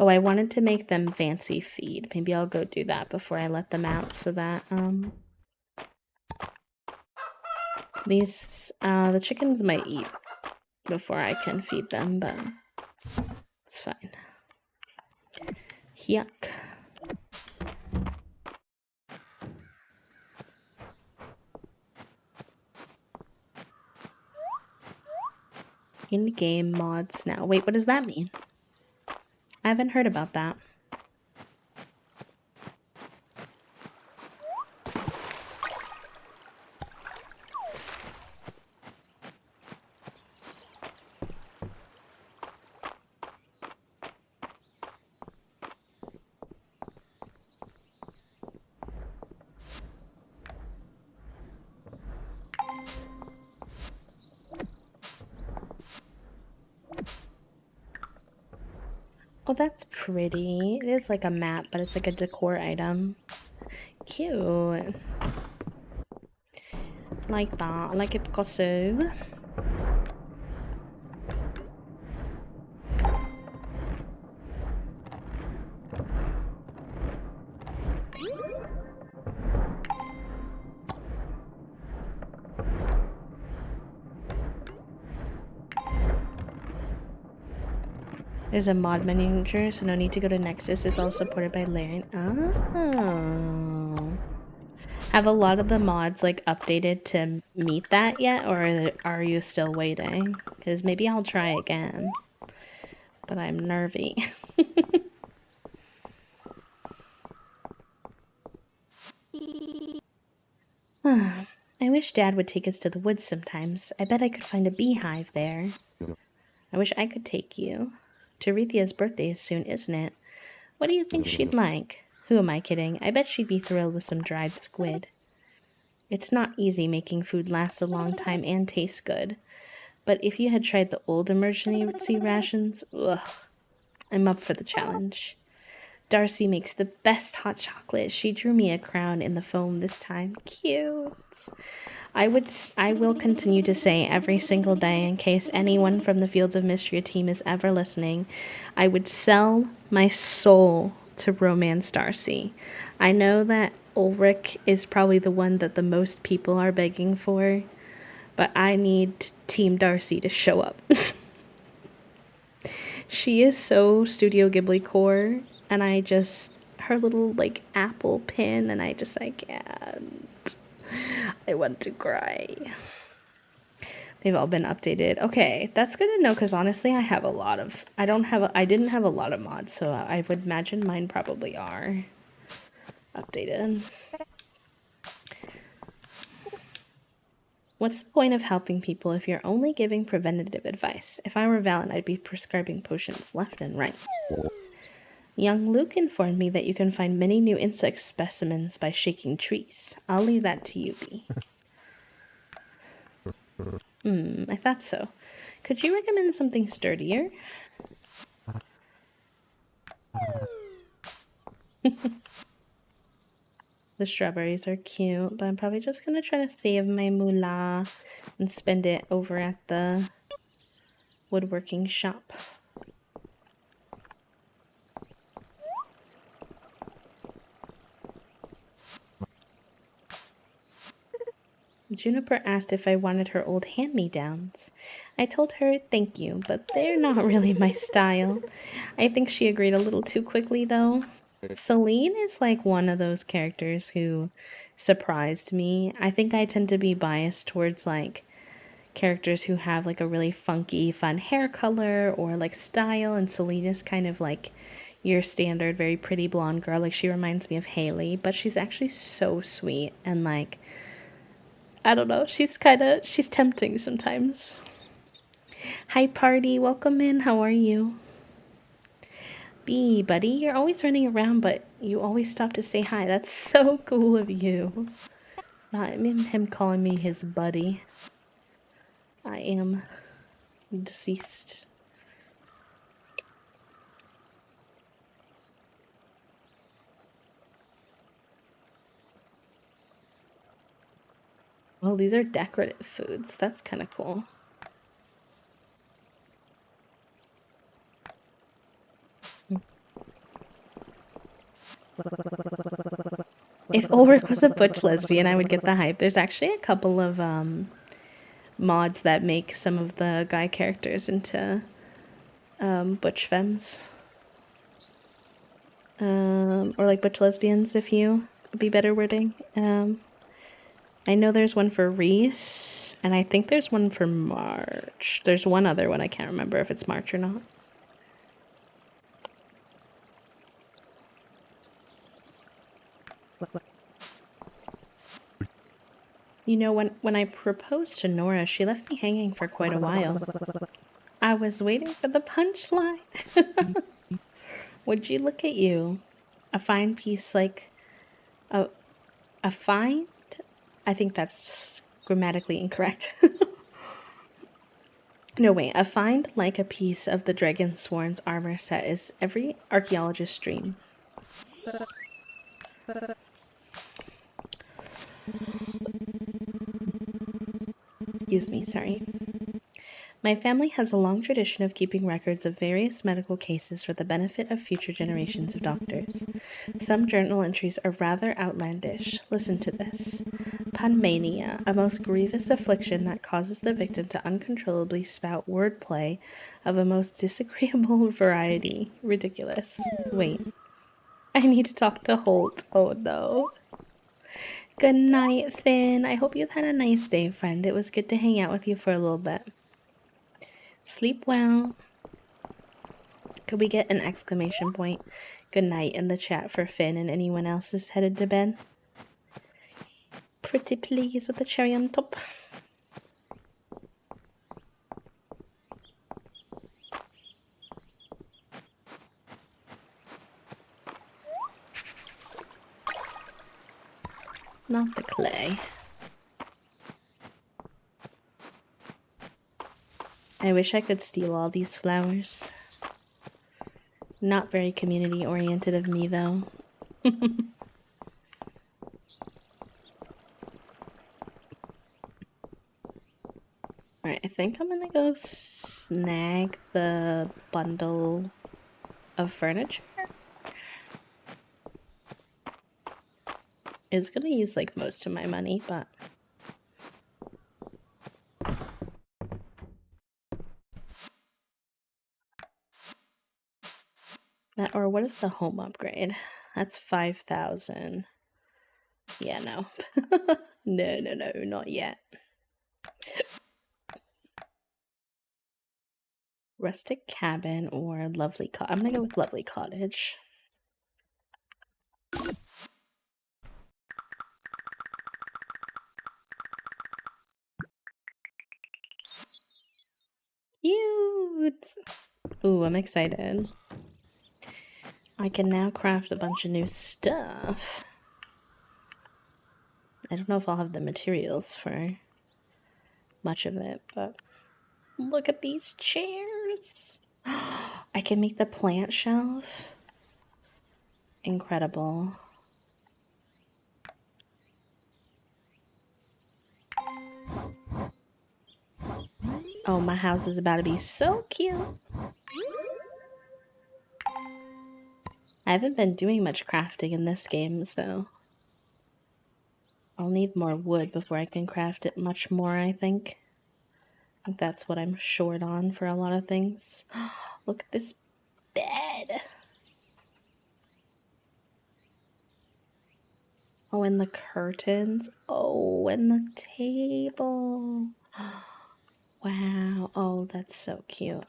Oh, I wanted to make them fancy feed. Maybe I'll go do that before I let them out so that the chickens might eat before I can feed them, but it's fine. Yuck. In-game mods now. Wait, what does that mean? I haven't heard about that. Oh, that's pretty. It is like a map, but it's like a decor item. Cute. Like that. I like it Picasso. There's a mod manager, so no need to go to Nexus. It's all supported by Larian. Oh. Have a lot of the mods like updated to meet that yet, or are you still waiting? Because maybe I'll try again. But I'm nervy. I wish Dad would take us to the woods sometimes. I bet I could find a beehive there. I wish I could take you. Terethia's birthday is soon, isn't it? What do you think she'd like? Who am I kidding? I bet she'd be thrilled with some dried squid. It's not easy making food last a long time and taste good. But if you had tried the old emergency rations, ugh, I'm up for the challenge. Darcy makes the best hot chocolate. She drew me a crown in the foam this time. Cute. I will continue to say every single day, in case anyone from the Fields of Mistria team is ever listening, I would sell my soul to romance Darcy. I know that Ulrich is probably the one that the most people are begging for, but I need Team Darcy to show up. She is so Studio Ghibli core, and her little like apple pin, and I can't. I want to cry. They've all been updated. Okay, that's good to know because honestly, I have a lot of. I didn't have a lot of mods, so I would imagine mine probably are updated. What's the point of helping people if you're only giving preventative advice? If I were Valen, I'd be prescribing potions left and right. Young Luke informed me that you can find many new insect specimens by shaking trees. I'll leave that to you, Bee. I thought so. Could you recommend something sturdier? The strawberries are cute, but I'm probably just gonna try to save my moolah and spend it over at the woodworking shop. Juniper asked if I wanted her old hand-me-downs. I told her thank you, but they're not really my style. I think she agreed a little too quickly, though. Celine is like one of those characters who surprised me. I think I tend to be biased towards like characters who have like a really funky, fun hair color or like style, and Celine is kind of like your standard, very pretty blonde girl. Like she reminds me of Haley, but she's actually so sweet and like I don't know, she's tempting sometimes. Hi party, welcome in, how are you? B, buddy, you're always running around, but you always stop to say hi. That's so cool of you. Not him calling me his buddy. I am deceased. Oh, these are decorative foods. That's kind of cool. If Ulrich was a butch lesbian, I would get the hype. There's actually a couple of mods that make some of the guy characters into butch femmes. Or like butch lesbians, if you would be better wording. I know there's one for Reese, and I think there's one for March. There's one other one, I can't remember if it's March or not. You know, when I proposed to Nora, she left me hanging for quite a while. I was waiting for the punchline. Would you look at you? A fine piece like a find? I think that's grammatically incorrect. No, wait. A find like a piece of the Dragonsworn's armor set is every archaeologist's dream. Excuse me, sorry. My family has a long tradition of keeping records of various medical cases for the benefit of future generations of doctors. Some journal entries are rather outlandish. Listen to this. Punmania, a most grievous affliction that causes the victim to uncontrollably spout wordplay of a most disagreeable variety. Ridiculous. Wait. I need to talk to Holt. Oh no. Good night, Finn. I hope you've had a nice day, friend. It was good to hang out with you for a little bit. Sleep well. Could we get an exclamation point good night in the chat for Finn and anyone else who's headed to bed? Pretty please with the cherry on top. Not the clay. I wish I could steal all these flowers. Not very community oriented of me, though. Alright, I think I'm gonna go snag the bundle of furniture. It's gonna use like most of my money, but that, or what is the home upgrade? That's 5,000. Yeah, no. No, not yet. Rustic cabin or lovely cottage. I'm gonna go with lovely cottage. Cute! Ooh, I'm excited. I can now craft a bunch of new stuff. I don't know if I'll have the materials for much of it, but look at these chairs. I can make the plant shelf. Incredible. Oh, my house is about to be so cute. I haven't been doing much crafting in this game, so I'll need more wood before I can craft it much more, I think. I think that's what I'm short on for a lot of things. Look at this bed. Oh, and the curtains. Oh, and the table. Wow. Oh, that's so cute.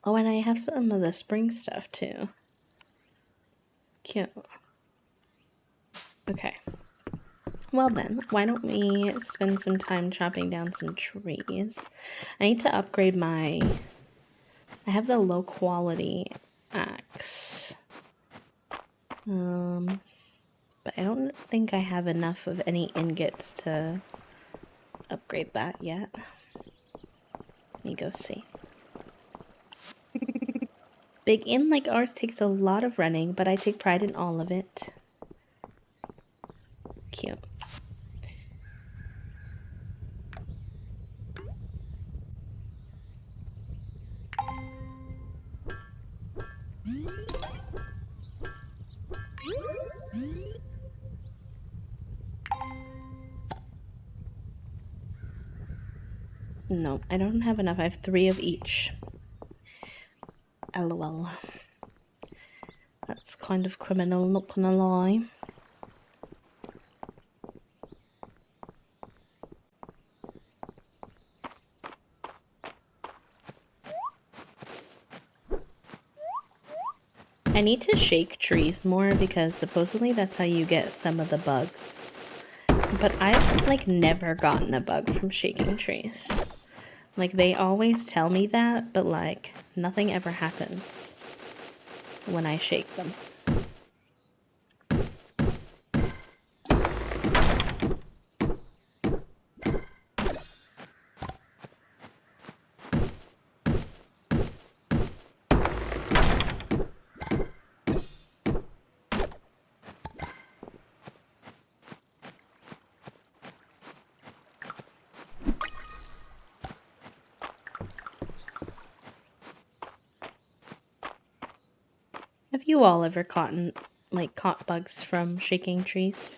Oh, and I have some of the spring stuff too. Cute. Okay. Well then, why don't we spend some time chopping down some trees? I need to upgrade my... I have the low quality axe. But I don't think I have enough of any ingots to upgrade that yet. Let me go see. Big inn like ours takes a lot of running, but I take pride in all of it. Cute. No, I don't have enough. I have 3 of each. LOL. That's kind of criminal, not gonna lie. I need to shake trees more because supposedly that's how you get some of the bugs. But I've, like, never gotten a bug from shaking trees. Like, they always tell me that, but, like, nothing ever happens when I shake them. Have you all ever caught bugs from shaking trees?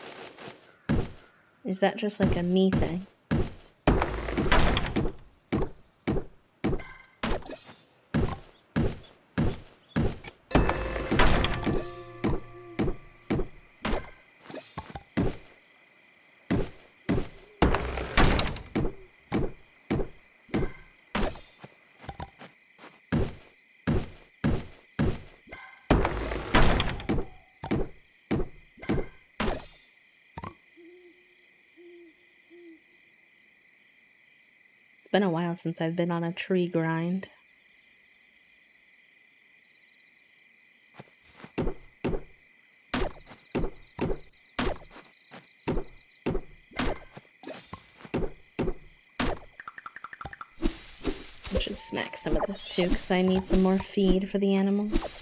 Is that just like a me thing? It's been a while since I've been on a tree grind. I should smack some of this too, because I need some more feed for the animals.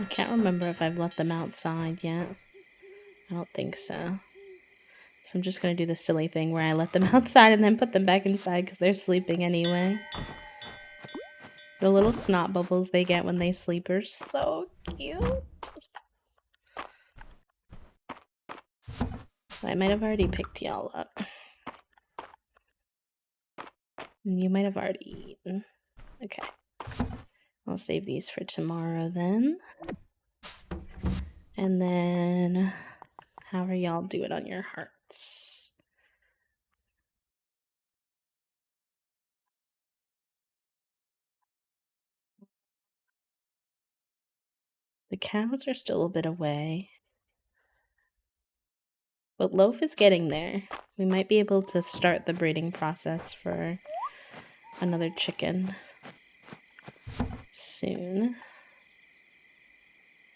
I can't remember if I've let them outside yet. I don't think so. So I'm just gonna do the silly thing where I let them outside and then put them back inside because they're sleeping anyway. The little snot bubbles they get when they sleep are so cute. I might have already picked y'all up. You might have already eaten. Okay. I'll save these for tomorrow then. And then, how are y'all doing on your hearts? The cows are still a bit away. But Loaf is getting there. We might be able to start the breeding process for another chicken soon.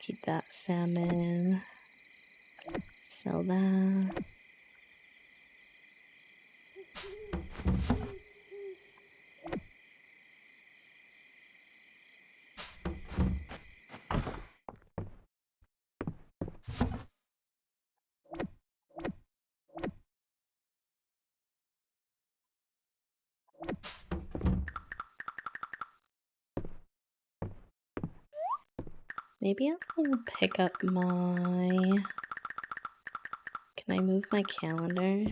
Keep that salmon. Sell that. Maybe I'll pick up my... Can I move my calendar?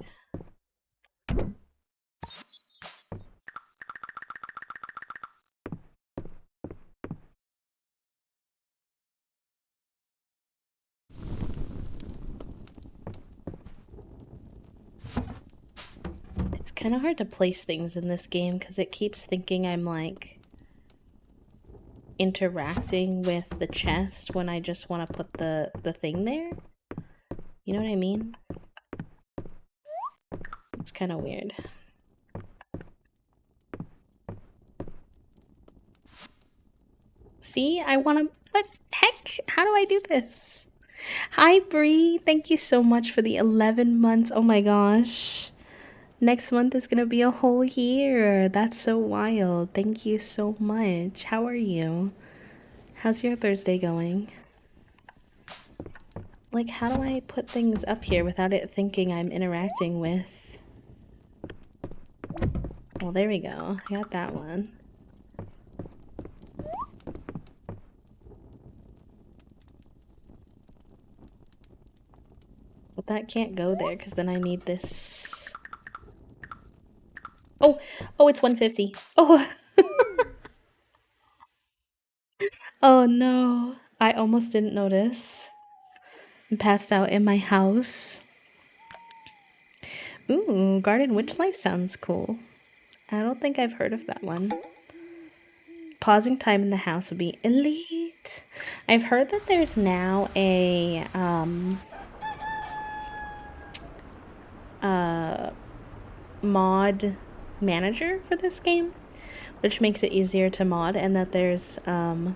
It's kind of hard to place things in this game because it keeps thinking I'm like interacting with the chest when I just want to put the thing there. You know what I mean? It's kind of weird. See, I want to... What heck? How do I do this? Hi, Bree. Thank you so much for the 11 months. Oh my gosh. Next month is gonna be a whole year. That's so wild. Thank you so much. How are you? How's your Thursday going? Like, how do I put things up here without it thinking I'm interacting with... Well, there we go. I got that one. But that can't go there because then I need this... Oh! Oh, it's 150. Oh! Oh no. I almost didn't notice. I'm passed out in my house. Ooh, Garden Witch Life sounds cool. I don't think I've heard of that one. Pausing time in the house would be elite. I've heard that there's now a mod manager for this game, which makes it easier to mod, and that there's a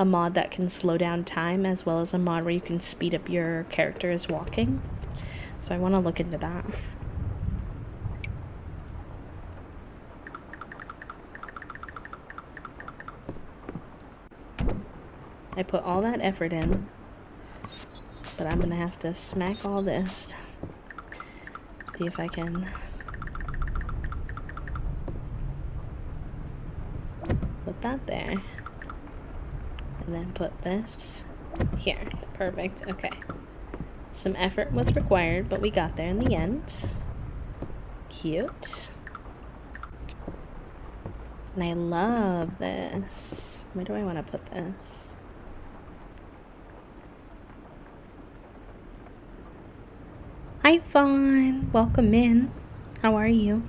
mod that can slow down time, as well as a mod where you can speed up your characters walking. So I want to look into that. I put all that effort in, but I'm gonna have to smack all this. See if I can put that there. And then put this here. Perfect. Okay. Some effort was required, but we got there in the end. Cute. And I love this. Where do I want to put this? Hi, Fawn. Welcome in. How are you?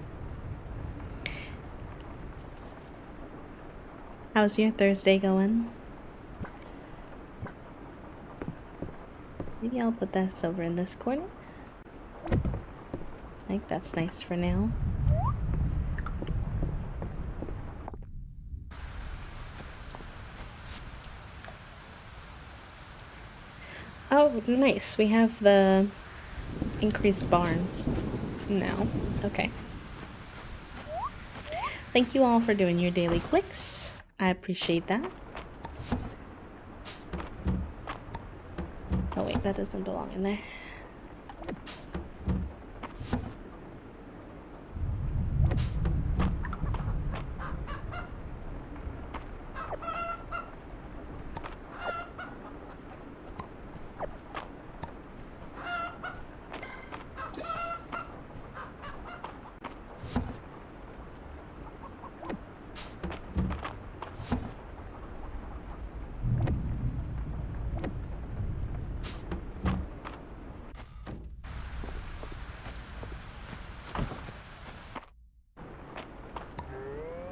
How's your Thursday going? Maybe I'll put this over in this corner. I think that's nice for now. Oh, nice. We have the increased barns now. Okay. Thank you all for doing your daily clicks. I appreciate that. Oh wait, that doesn't belong in there.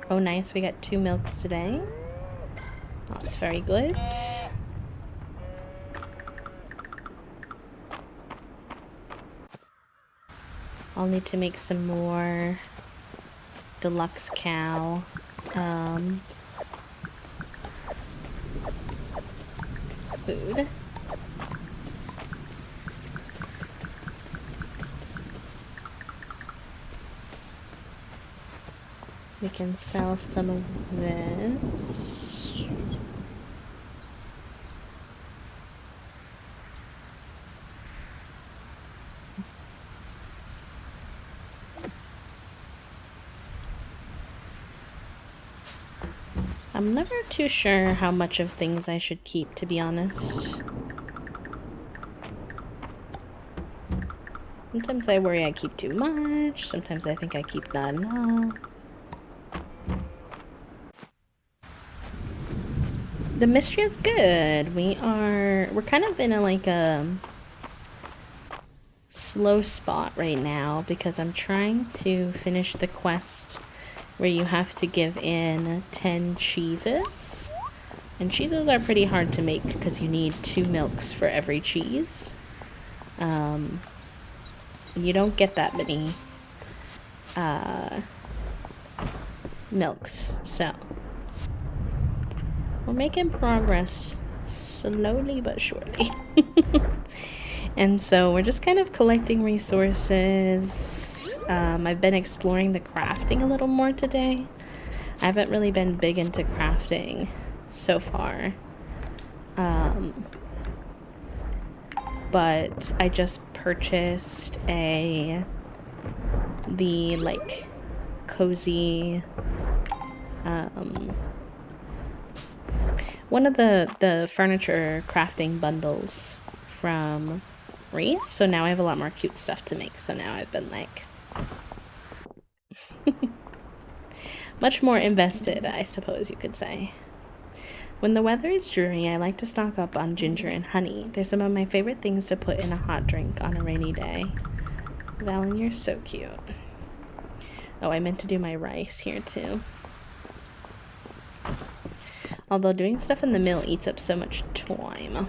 Oh nice, we got 2 milks today. That's very good. I'll need to make some more deluxe cow food. We can sell some of this. I'm never too sure how much of things I should keep, to be honest. Sometimes I worry I keep too much, sometimes I think I keep not enough. The mistria is good. We're kind of in a slow spot right now because I'm trying to finish the quest where you have to give in 10 cheeses. And cheeses are pretty hard to make because you need 2 milks for every cheese. You don't get that many milks, so we're making progress slowly but surely. And so we're just kind of collecting resources. I've been exploring the crafting a little more today. I haven't really been big into crafting so far. But I just purchased the like cozy one of the furniture crafting bundles from Reese, so now I have a lot more cute stuff to make. So now I've been like much more invested, I suppose you could say. When the weather is dreary, I like to stock up on ginger and honey. They're some of my favorite things to put in a hot drink on a rainy day. Valen, you're so cute. Oh, I meant to do my rice here too. Although doing stuff in the mill eats up so much time.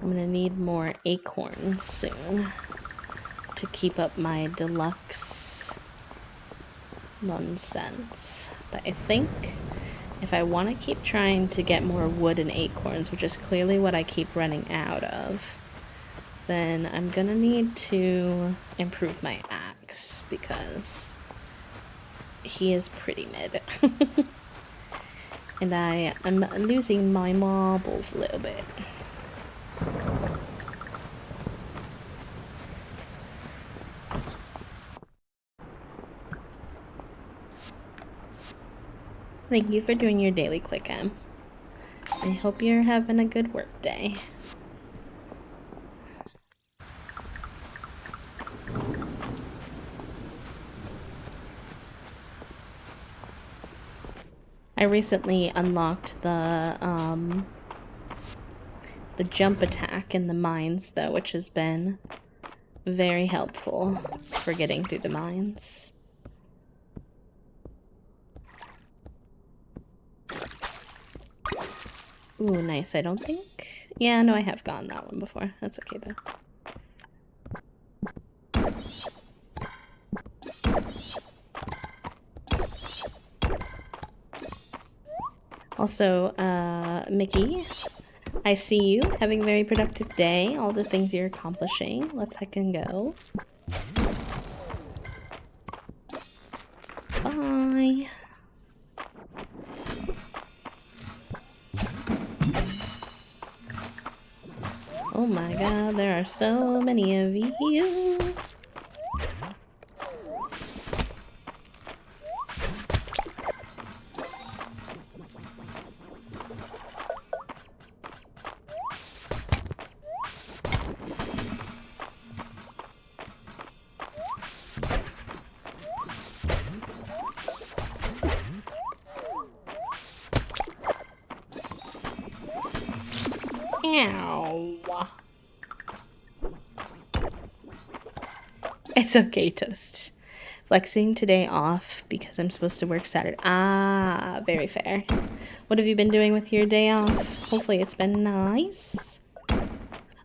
I'm gonna need more acorns soon to keep up my deluxe nonsense. But I think if I want to keep trying to get more wood and acorns, which is clearly what I keep running out of, then I'm gonna need to improve my axe because he is pretty mid. And I'm losing my marbles a little bit. Thank you for doing your daily click, Em. I hope you're having a good work day. I recently unlocked the jump attack in the mines, though, which has been very helpful for getting through the mines. Ooh, nice. I don't think... Yeah, no, I have gotten that one before. That's okay, though. Also, Mickey, I see you having a very productive day. All the things you're accomplishing. Let's heck and go. Bye. Oh my god, there are so many of you. Ow. It's okay, Toast. Flexing today off because I'm supposed to work Saturday. Ah, very fair. What have you been doing with your day off? Hopefully it's been nice.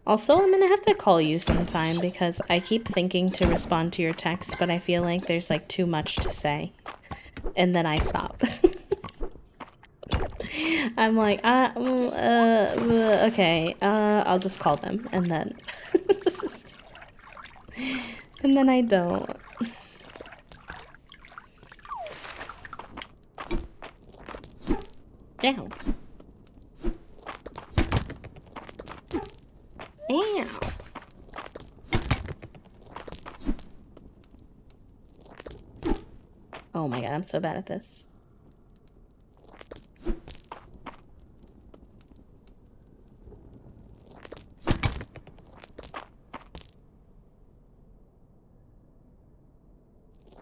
Also, I'm gonna have to call you sometime because I keep thinking to respond to your text, but I feel like there's like too much to say. And then I stop. I'm like, okay, I'll just call them, and then... and then I don't. Ow. Ow. Oh my god, I'm so bad at this.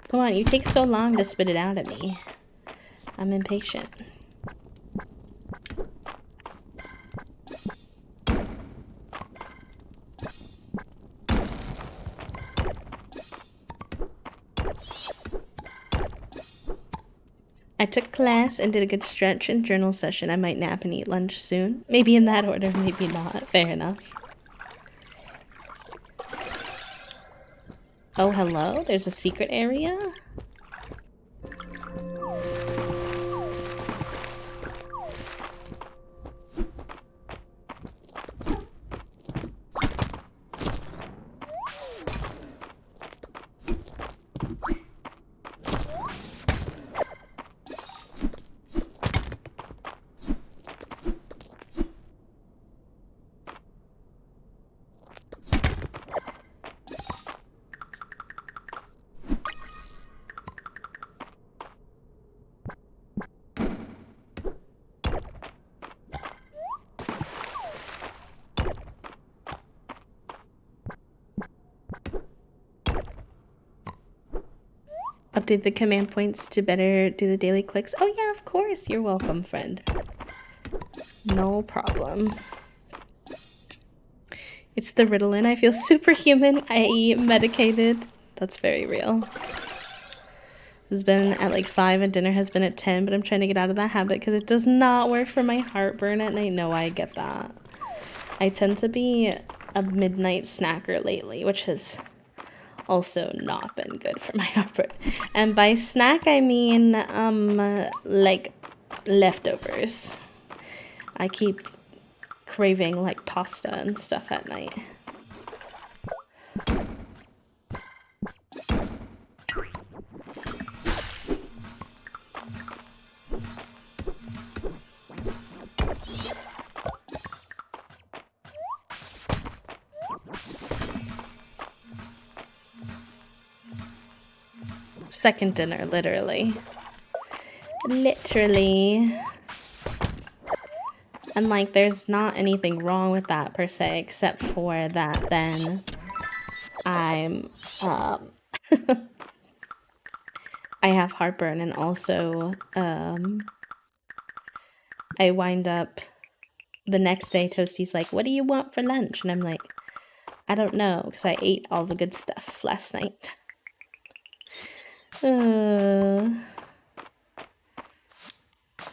Come on, you take so long to spit it out at me. I'm impatient. I took class and did a good stretch and journal session. I might nap and eat lunch soon. Maybe in that order, maybe not. Fair enough. Oh, hello? There's a secret area? Update the command points to better do the daily clicks. Oh yeah, of course. You're welcome, friend. No problem. It's the Ritalin. I feel superhuman, i.e. medicated. That's very real. It's been at like 5 and dinner has been at 10, but I'm trying to get out of that habit because it does not work for my heartburn at night. No, I get that. I tend to be a midnight snacker lately, which has also not been good for my heartburn. And by snack, I mean, like leftovers. I keep craving like pasta and stuff at night. Second dinner, literally. Literally. And like, there's not anything wrong with that per se, except for that then I'm, I have heartburn and also, I wind up the next day, Toasty's like, what do you want for lunch? And I'm like, I don't know, because I ate all the good stuff last night.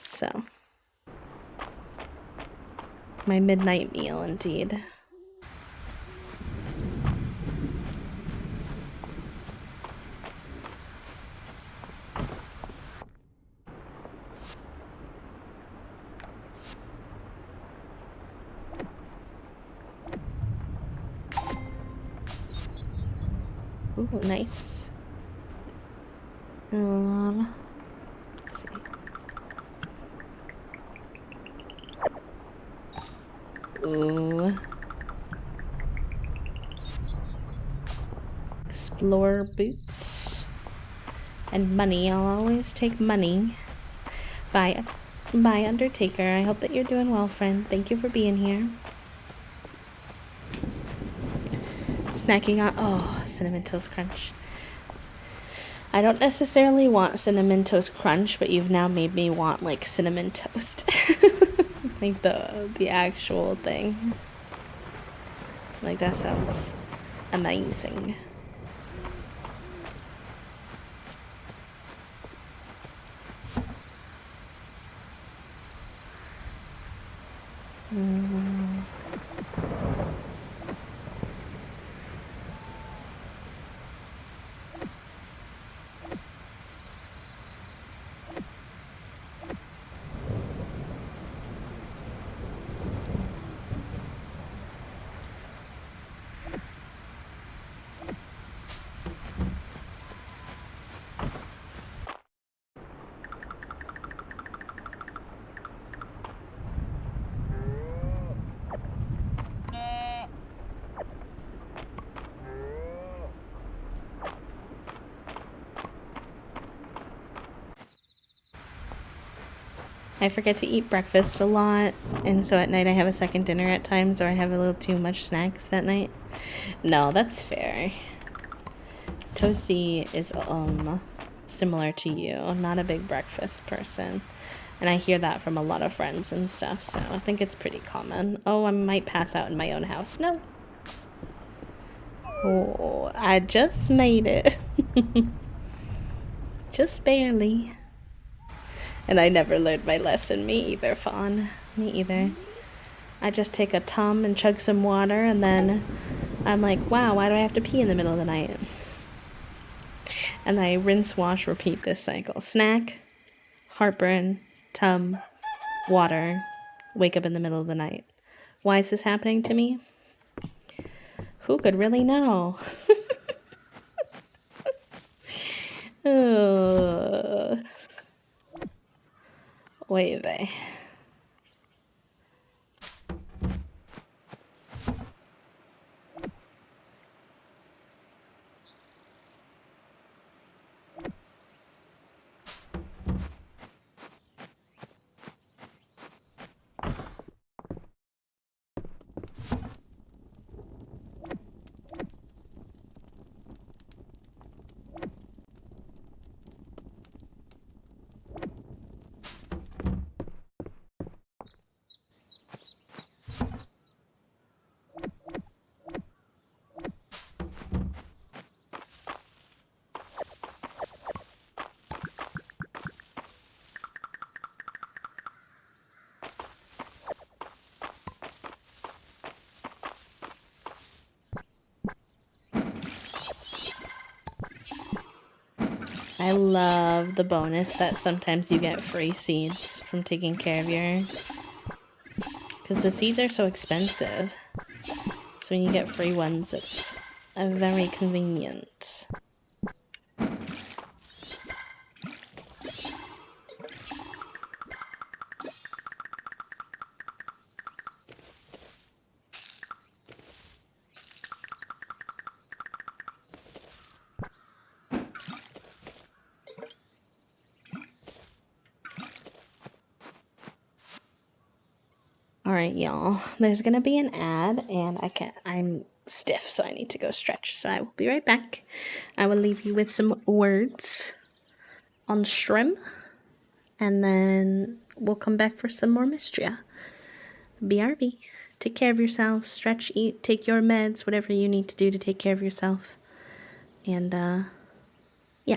So, my midnight meal indeed. Ooh, nice. Let's see. Ooh. Explorer boots. And money. I'll always take money. Bye. Bye, Undertaker. I hope that you're doing well, friend. Thank you for being here. Snacking on... Oh, Cinnamon Toast Crunch. I don't necessarily want Cinnamon Toast Crunch, but you've now made me want, like, Cinnamon Toast. Like, the actual thing. Like, that sounds amazing. I forget to eat breakfast a lot, and so at night I have a second dinner at times, or I have a little too much snacks that night. No, that's fair. Toasty is similar to you, not a big breakfast person. And I hear that from a lot of friends and stuff, so I think it's pretty common. Oh, I might pass out in my own house. No. Oh, I just made it. Just barely. And I never learned my lesson. Me either, Fawn. Me either. I just take a tum and chug some water, and then I'm like, wow, why do I have to pee in the middle of the night? And I rinse, wash, repeat this cycle. Snack, heartburn, tum, water, wake up in the middle of the night. Why is this happening to me? Who could really know? Wait, they. I love the bonus that sometimes you get free seeds from taking care of your... Because the seeds are so expensive. So when you get free ones, it's very convenient. Alright, y'all. There's gonna be an ad, and I'm stiff, so I need to go stretch. So I will be right back. I will leave you with some words on stream, and then we'll come back for some more mistria. BRB. Take care of yourself. Stretch, eat, take your meds, whatever you need to do to take care of yourself. And, yeah.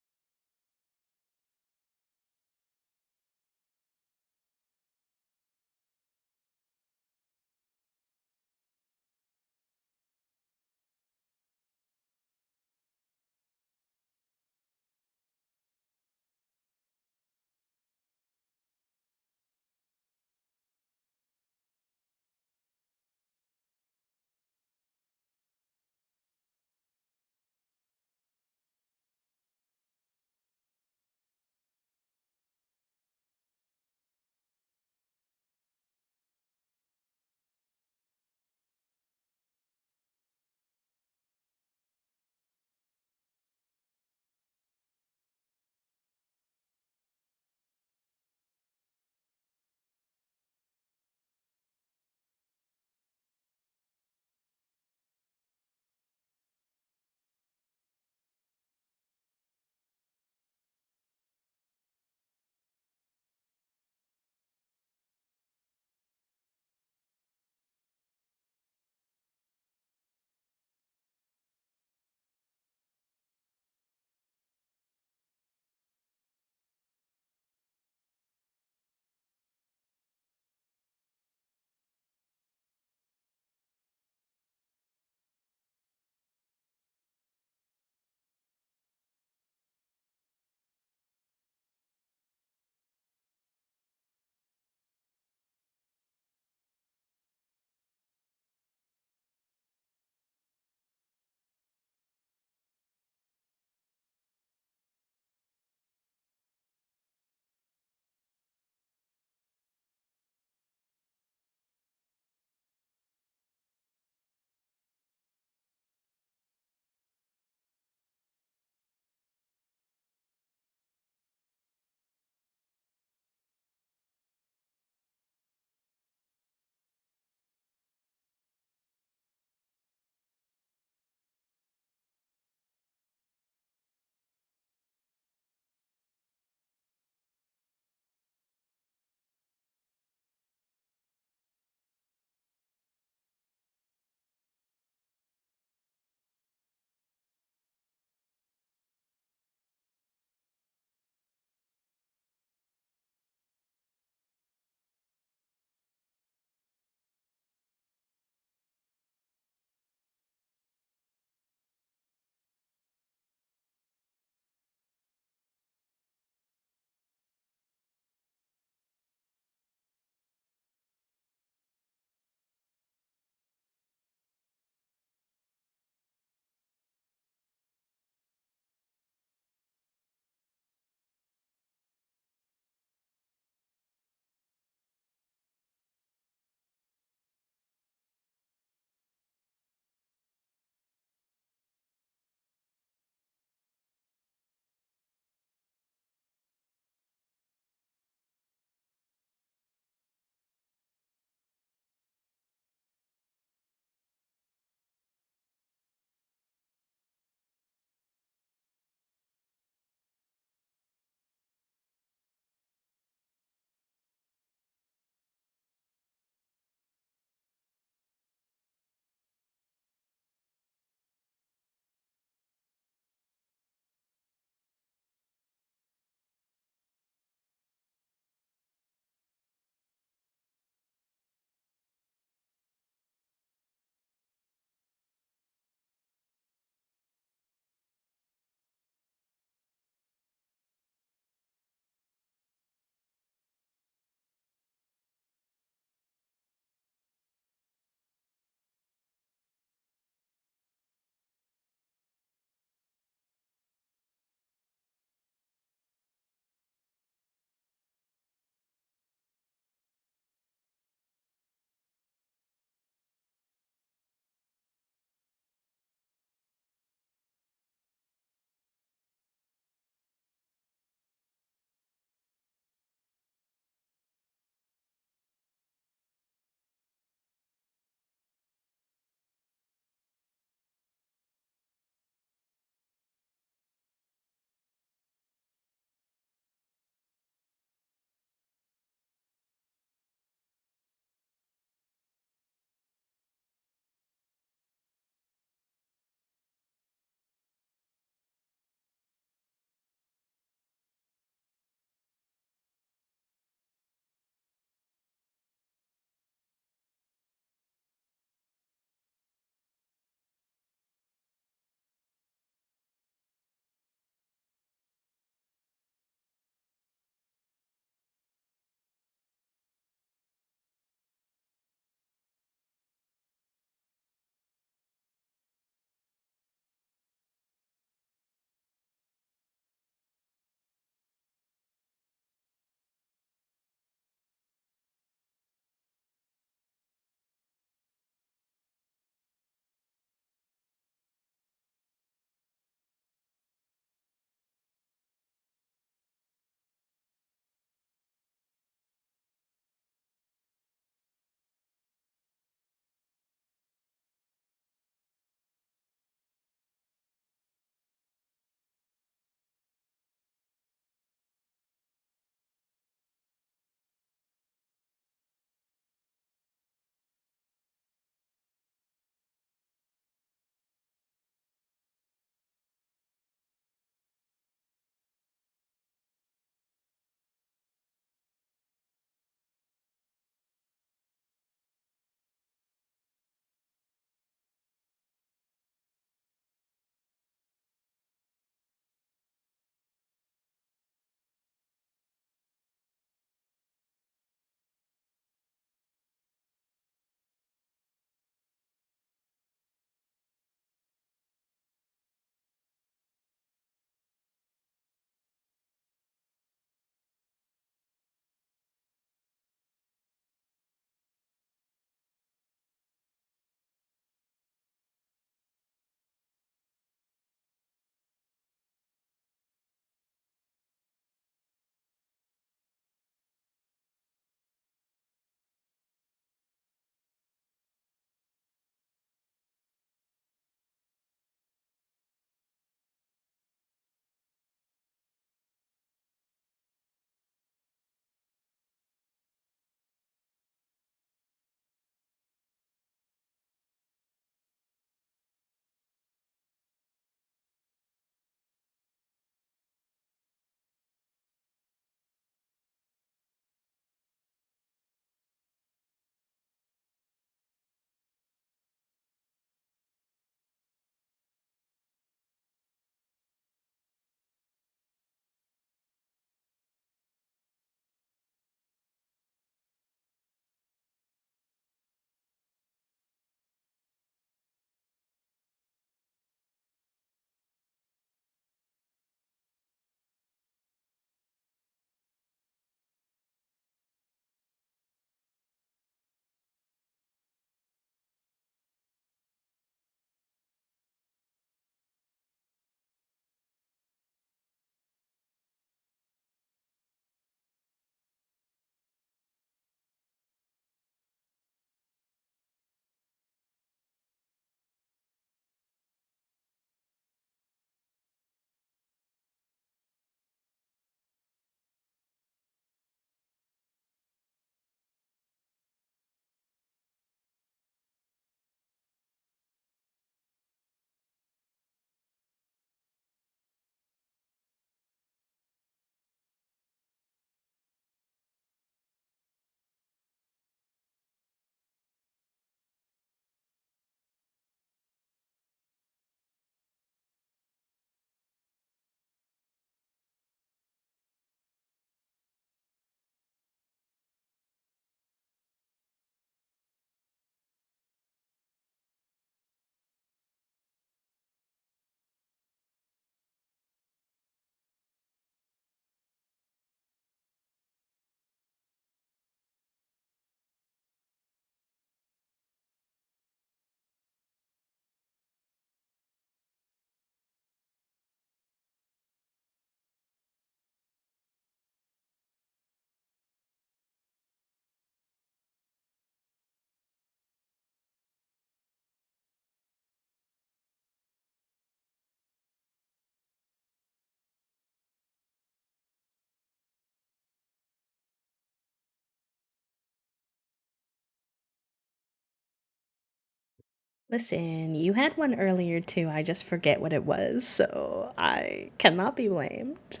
Listen, you had one earlier too. I just forget what it was, so I cannot be blamed.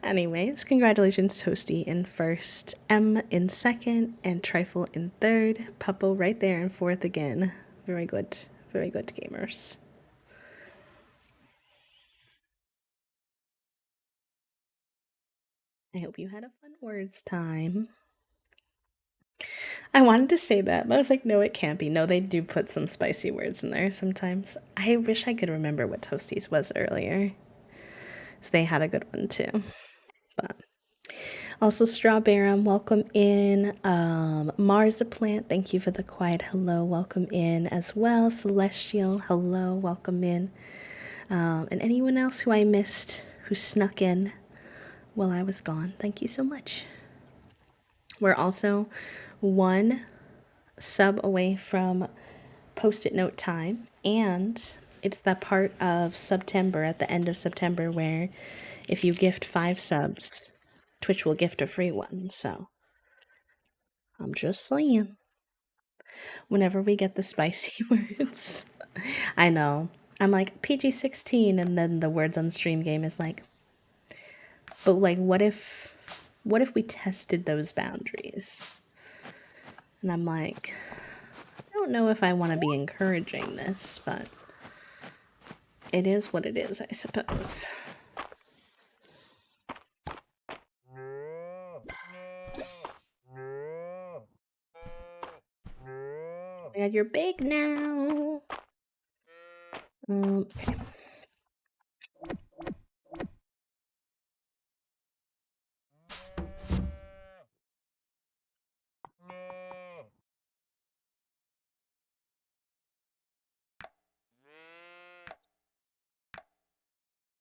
Anyways, congratulations, Toasty in first, M in second, and Trifle in third. Puppo right there in fourth again. Very good. Very good, gamers. I hope you had a fun words time. I wanted to say that, but I was like, no, it can't be. No, they do put some spicy words in there sometimes. I wish I could remember what Toasties was earlier. So they had a good one too. But also, Strawberry, welcome in. Marsaplant, thank you for the quiet hello, welcome in as well. Celestial, hello, welcome in. And anyone else who I missed who snuck in while I was gone, thank you so much. We're also one sub away from post it note time, and it's that part of September, at the end of September, where if you gift 5 subs, Twitch will gift a free one. So I'm just saying, whenever we get the spicy words, I know. I'm like PG-16, and then the words on stream game is like, but like, what if we tested those boundaries? And I'm like, I don't know if I want to be encouraging this, but it is what it is, I suppose. Oh my god, you're big now. Okay.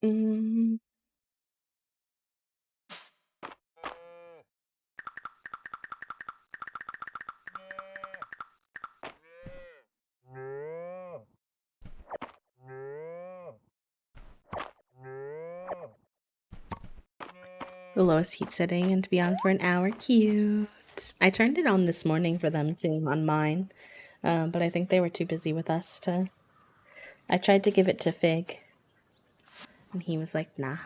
Mm, the lowest heat setting and to be on for an hour. Cute. I turned it on this morning for them too on mine, but I think they were too busy with us to. I tried to give it to Fig, and he was like, nah.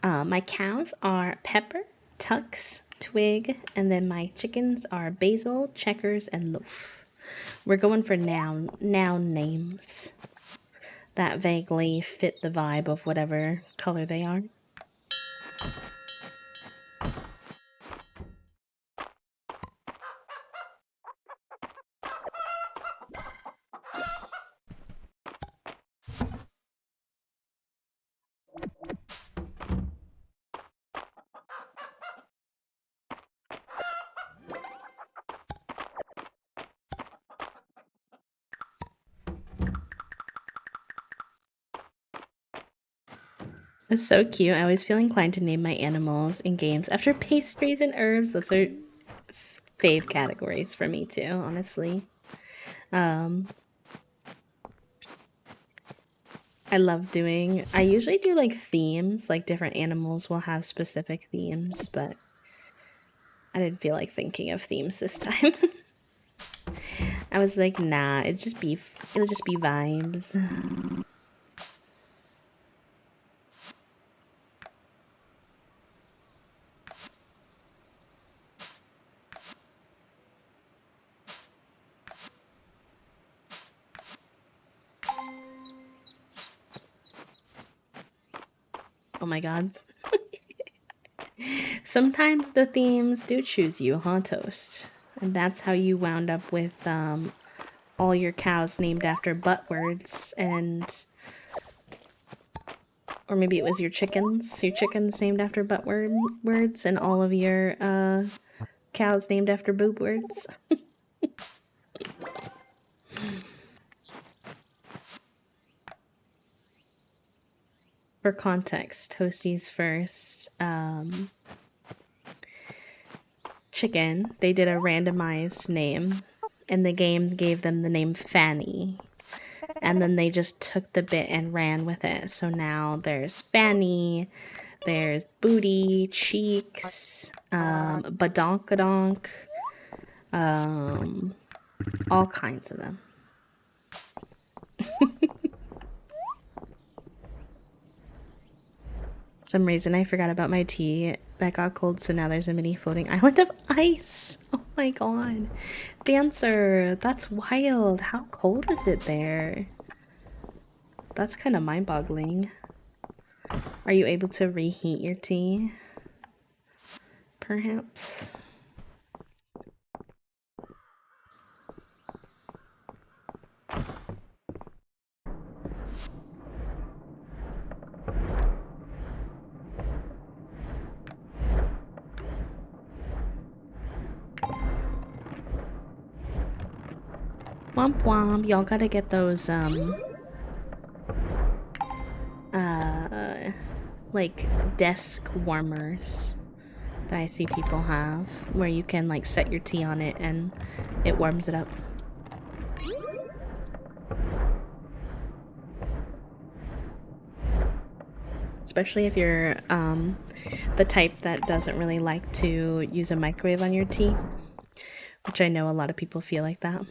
My cows are Pepper, Tux, Twig, and then my chickens are Basil, Checkers, and Loaf. We're going for noun names that vaguely fit the vibe of whatever color they are. It's so cute. I always feel inclined to name my animals in games after pastries and herbs. Those are fave categories for me too, honestly. Um, I love doing. I usually do like themes, like different animals will have specific themes, but I didn't feel like thinking of themes this time. I was like, nah, it'll just be vibes. Oh my god. Sometimes the themes do choose you, huh, Toast? And that's how you wound up with all your cows named after butt words, and or maybe it was your chickens named after words, and all of your cows named after boob words. For context, Toasty's first chicken, they did a randomized name, and the game gave them the name Fanny. And then they just took the bit and ran with it. So now there's Fanny, there's Booty, Cheeks, Badonkadonk, all kinds of them. some reason I forgot about my tea that got cold, so now there's a mini floating island of ice. Oh my god. Dancer, that's wild. How cold is it there? That's kind of mind-boggling. Are you able to reheat your tea? Perhaps. Womp womp. Y'all gotta get those, like, desk warmers that I see people have, where you can, like, set your tea on it and it warms it up. Especially if you're, the type that doesn't really like to use a microwave on your tea, which I know a lot of people feel like that.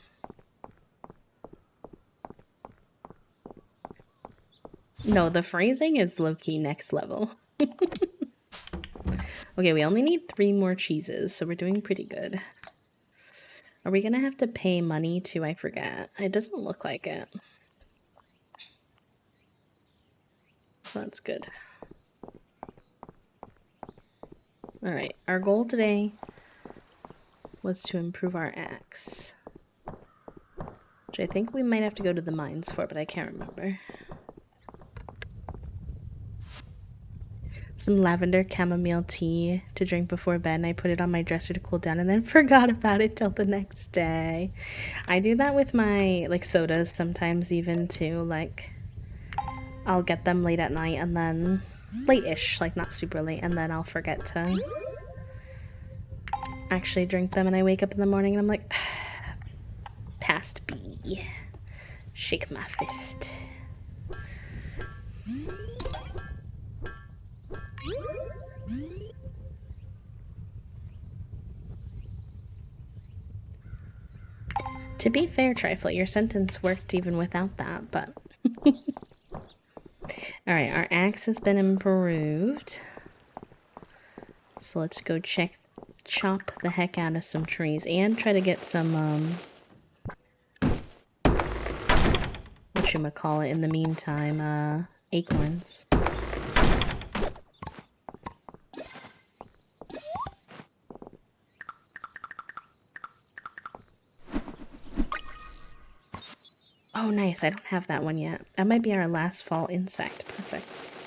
No, the phrasing is low-key next level. Okay, we only need 3 more cheeses, so we're doing pretty good. Are we gonna have to pay money too? I forget. It doesn't look like it. That's good. Alright, our goal today was to improve our axe. Which I think we might have to go to the mines for, but I can't remember. Some lavender chamomile tea to drink before bed, and I put it on my dresser to cool down and then forgot about it till the next day. I do that with my, like, sodas sometimes even too, like, I'll get them late at night and then, late-ish, like not super late, and then I'll forget to actually drink them, and I wake up in the morning and I'm like, past B. Shake my fist. To be fair, Trifle, your sentence worked even without that, but... Alright, our axe has been improved. So let's go chop the heck out of some trees and try to get some, whatchamacallit in the meantime, acorns. Oh, nice. I don't have that one yet. That might be our last fall insect. Perfect.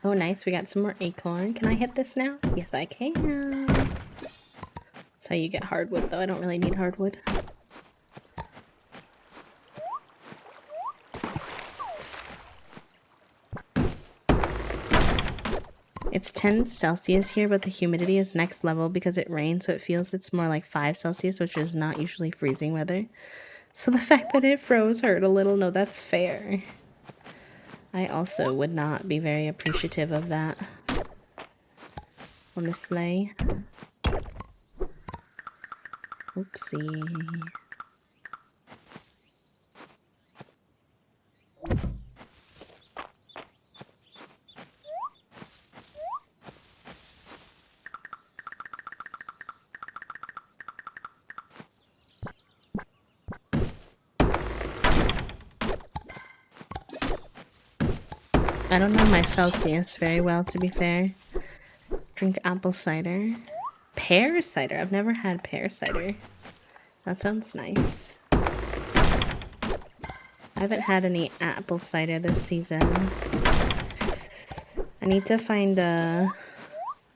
Oh, nice. We got some more acorn. Can I hit this now? Yes, I can. That's how you get hardwood, though. I don't really need hardwood. It's 10 Celsius here, but the humidity is next level because it rains, so it feels it's more like 5 Celsius, which is not usually freezing weather. So the fact that it froze hurt a little. No, that's fair. I also would not be very appreciative of that. Honestly. Oopsie. I don't know my Celsius very well, to be fair. Drink apple cider. Pear cider? I've never had pear cider. That sounds nice. I haven't had any apple cider this season. I need to find a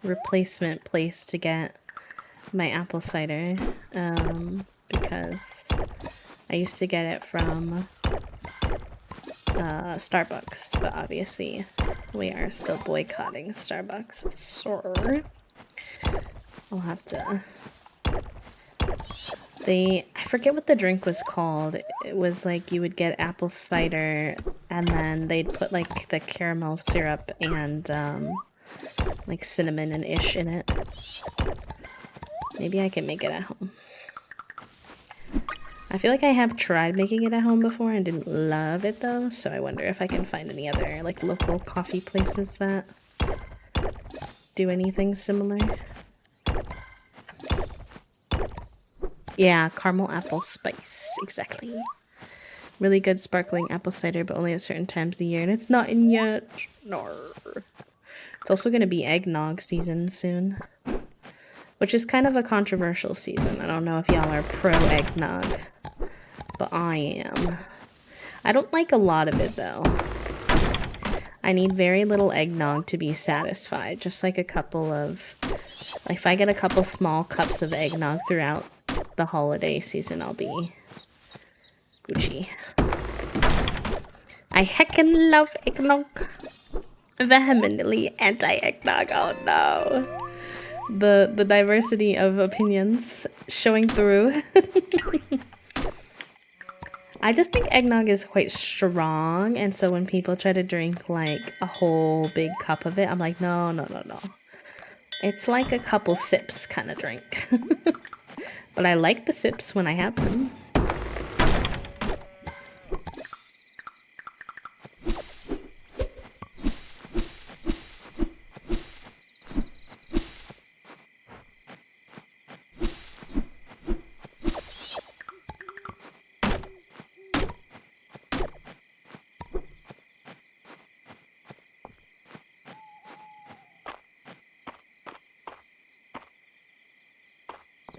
replacement place to get my apple cider. Because I used to get it from Starbucks, but obviously we are still boycotting Starbucks. So I'll have to. I forget what the drink was called. It was like you would get apple cider and then they'd put like the caramel syrup and like cinnamon and ish in it. Maybe I can make it at home. I feel like I have tried making it at home before and didn't love it though, so I wonder if I can find any other like local coffee places that do anything similar. Yeah, caramel apple spice, exactly. Really good sparkling apple cider, but only at certain times of the year, and it's not in yet. No. It's also going to be eggnog season soon, which is kind of a controversial season. I don't know if y'all are pro eggnog, but I am. I don't like a lot of it though. I need very little eggnog to be satisfied. Just like a couple of, like if I get a couple small cups of eggnog throughout the holiday season, I'll be Gucci. I heckin' love eggnog. Vehemently anti-eggnog. Oh no. The diversity of opinions showing through. I just think eggnog is quite strong, and so when people try to drink like a whole big cup of it, I'm like, no, no, no, no. It's like a couple sips kind of drink. But I like the sips when I have them.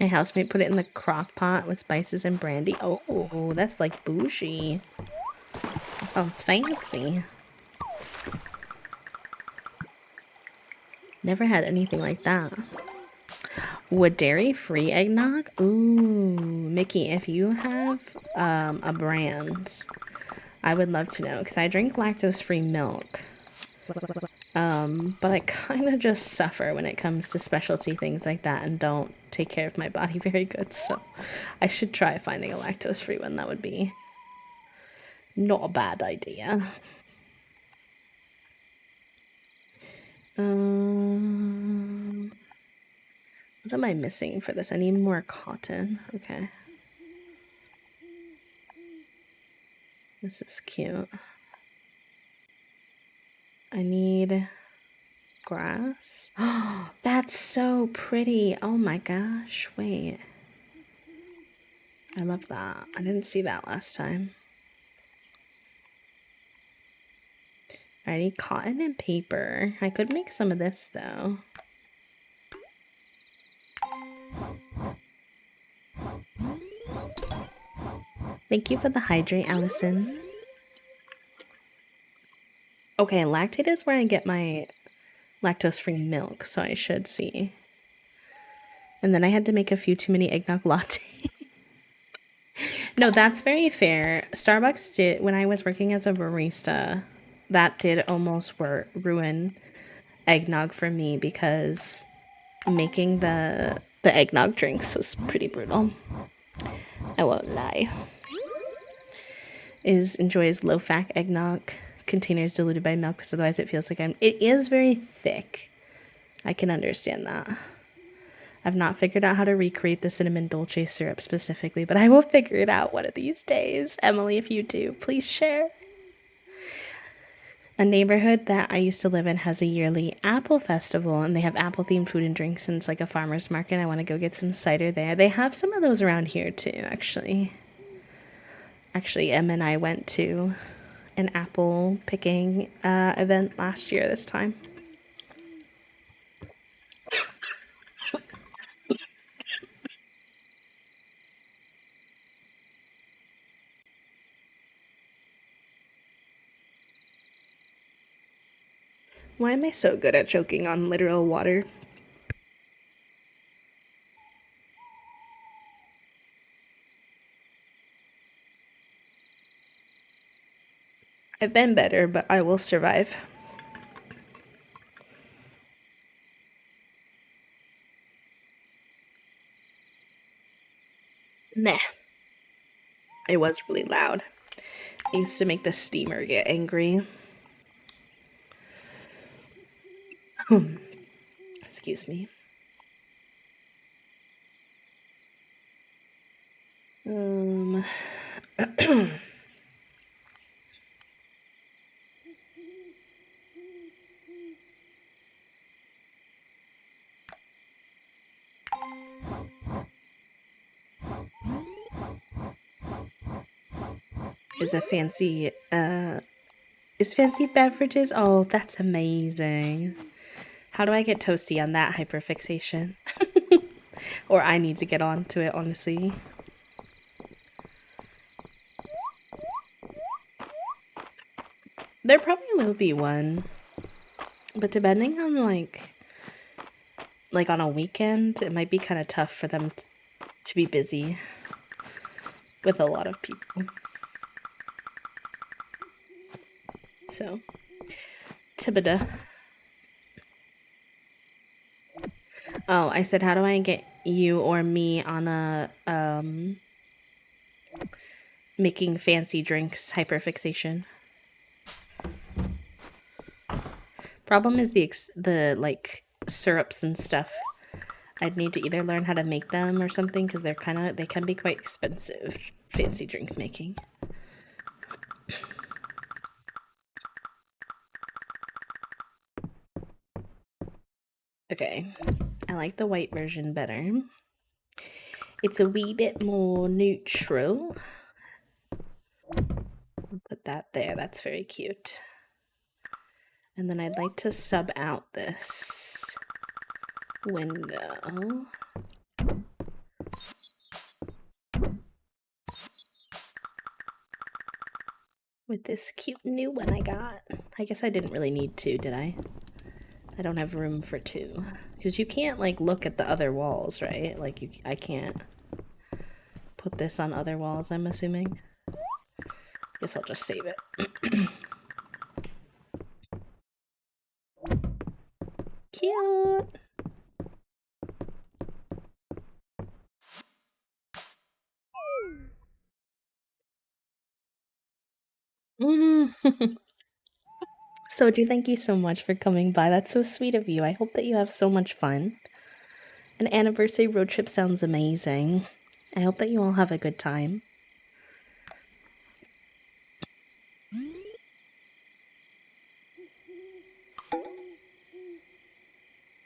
My housemate put it in the crock pot with spices and brandy. Oh, that's like bougie. That sounds fancy. Never had anything like that. Would dairy-free eggnog? Ooh, Mickey, if you have a brand, I would love to know because I drink lactose-free milk. But I kind of just suffer when it comes to specialty things like that and don't take care of my body very good. So I should try finding a lactose-free one. That would be not a bad idea. What am I missing for this? I need more cotton. Okay. This is cute. I need grass. Oh, that's so pretty. Oh my gosh. Wait. I love that. I didn't see that last time. I need cotton and paper. I could make some of this though. Thank you for the hydrate, Allison. Okay, lactate is where I get my lactose-free milk, so I should see. And then I had to make a few too many eggnog latte. No, that's very fair. Starbucks did, when I was working as a barista, that did almost ruin eggnog for me because making the eggnog drinks was pretty brutal. I won't lie. Enjoys low-fat eggnog containers diluted by milk because otherwise it feels like it is very thick. I can understand that. I've not figured out how to recreate the cinnamon dolce syrup specifically, but I will figure it out one of these days. Emily, if you do, please share. A neighborhood that I used to live in has a yearly apple festival, and they have apple themed food and drinks, and it's like a farmer's market. I want to go get some cider there. They have some of those around here too, actually. Actually, Em and I went to an apple picking event last year this time. Why am I so good at choking on literal water? I've been better, but I will survive. Meh. It was really loud. It used to make the steamer get angry. Excuse me. Um, is a fancy, is fancy beverages? Oh, that's amazing. How do I get toasty on that hyperfixation? Or I need to get on to it, honestly. There probably will be one. But depending on, like on a weekend, it might be kind of tough for them to be busy with a lot of people. So, Tibida. Oh, I said, how do I get you or me on a, making fancy drinks hyperfixation? Problem is the like syrups and stuff. I'd need to either learn how to make them or something because they can be quite expensive. Fancy drink making. Okay, I like the white version better. It's a wee bit more neutral. I'll put that there. That's very cute. And then I'd like to sub out this window. With this cute new one I got. I guess I didn't really need two, did I? I don't have room for two. Because you can't, like, look at the other walls, right? Like, I can't put this on other walls, I'm assuming. Guess I'll just save it. Cute! Soju, thank you so much for coming by. That's so sweet of you. I hope that you have so much fun. An anniversary road trip sounds amazing. I hope that you all have a good time.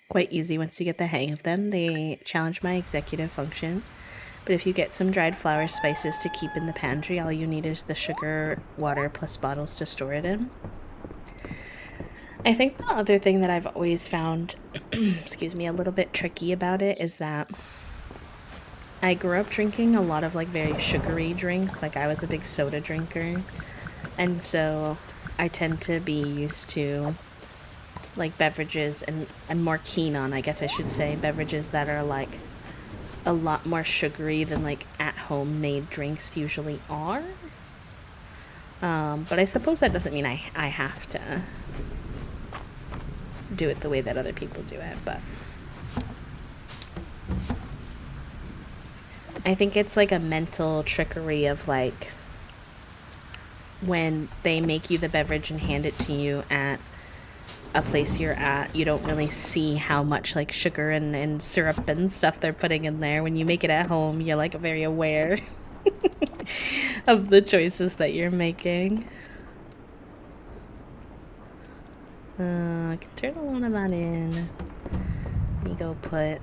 Quite easy once you get the hang of them. They challenge my executive function. But if you get some dried flower spices to keep in the pantry, all you need is the sugar, water, plus bottles to store it in. I think the other thing that I've always found, excuse me, a little bit tricky about it is that I grew up drinking a lot of like very sugary drinks. Like I was a big soda drinker. And so I tend to be used to like beverages, and I'm more keen on, I guess I should say, beverages that are like a lot more sugary than like at home made drinks usually are. But I suppose that doesn't mean I have to do it the way that other people do it, but I think it's like a mental trickery of like when they make you the beverage and hand it to you at a place you're at, you don't really see how much like sugar and syrup and stuff they're putting in there. When you make it at home, you're like very aware of the choices that you're making. I can turn a lot of that in. Let me go put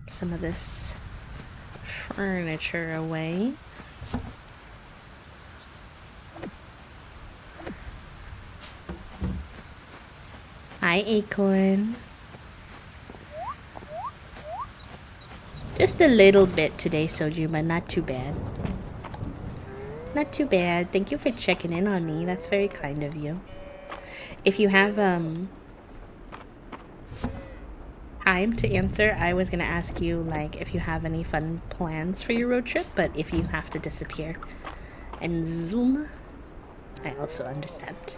some of this furniture away. Hi, Acorn. Just a little bit today, Soju, but not too bad. Not too bad. Thank you for checking in on me. That's very kind of you. If you have time to answer, I was gonna ask you like if you have any fun plans for your road trip, but if you have to disappear and zoom, I also understand.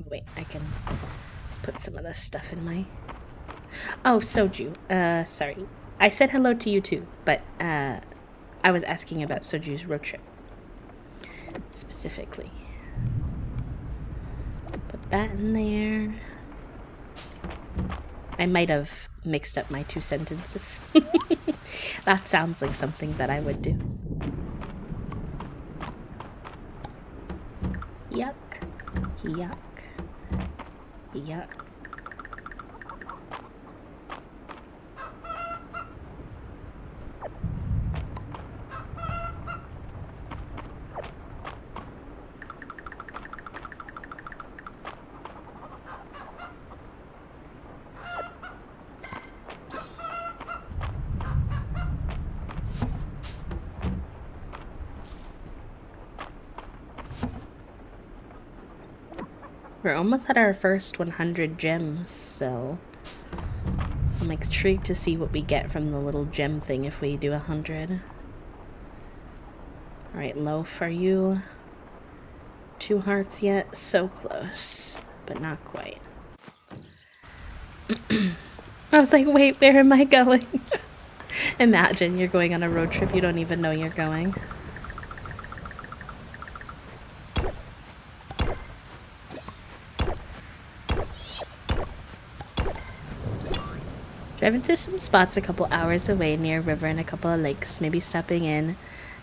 Wait, I can put some of this stuff in my... Oh, Soju. Sorry. I said hello to you too, but, I was asking about Soju's road trip. Specifically. Put that in there. I might have mixed up my two sentences. That sounds like something that I would do. Yuck. Yuck. Yuck. We're almost at our first 100 gems, so I'm intrigued to see what we get from the little gem thing if we do 100. Alright, Loaf, are you 2 hearts yet? So close, but not quite. I was like, wait, where am I going? Imagine you're going on a road trip, you don't even know you're going. Driving to some spots a couple hours away near a river and a couple of lakes. Maybe stopping in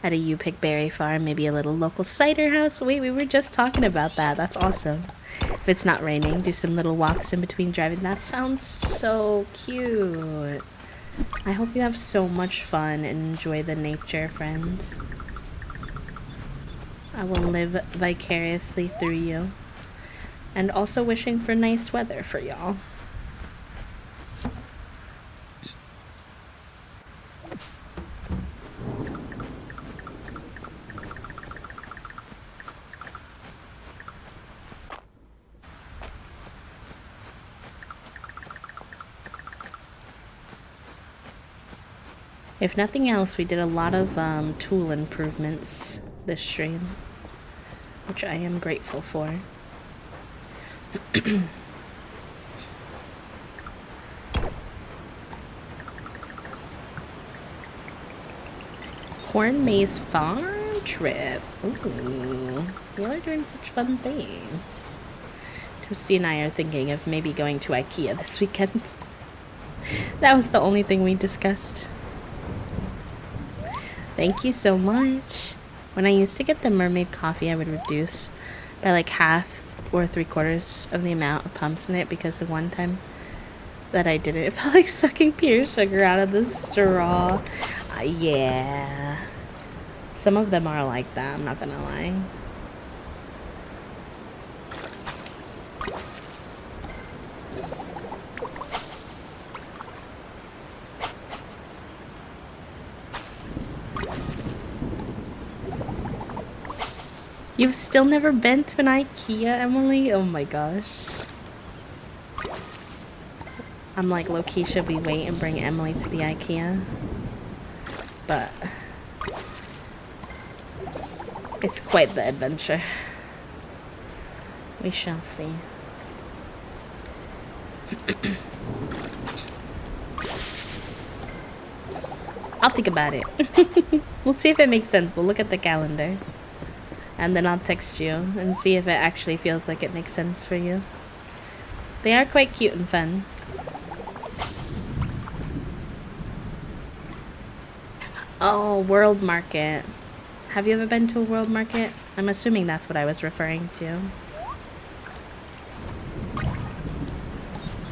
at a U-Pick berry farm. Maybe a little local cider house. Wait, we were just talking about that. That's awesome. If it's not raining, do some little walks in between driving. That sounds so cute. I hope you have so much fun and enjoy the nature, friends. I will live vicariously through you. And also wishing for nice weather for y'all. If nothing else, we did a lot of tool improvements this stream, which I am grateful for. Corn maze farm trip. Ooh, you are doing such fun things. Toasty and I are thinking of maybe going to IKEA this weekend. That was the only thing we discussed. Thank you so much. When I used to get the mermaid coffee, I would reduce by like half or 3/4 of the amount of pumps in it because the one time that I did it, it felt like sucking pure sugar out of the straw. Yeah. Some of them are like that, I'm not gonna lie. You've still never been to an IKEA, Emily? Oh my gosh. I'm like, low-key, should we wait and bring Emily to the IKEA? But it's quite the adventure. We shall see. I'll think about it. We'll see if it makes sense. We'll look at the calendar. And then I'll text you and see if it actually feels like it makes sense for you. They are quite cute and fun. Oh, World Market. Have you ever been to a World Market? I'm assuming that's what I was referring to.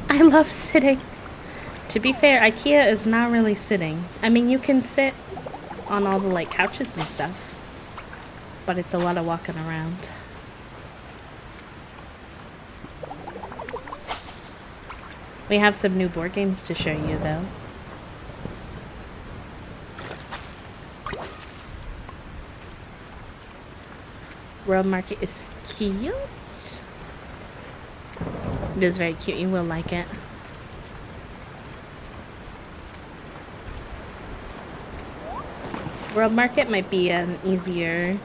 I love sitting. To be fair, IKEA is not really sitting. I mean, you can sit on all the like couches and stuff. But it's a lot of walking around. We have some new board games to show you, though. World Market is cute. It is very cute. You will like it. World Market might be an easier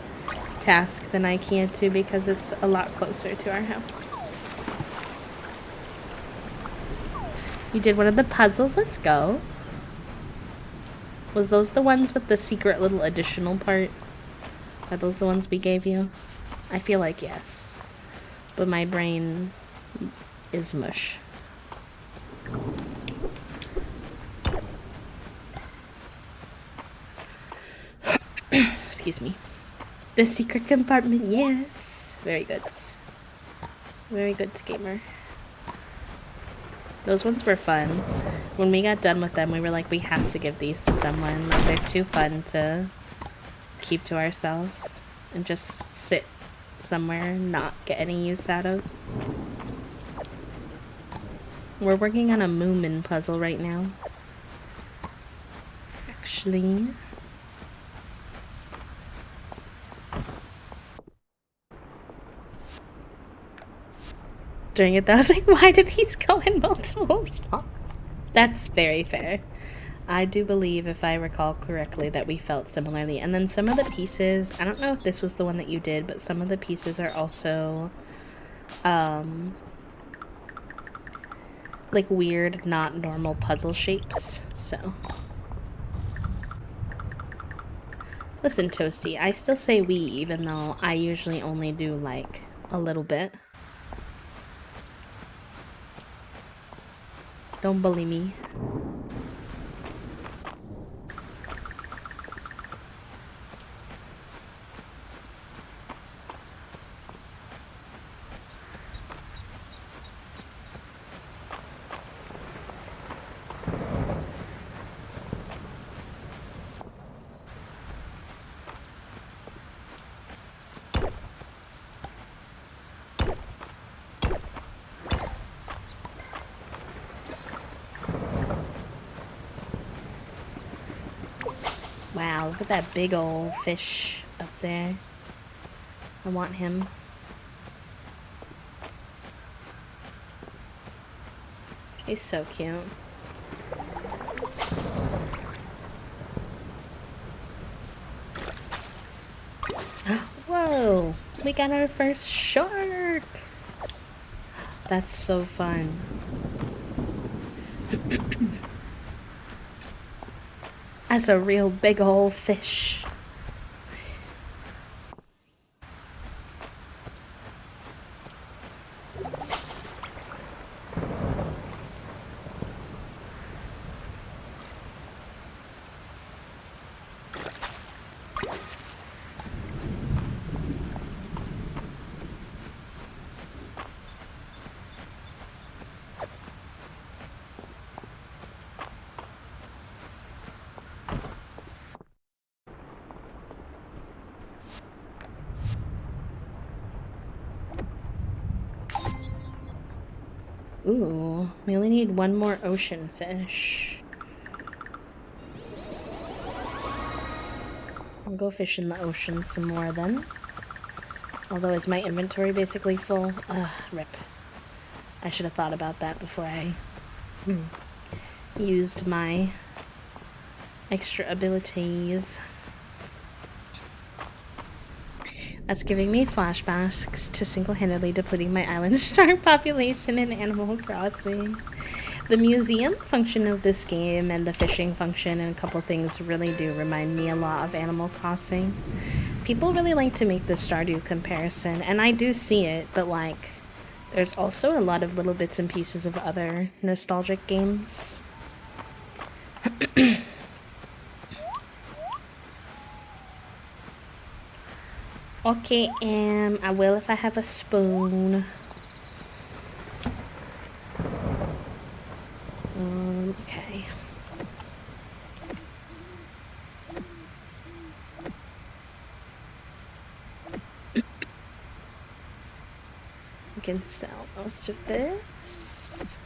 task than IKEA too because it's a lot closer to our house. You did one of the puzzles. Let's go. Was those the ones with the secret little additional part? Are those the ones we gave you? I feel like yes. But my brain is mush. Excuse me. The secret compartment, yes. Very good. Very good, gamer. Those ones were fun. When we got done with them, we were like, we have to give these to someone. Like, they're too fun to keep to ourselves and just sit somewhere and not get any use out of. We're working on a Moomin puzzle right now. Actually. During it, though, I was like, why did these go in multiple spots? That's very fair. I do believe, if I recall correctly, that we felt similarly. And then some of the pieces, I don't know if this was the one that you did, but some of the pieces are also, like weird, not normal puzzle shapes, so. Listen, Toasty, I still say we, even though I usually only do, like, a little bit. Don't bully me. Wow, look at that big old fish up there. I want him. He's so cute. Whoa! We got our first shark! That's so fun. That's a real big old fish. Ooh, we only need one more ocean fish. I'll go fish in the ocean some more then. Although is my inventory basically full? Rip. I should have thought about that before I used my extra abilities. That's giving me flashbacks to single-handedly depleting my island's shark population in Animal Crossing. The museum function of this game and the fishing function and a couple things really do remind me a lot of Animal Crossing. People really like to make the Stardew comparison, and I do see it, but like, there's also a lot of little bits and pieces of other nostalgic games. Okay, I will if I have a spoon. Okay. We can sell most of this.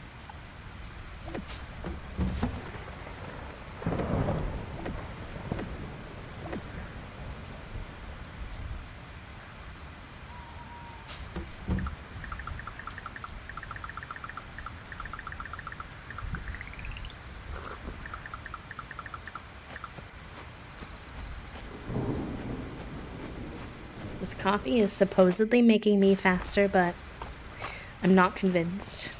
This coffee is supposedly making me faster, but I'm not convinced.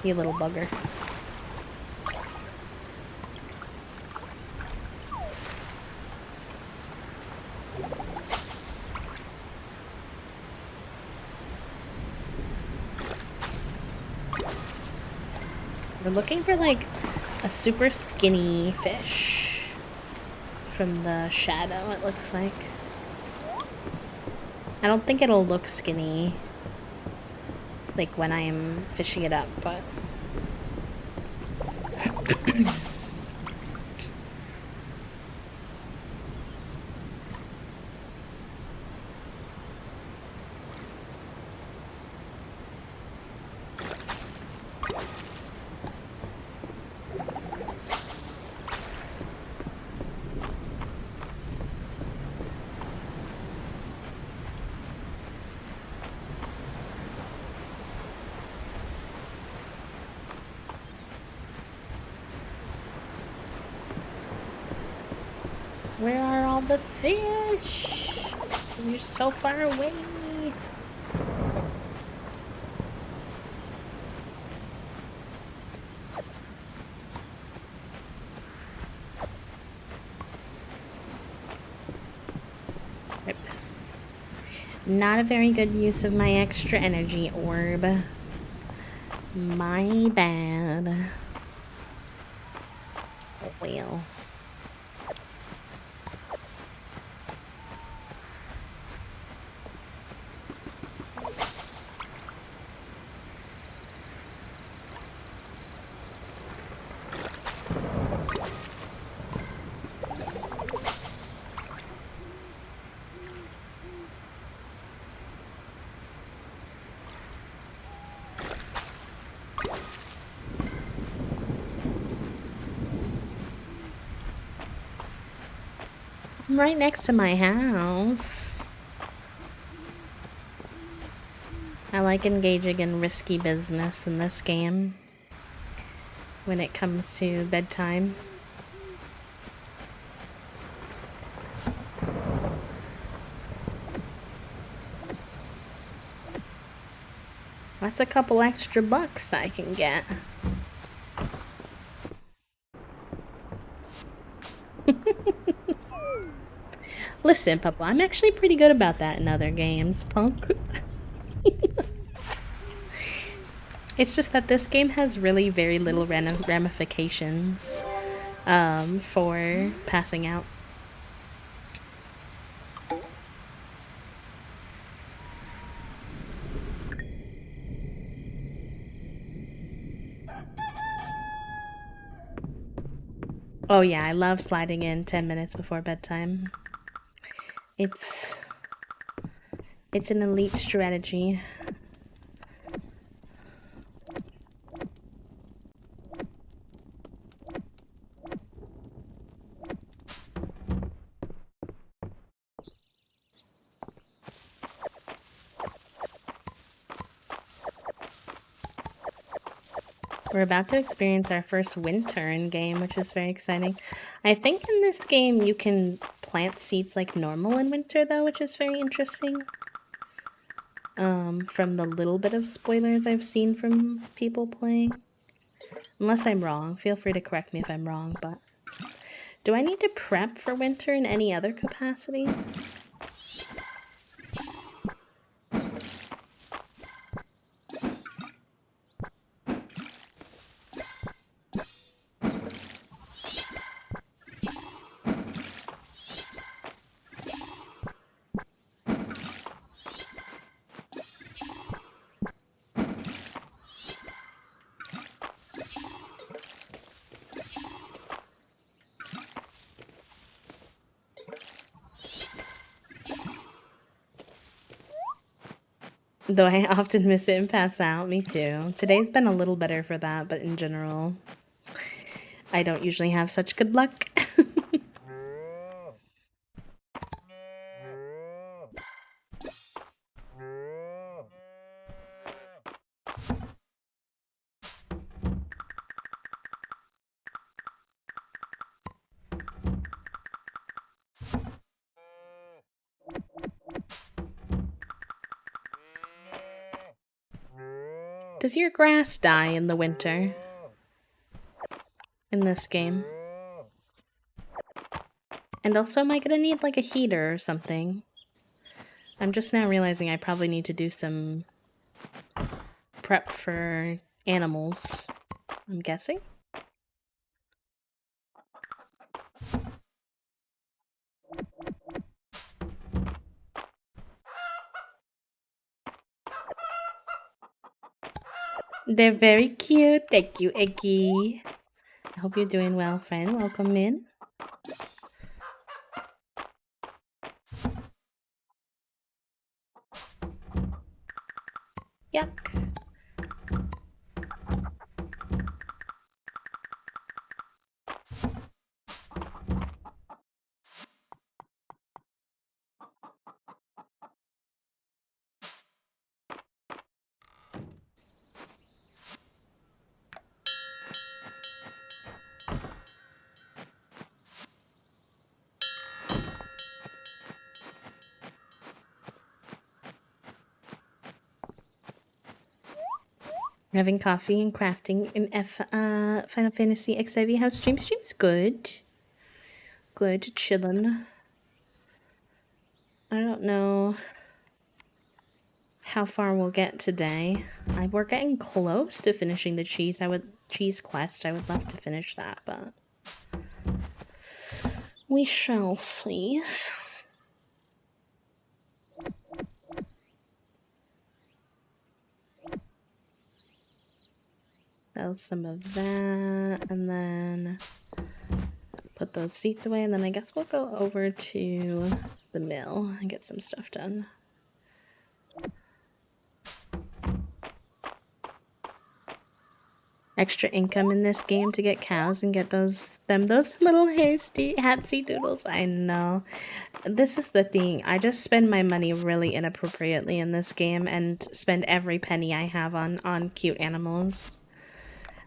You little bugger. We're looking for like a super skinny fish from the shadow, it looks like. I don't think it'll look skinny like when I'm fishing it up, but where are all the fish? You're so far away. Rip. Not a very good use of my extra energy orb. My bad. Oh, well. I'm right next to my house. I like engaging in risky business in this game when it comes to bedtime. That's a couple extra bucks I can get. Listen, Papa, I'm actually pretty good about that in other games, punk. It's just that this game has really very little ramifications for passing out. Oh yeah, I love sliding in 10 minutes before bedtime. It's an elite strategy. We're about to experience our first winter in game, which is very exciting. I think in this game you can plant seeds like normal in winter though, which is very interesting. From the little bit of spoilers I've seen from people playing. Unless I'm wrong, feel free to correct me if I'm wrong, but... Do I need to prep for winter in any other capacity? Though I often miss it and pass out. Me too. Today's been a little better for that, but in general, I don't usually have such good luck. Does your grass die in the winter? In this game? And also, am I gonna need like a heater or something? I'm just now realizing I probably need to do some prep for animals. I'm guessing? They're very cute. Thank you, Eggy. I hope you're doing well, friend. Welcome in. Yuck. We're having coffee and crafting in Final Fantasy XIV House stream. Stream's good. Good, chillin'. I don't know how far we'll get today. We're getting close to finishing the cheese quest. I would love to finish that, but we shall see. Sell some of that, and then put those seats away, and then I guess we'll go over to the mill and get some stuff done. Extra income in this game to get cows and get those little hasty hatsy doodles. I know. This is the thing. I just spend my money really inappropriately in this game and spend every penny I have on cute animals.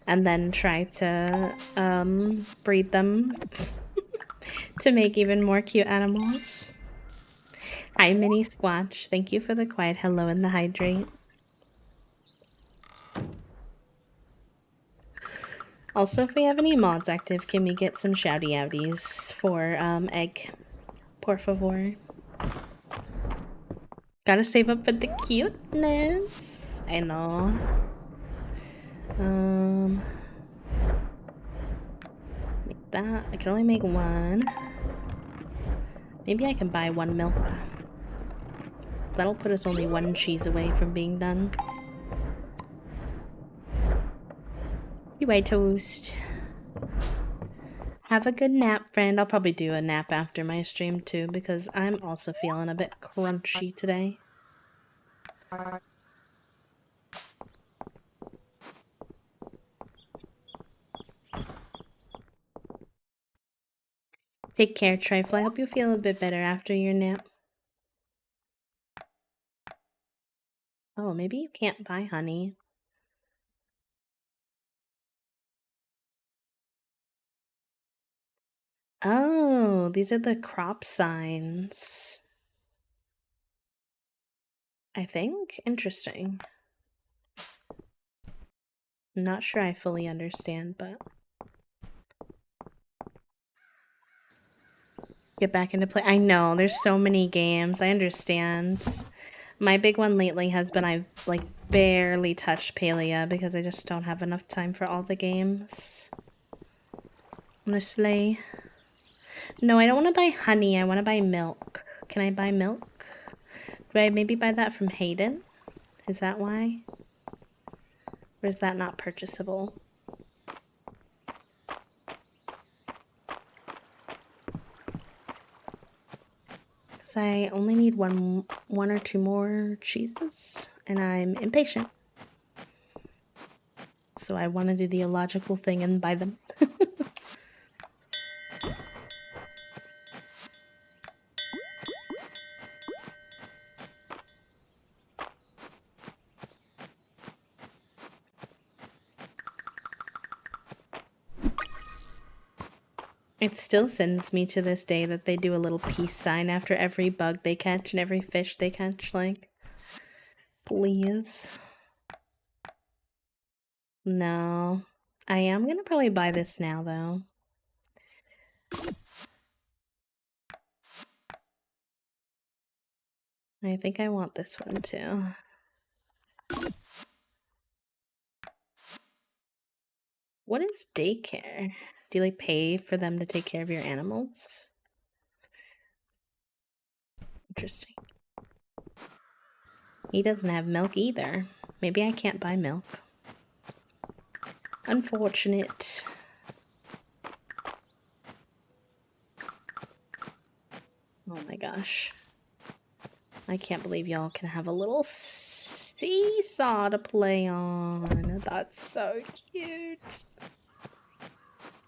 And then try to breed them to make even more cute animals. Hi, Mini Squatch. Thank you for the quiet hello and the hydrate. Also, if we have any mods active, can we get some shouty outies for egg? Por favor. Gotta save up for the cuteness. I know. Make that. I can only make one. Maybe I can buy one milk. So that'll put us only one cheese away from being done. You ate toast. Have a good nap, friend. I'll probably do a nap after my stream too, because I'm also feeling a bit crunchy today. Take care, Trifle. I hope you feel a bit better after your nap. Oh, maybe you can't buy honey. Oh, these are the crop signs. I think. Interesting. I'm not sure I fully understand, but get back into play. I know, there's so many games. I understand. My big one lately has been I've like barely touched Palia because I just don't have enough time for all the games. Honestly. No, I don't want to buy honey. I want to buy milk. Can I buy milk? Do I maybe buy that from Hayden? Is that why? Or is that not purchasable? Because because I only need one or two more cheeses, and I'm impatient. So I want to do the illogical thing and buy them. It still sends me to this day that they do a little peace sign after every bug they catch and every fish they catch. Like, please. No. I am gonna probably buy this now, though. I think I want this one, too. What is daycare? Do you, like, pay for them to take care of your animals? Interesting. He doesn't have milk either. Maybe I can't buy milk. Unfortunate. Oh my gosh. I can't believe y'all can have a little seesaw to play on. That's so cute.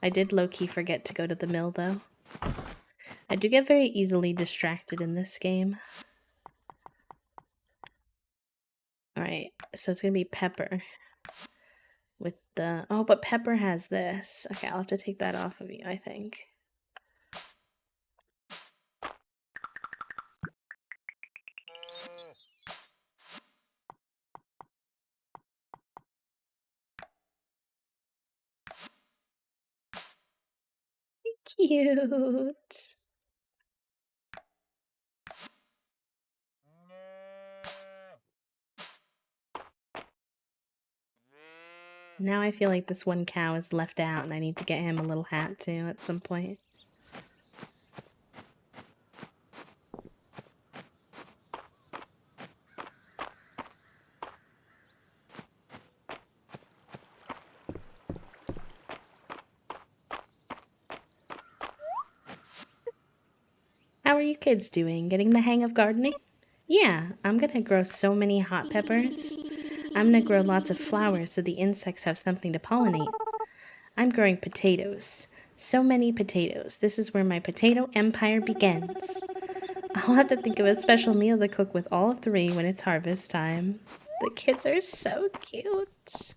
I did low-key forget to go to the mill, though. I do get very easily distracted in this game. Alright, so it's gonna be Pepper. With the... Oh, but Pepper has this. Okay, I'll have to take that off of you, I think. Cute. Now I feel like this one cow is left out and I need to get him a little hat too at some point. How are you kids doing? Getting the hang of gardening? Yeah, I'm gonna grow so many hot peppers. I'm gonna grow lots of flowers so the insects have something to pollinate. I'm growing potatoes. So many potatoes. This is where my potato empire begins. I'll have to think of a special meal to cook with all three when it's harvest time. The kids are so cute.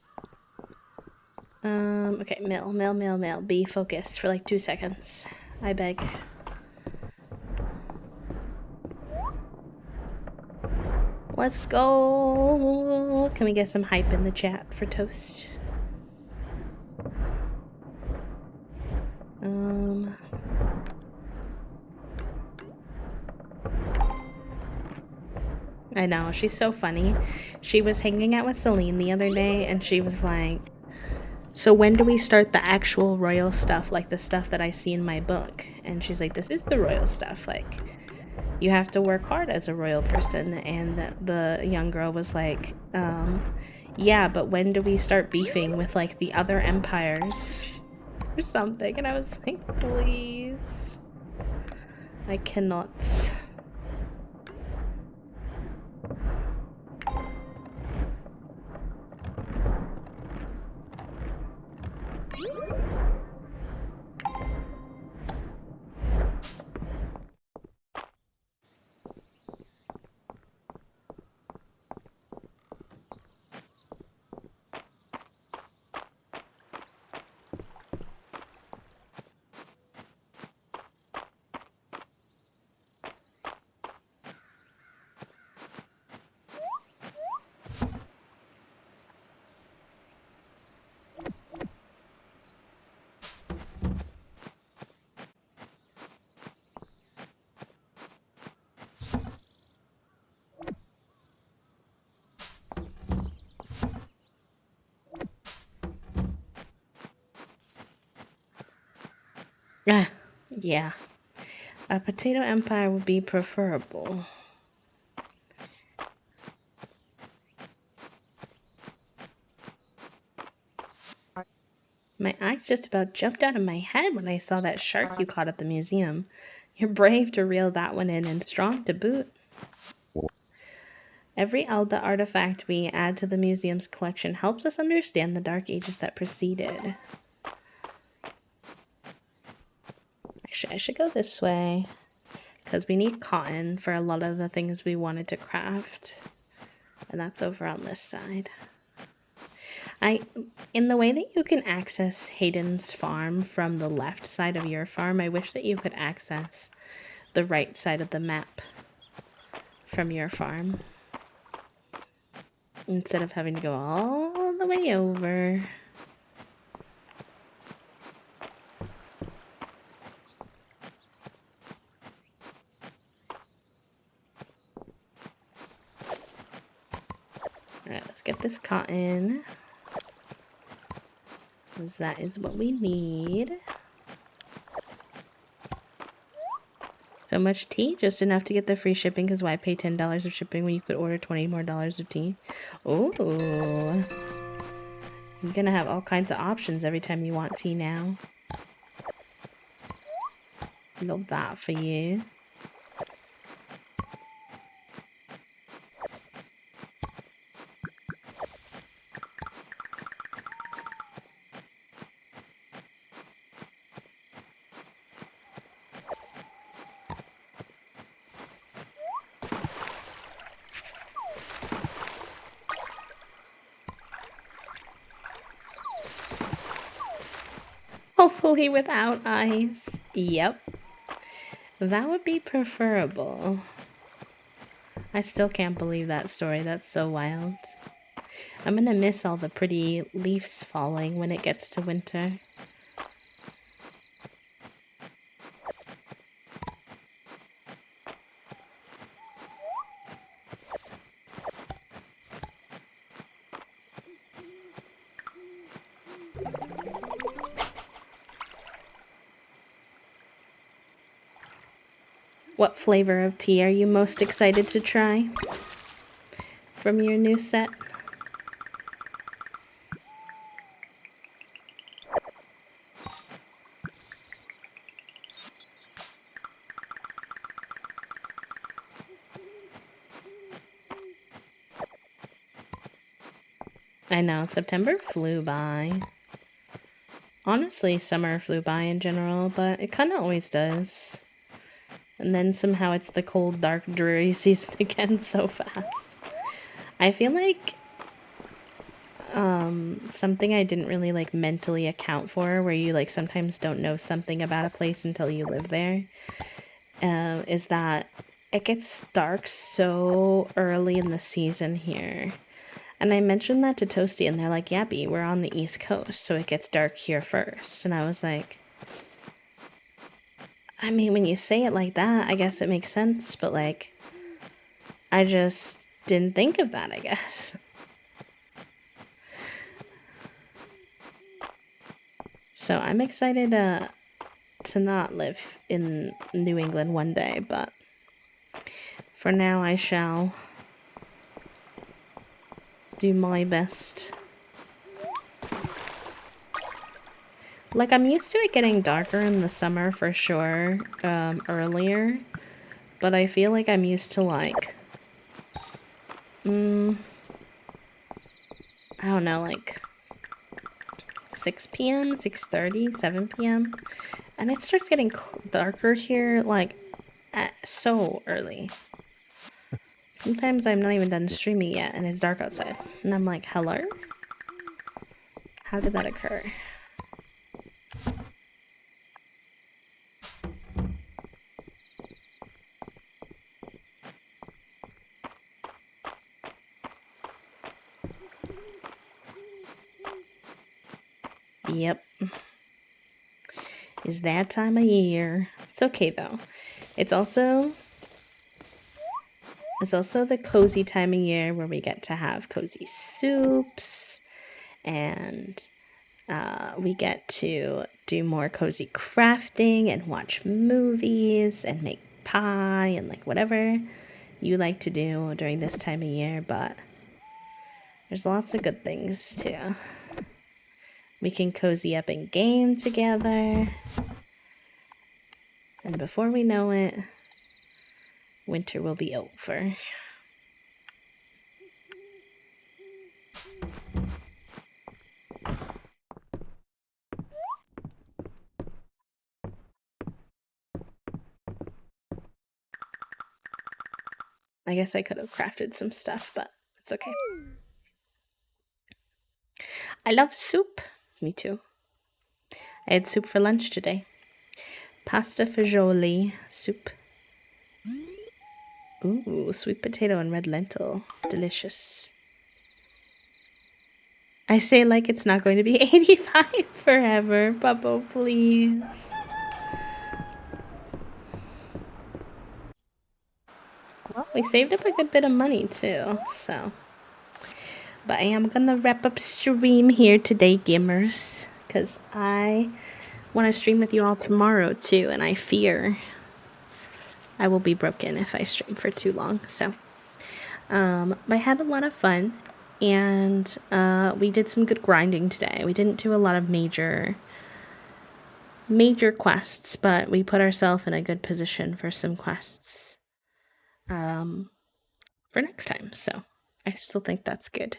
Okay, mill. Be focused for like 2 seconds. I beg. Let's go. Can we get some hype in the chat for toast? I know, she's so funny. She was hanging out with Celine the other day and she was like, so when do we start the actual royal stuff, like the stuff that I see in my book? And she's like, this is the royal stuff, like, you have to work hard as a royal person. And the young girl was like, yeah, but when do we start beefing with, like, the other empires? Or something. And I was like, please. I cannot. Yeah. A potato empire would be preferable. My eyes just about jumped out of my head when I saw that shark you caught at the museum. You're brave to reel that one in and strong to boot. Every Elda artifact we add to the museum's collection helps us understand the Dark Ages that preceded. Actually, I should go this way, because we need cotton for a lot of the things we wanted to craft. And that's over on this side. In the way that you can access Hayden's farm from the left side of your farm, I wish that you could access the right side of the map from your farm, instead of having to go all the way over. Alright, let's get this cotton, because that is what we need. So much tea? Just enough to get the free shipping, because why pay $10 of shipping when you could order $20 more of tea? Ooh. You're gonna have all kinds of options every time you want tea now. Love that for you. Hopefully without ice. Yep. That would be preferable. I still can't believe that story. That's so wild. I'm gonna miss all the pretty leaves falling when it gets to winter. What flavor of tea are you most excited to try from your new set? I know, September flew by. Honestly, summer flew by in general, but it kind of always does. And then somehow it's the cold, dark, dreary season again so fast. I feel like something I didn't really like mentally account for, where you like sometimes don't know something about a place until you live there, is that it gets dark so early in the season here. And I mentioned that to Toasty, and they're like, yeah, B, we're on the East Coast, so it gets dark here first. And I was like, I mean, when you say it like that, I guess it makes sense, but like, I just didn't think of that, I guess. So I'm excited to not live in New England one day, but for now I shall do my best. Like, I'm used to it getting darker in the summer for sure, earlier, but I feel like I'm used to like, I don't know, like 6 p.m., 6:30, 7 p.m. And it starts getting darker here, like, so early. Sometimes I'm not even done streaming yet, and it's dark outside. And I'm like, hello? How did that occur? Yep. Is that time of year. It's okay, though. It's also the cozy time of year where we get to have cozy soups, and we get to do more cozy crafting and watch movies and make pie and like whatever you like to do during this time of year. But there's lots of good things too. We can cozy up and game together. And before we know it, winter will be over. I guess I could have crafted some stuff, but it's okay. I love soup. Me too. I had soup for lunch today. Pasta fagioli soup. Ooh, sweet potato and red lentil. Delicious. I say like it's not going to be 85 forever. Bubbo, please. Well, we saved up a good bit of money too, so. But I am gonna wrap up stream here today, gamers, because I want to stream with you all tomorrow too, and I fear I will be broken if I stream for too long. So, but I had a lot of fun, and we did some good grinding today. We didn't do a lot of major quests, but we put ourselves in a good position for some quests for next time. So I still think that's good.